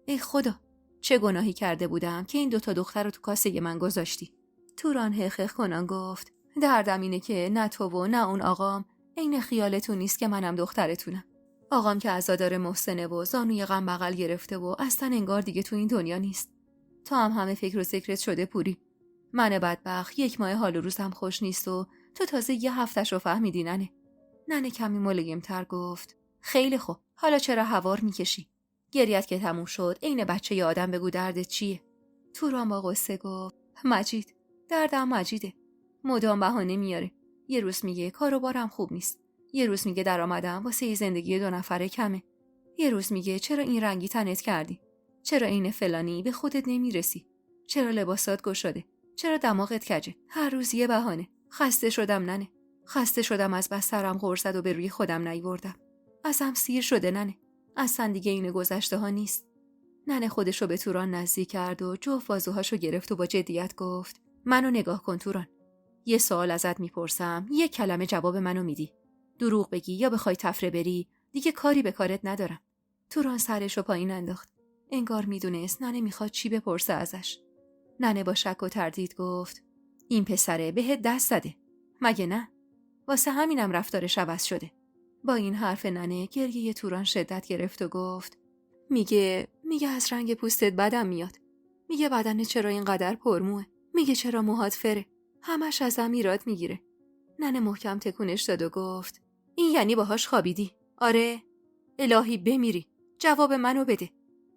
ای خدا، چه گناهی کرده بودم که این دوتا دختر رو تو کاسه من گذاشتی؟ توران حقیق کنان گفت دردم اینه که نه تو و نه اون آقام عین خیالتون نیست که منم دخترتونم. آقام که عزادار محسنه و زانوی غم بغل گرفته و اصلا انگار دیگه تو این دنیا نیست. تو هم همه فکر و ذکرت شده پوری. من بدبخت 1 ماه حال و روزم خوش نیست و تو تازه 1 هفته‌شو فهمیدی ننه کمی ملایم‌تر گفت خیلی خوب، حالا چرا هوار میکشی؟ گریت که تموم شد عین بچه ی آدم بگو دردت چیه؟ توران با غصه گفت مجید، دردم مجیده. مدام بهانه میاره. یه روز میگه کار و بارم خوب نیست. یه روز میگه درآمدم واسه زندگی 2 نفره کمه. یه روز میگه چرا این رنگی تنت کردی؟ چرا این فلانی به خودت نمیرسی؟ چرا لباسات گشاده؟ چرا دماغت کجه؟ هر روز یه بهانه. خسته شدم ننه. خسته شدم از بس سرم غر زد و به روی خودم نیوردم. ازم سیر شده ننه. اصلا دیگه این گذشته ها نیست. ننه خودشو به توران نزدیک کرد و جفت بازوهاشو گرفت و با جدیت گفت منو نگاه کن توران. یه سوال ازت میپرسم، 1 کلمه جواب منو میدی. دروغ بگی یا بخوای تفره بری دیگه کاری به کارت ندارم. توران سرشو پایین انداخت. انگار میدونست ننه میخواد چی بپرسه ازش. ننه با شک و تردید گفت این پسره بهت دست زده مگه نه؟ واسه همینم رفتارش عوض شده. با این حرف ننه گریه توران شدت گرفت و گفت میگه از رنگ پوستت بدم میاد. میگه بدنت چرا اینقدر پرموه. میگه چرا موهات فره. همش ازم ایراد میگیره. ننه محکم تکونش داد و گفت این یعنی باهاش خوابیدی؟ آره. الهی بمیری. جواب منو بده.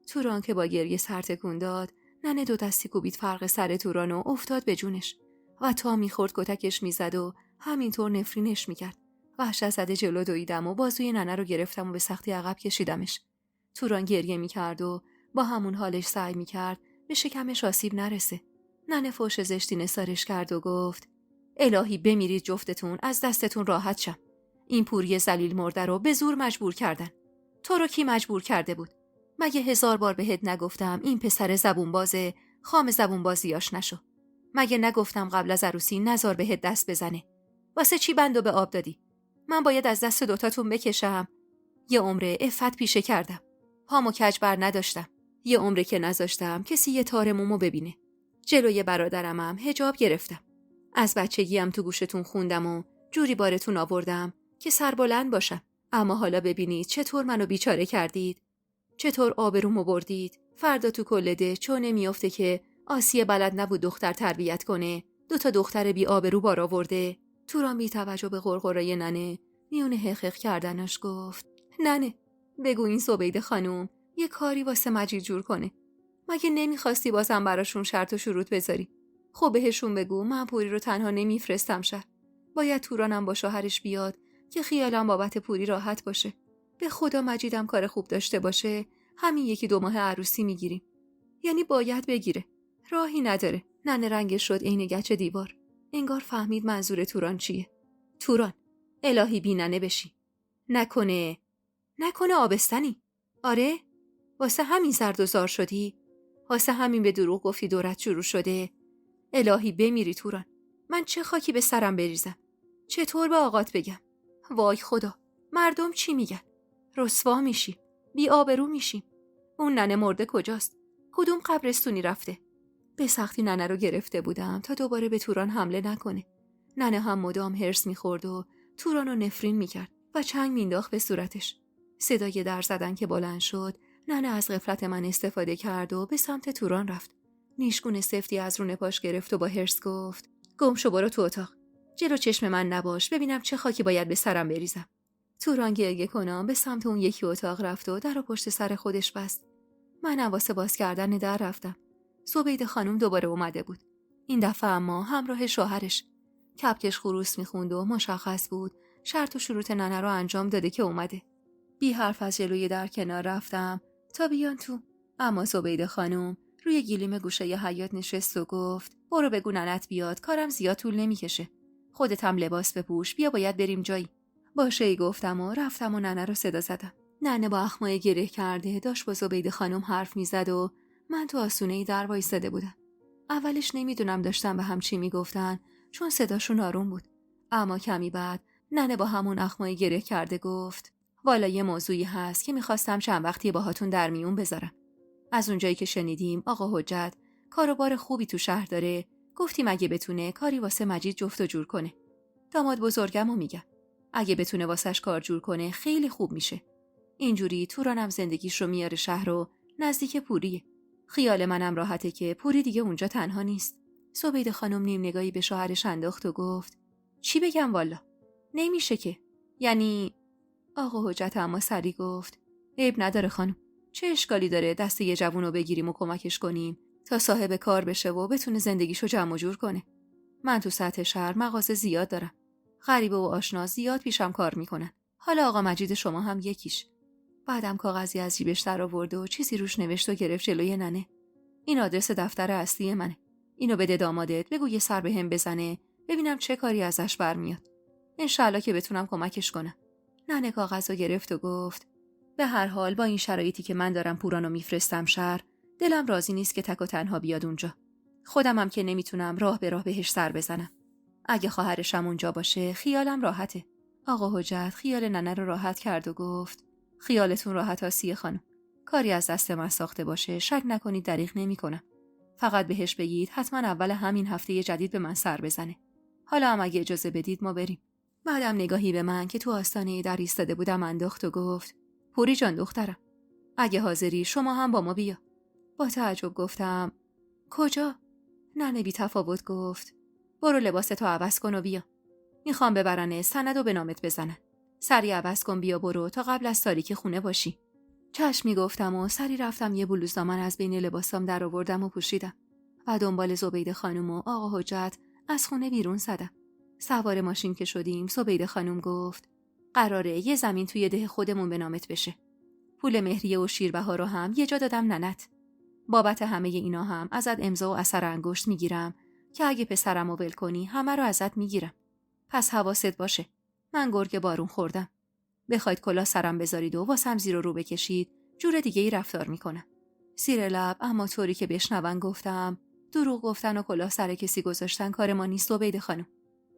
توران که با گریه سر تکون داد، ننه 2 دستی کوبید فرق سر توران و افتاد به جونش و تا میخورد کتکش میزد و همینطور نفرینش میکرد. وحشت زده جلو دویدم و بازوی ننه رو گرفتم و به سختی عقب کشیدمش. توران گریه میکرد و با همون حالش سعی میکرد به شکمش آسیب نرسه. ننه فوش زشتی نثارش کرد و گفت الهی بمیرید جفتتون، از دستتون راحت شم. این پوری ذلیل مرده رو به زور مجبور کردن. تو رو کی مجبور کرده بود؟ مگه 1000 بار بهت نگفتم این پسر زبون بازه، خام زبون بازیاش نشو؟ مگه نگفتم قبل از عروسی نزار بهت دست بزنه؟ واسه چی بندو به آب دادی؟ من باید از دست دوتاتون بکشم؟ یه عمره عفت پیشه کردم. پامو کج بر نداشتم. یه عمره که نذاشتم کسی یه تار مومو ببینه. جلوی برادرمم حجاب گرفتم. از بچگیم تو گوشتون خوندم و جوری بارتون آوردم که سربلند باشم. اما حالا ببینید چطور منو بیچاره کردید. چطور آبرومو بردید. فردا تو کلده چونه میافته که آسیه بلد نبود دختر تربیت کنه. 2 تا دختر بی آبرو بار آورده. توران بی توجه به غرغرای ننه میونه حقیق کردنش گفت ننه بگو این زبیده خانوم یه کاری واسه مجید جور کنه. مگه نمیخواستی بازم براشون شرط و شروط بذاری؟ خب بهشون بگو من پوری رو تنها نمیفرستم شهر. باید تورانم با شوهرش بیاد که خیالم بابت پوری راحت باشه. به خدا مجیدم کار خوب داشته باشه همین 1-2 ماه عروسی میگیریم. یعنی باید بگیره. راهی نداره. ننه رنگش شد عین گچ دیوار. انگار فهمید منظور توران چیه. توران الهی بی ننه بشی. نکنه آبستنی. آره؟ واسه همین زرد و زار شدی؟ واسه همین به دروغ گفتی دورت شروع شده؟ الهی بمیری توران. من چه خاکی به سرم بریزم؟ چطور به آقات بگم؟ وای خدا، مردم چی میگن؟ رسوا میشی، بی آبرو میشیم. اون ننه مرده کجاست؟ کدوم قبرستونی رفته؟ به سختی ننه رو گرفته بودم تا دوباره به توران حمله نکنه. ننه هم مدام هرس میخورد و توران رو نفرین میکرد و چنگ مینداخت به صورتش. صدای در زدن که بلند شد، ننه از غفلت من استفاده کرد و به سمت توران رفت. نیشگون سفتی از رون پاش گرفت و با هرس گفت گم شو برو تو اتاق. جلو چشم من نباش ببینم چه خاکی باید به سرم بریزم. توران گریه کنم به سمت اون یکی اتاق رفت و در رو پشت سر خودش بست. منم واسه باز کردن در رفتم. زبیده خانم دوباره اومده بود. این دفعه اما همراه شوهرش. کپکش خروس میخوند و مشخص بود شرط و شروط ننه رو انجام داده که اومده. بی حرف از جلوی در کنار رفتم تا بیان تو. اما زبیده خانم روی گلیم گوشه ی حیاط نشست و گفت برو بگو ننت بیاد، کارم زیاد طول نمیکشه. خودت هم لباس بپوش، بیا باید بریم جایی. باشه ای گفتم و رفتم و ننه رو صدا زدم. ننه با اخمای گره کرده داشت با زبیده خانم حرف میزد و من تو آسونه‌ای در وایساده بودم. اولش نمیدونم داشتن به هم چی میگفتن چون صداشون آروم بود. اما کمی بعد ننه با همون اخمای گره کرده گفت والا یه موضوعی هست که میخواستم چند وقتی باهاتون در میون بذارم. از اونجایی که شنیدیم آقا حجت کاروبار خوبی تو شهر داره، گفتیم اگه بتونه کاری واسه مجید جفت و جور کنه. داماد بزرگمو میگم اگه بتونه واسش کار جور کنه خیلی خوب میشه. اینجوری تورانم زندگیش رو میاره شهر و نزدیک پوریه. خیال منم راحته که پوری دیگه اونجا تنها نیست. زبیده خانم نیم نگاهی به شوهرش انداخت و گفت چی بگم والا؟ نمیشه که. یعنی آقا حجت اما سری گفت عیب نداره خانم. چه اشکالی داره دست یه جوونو بگیریم و کمکش کنیم تا صاحب کار بشه و بتونه زندگیشو جمع و جور کنه. من تو سطح شهر مغازه زیاد دارم. غریبه و آشنا زیاد پیشم کار میکنن. حالا آقا مجید شما هم یکیش. بعدم کاغذی از جیبش در آورد و چیزی روش نوشت و گرفت جلوی ننه. این آدرس دفتر اصلی منه. اینو بده دامادت بگو یه سر بهم بزنه ببینم چه کاری ازش برمیاد. انشالله که بتونم کمکش کنم. ننه کاغذو گرفت و گفت به هر حال با این شرایطی که من دارم پورانو میفرستم شهر دلم راضی نیست که تک و تنها بیاد اونجا. خودم هم که نمیتونم راه به راه بهش سر بزنم. اگه خواهرشم اونجا باشه خیالم راحته. آقا حجت خیال ننه رو راحت کرد و گفت خیالتون راحت آسیه خانم. کاری از دست من ساخته باشه شک نکنید دریغ نمی‌کنم. فقط بهش بگید حتما اول همین هفته جدید به من سر بزنه. حالا هم اگه اجازه بدید ما بریم. بعدم نگاهی به من که تو آستانه در ایستاده بودم انداخت و گفت پوری جان دخترم اگه حاضری شما هم با ما بیا. با تعجب گفتم کجا؟ ننه بی تفاوت گفت برو لباستو عوض کن و بیا. میخوام ببرنه سند و به نامت بزنن. سری عوض کن بیا برو تا قبل از تاریکی خونه باشی. چشم میگفتم و سری رفتم یه بلوز دامن از بین لباسام در آوردم و پوشیدم و دنبال زبیده خانم و آقا حجت از خونه بیرون زدم. سوار ماشین که شدیم زبیده خانم گفت قراره یه زمین توی ده خودمون به نامت بشه. پول مهریه و شیربها رو هم یه جا دادم ننت. بابت همه اینا هم ازت امضا و اثر انگشت میگیرم که اگه پسرمو ول کنی همه رو ازت میگیرم. پس حواست باشه. من گرگ بارون خوردم. بخواید کلاه سرم بذارید و واسم زیر و رو بکشید جور دیگه ای رفتار میکنم. زیر لب اما طوری که بشنون گفتم دروغ گفتن و کلاه سر کسی گذاشتن کار ما نیست زبیده خانم.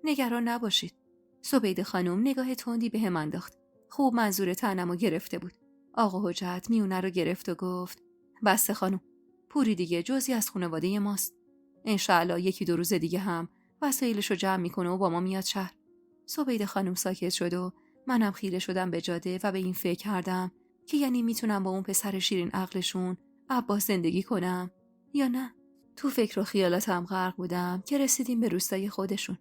نگران نباشید. زبیده خانم نگاه تندی بهم انداخت. خوب منظور تنمو گرفته بود. آقا حجت میونه رو گرفت و گفت بسته خانم. پوری دیگه جزئی از خانواده ماست. انشالله یکی دو روز دیگه هم وسایلشو جمع میکنه و با ما میاد شهر. زبیده خانم ساکت شد و منم خیره شدم به جاده و به این فکر کردم که یعنی میتونم با اون پسر شیرین عقلشون عباس زندگی کنم یا نه. تو فکر و خیالاتم غرق بودم که رسیدیم به روستای خودشون.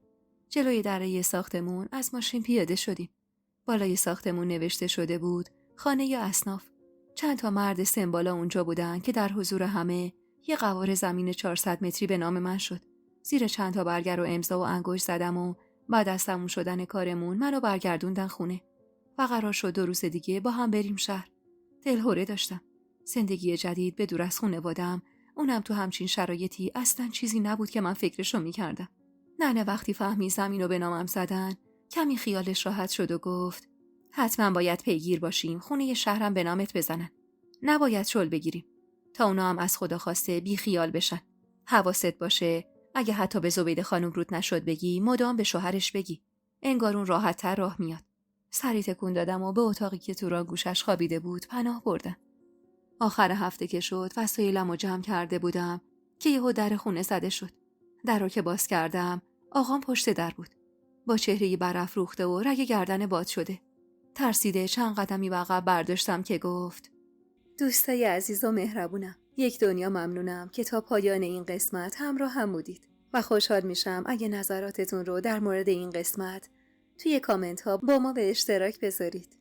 جلوی دره ساختمون از ماشین پیاده شدیم. بالای ساختمون نوشته شده بود خانه یا اصناف. چند تا مرد سمبالا اونجا بودن که در حضور همه یه قوار زمین 400 متری به نام من شد. زیر چند تا برگر و امضا و انگشت زدم و بعد از تموم شدن کارمون منو برگردوندن خونه و قرار شد 2 روز دیگه با هم بریم شهر. دلهره داشتم. زندگی جدید به دور از خانواده‌ام، اونم تو همچین شرایطی اصلاً چیزی نبود که من فکرشو می‌کردم. ننه وقتی فهمید زمینو به نامم زدن کمی خیالش راحت شد و گفت حتما باید پیگیر باشیم خونه شهرم به نامت بزنن. نباید شل بگیریم تا اونا هم از خدا خواسته بی خیال بشن. حواست باشه اگه حتی به زبیده خانم رود نشد بگی مدام به شوهرش بگی. انگار اون راحت‌تر راه میاد. سری تکون دادم و به اتاقی که تو را گوشش خوابیده بود پناه بردم. آخر هفته که شد وسایلمو جمع کرده بودم که یهو در خونه زده شد. در رو که باز کردم آقام پشت در بود. با چهره‌ای برافروخته و رگ گردن باد شده. ترسیده چند قدمی به عقب برداشتم که گفت دوستای عزیز و مهربونم، یک دنیا ممنونم که تا پایان این قسمت همراه هم بودید و خوشحال میشم اگه نظراتتون رو در مورد این قسمت توی کامنت ها با ما به اشتراک بذارید.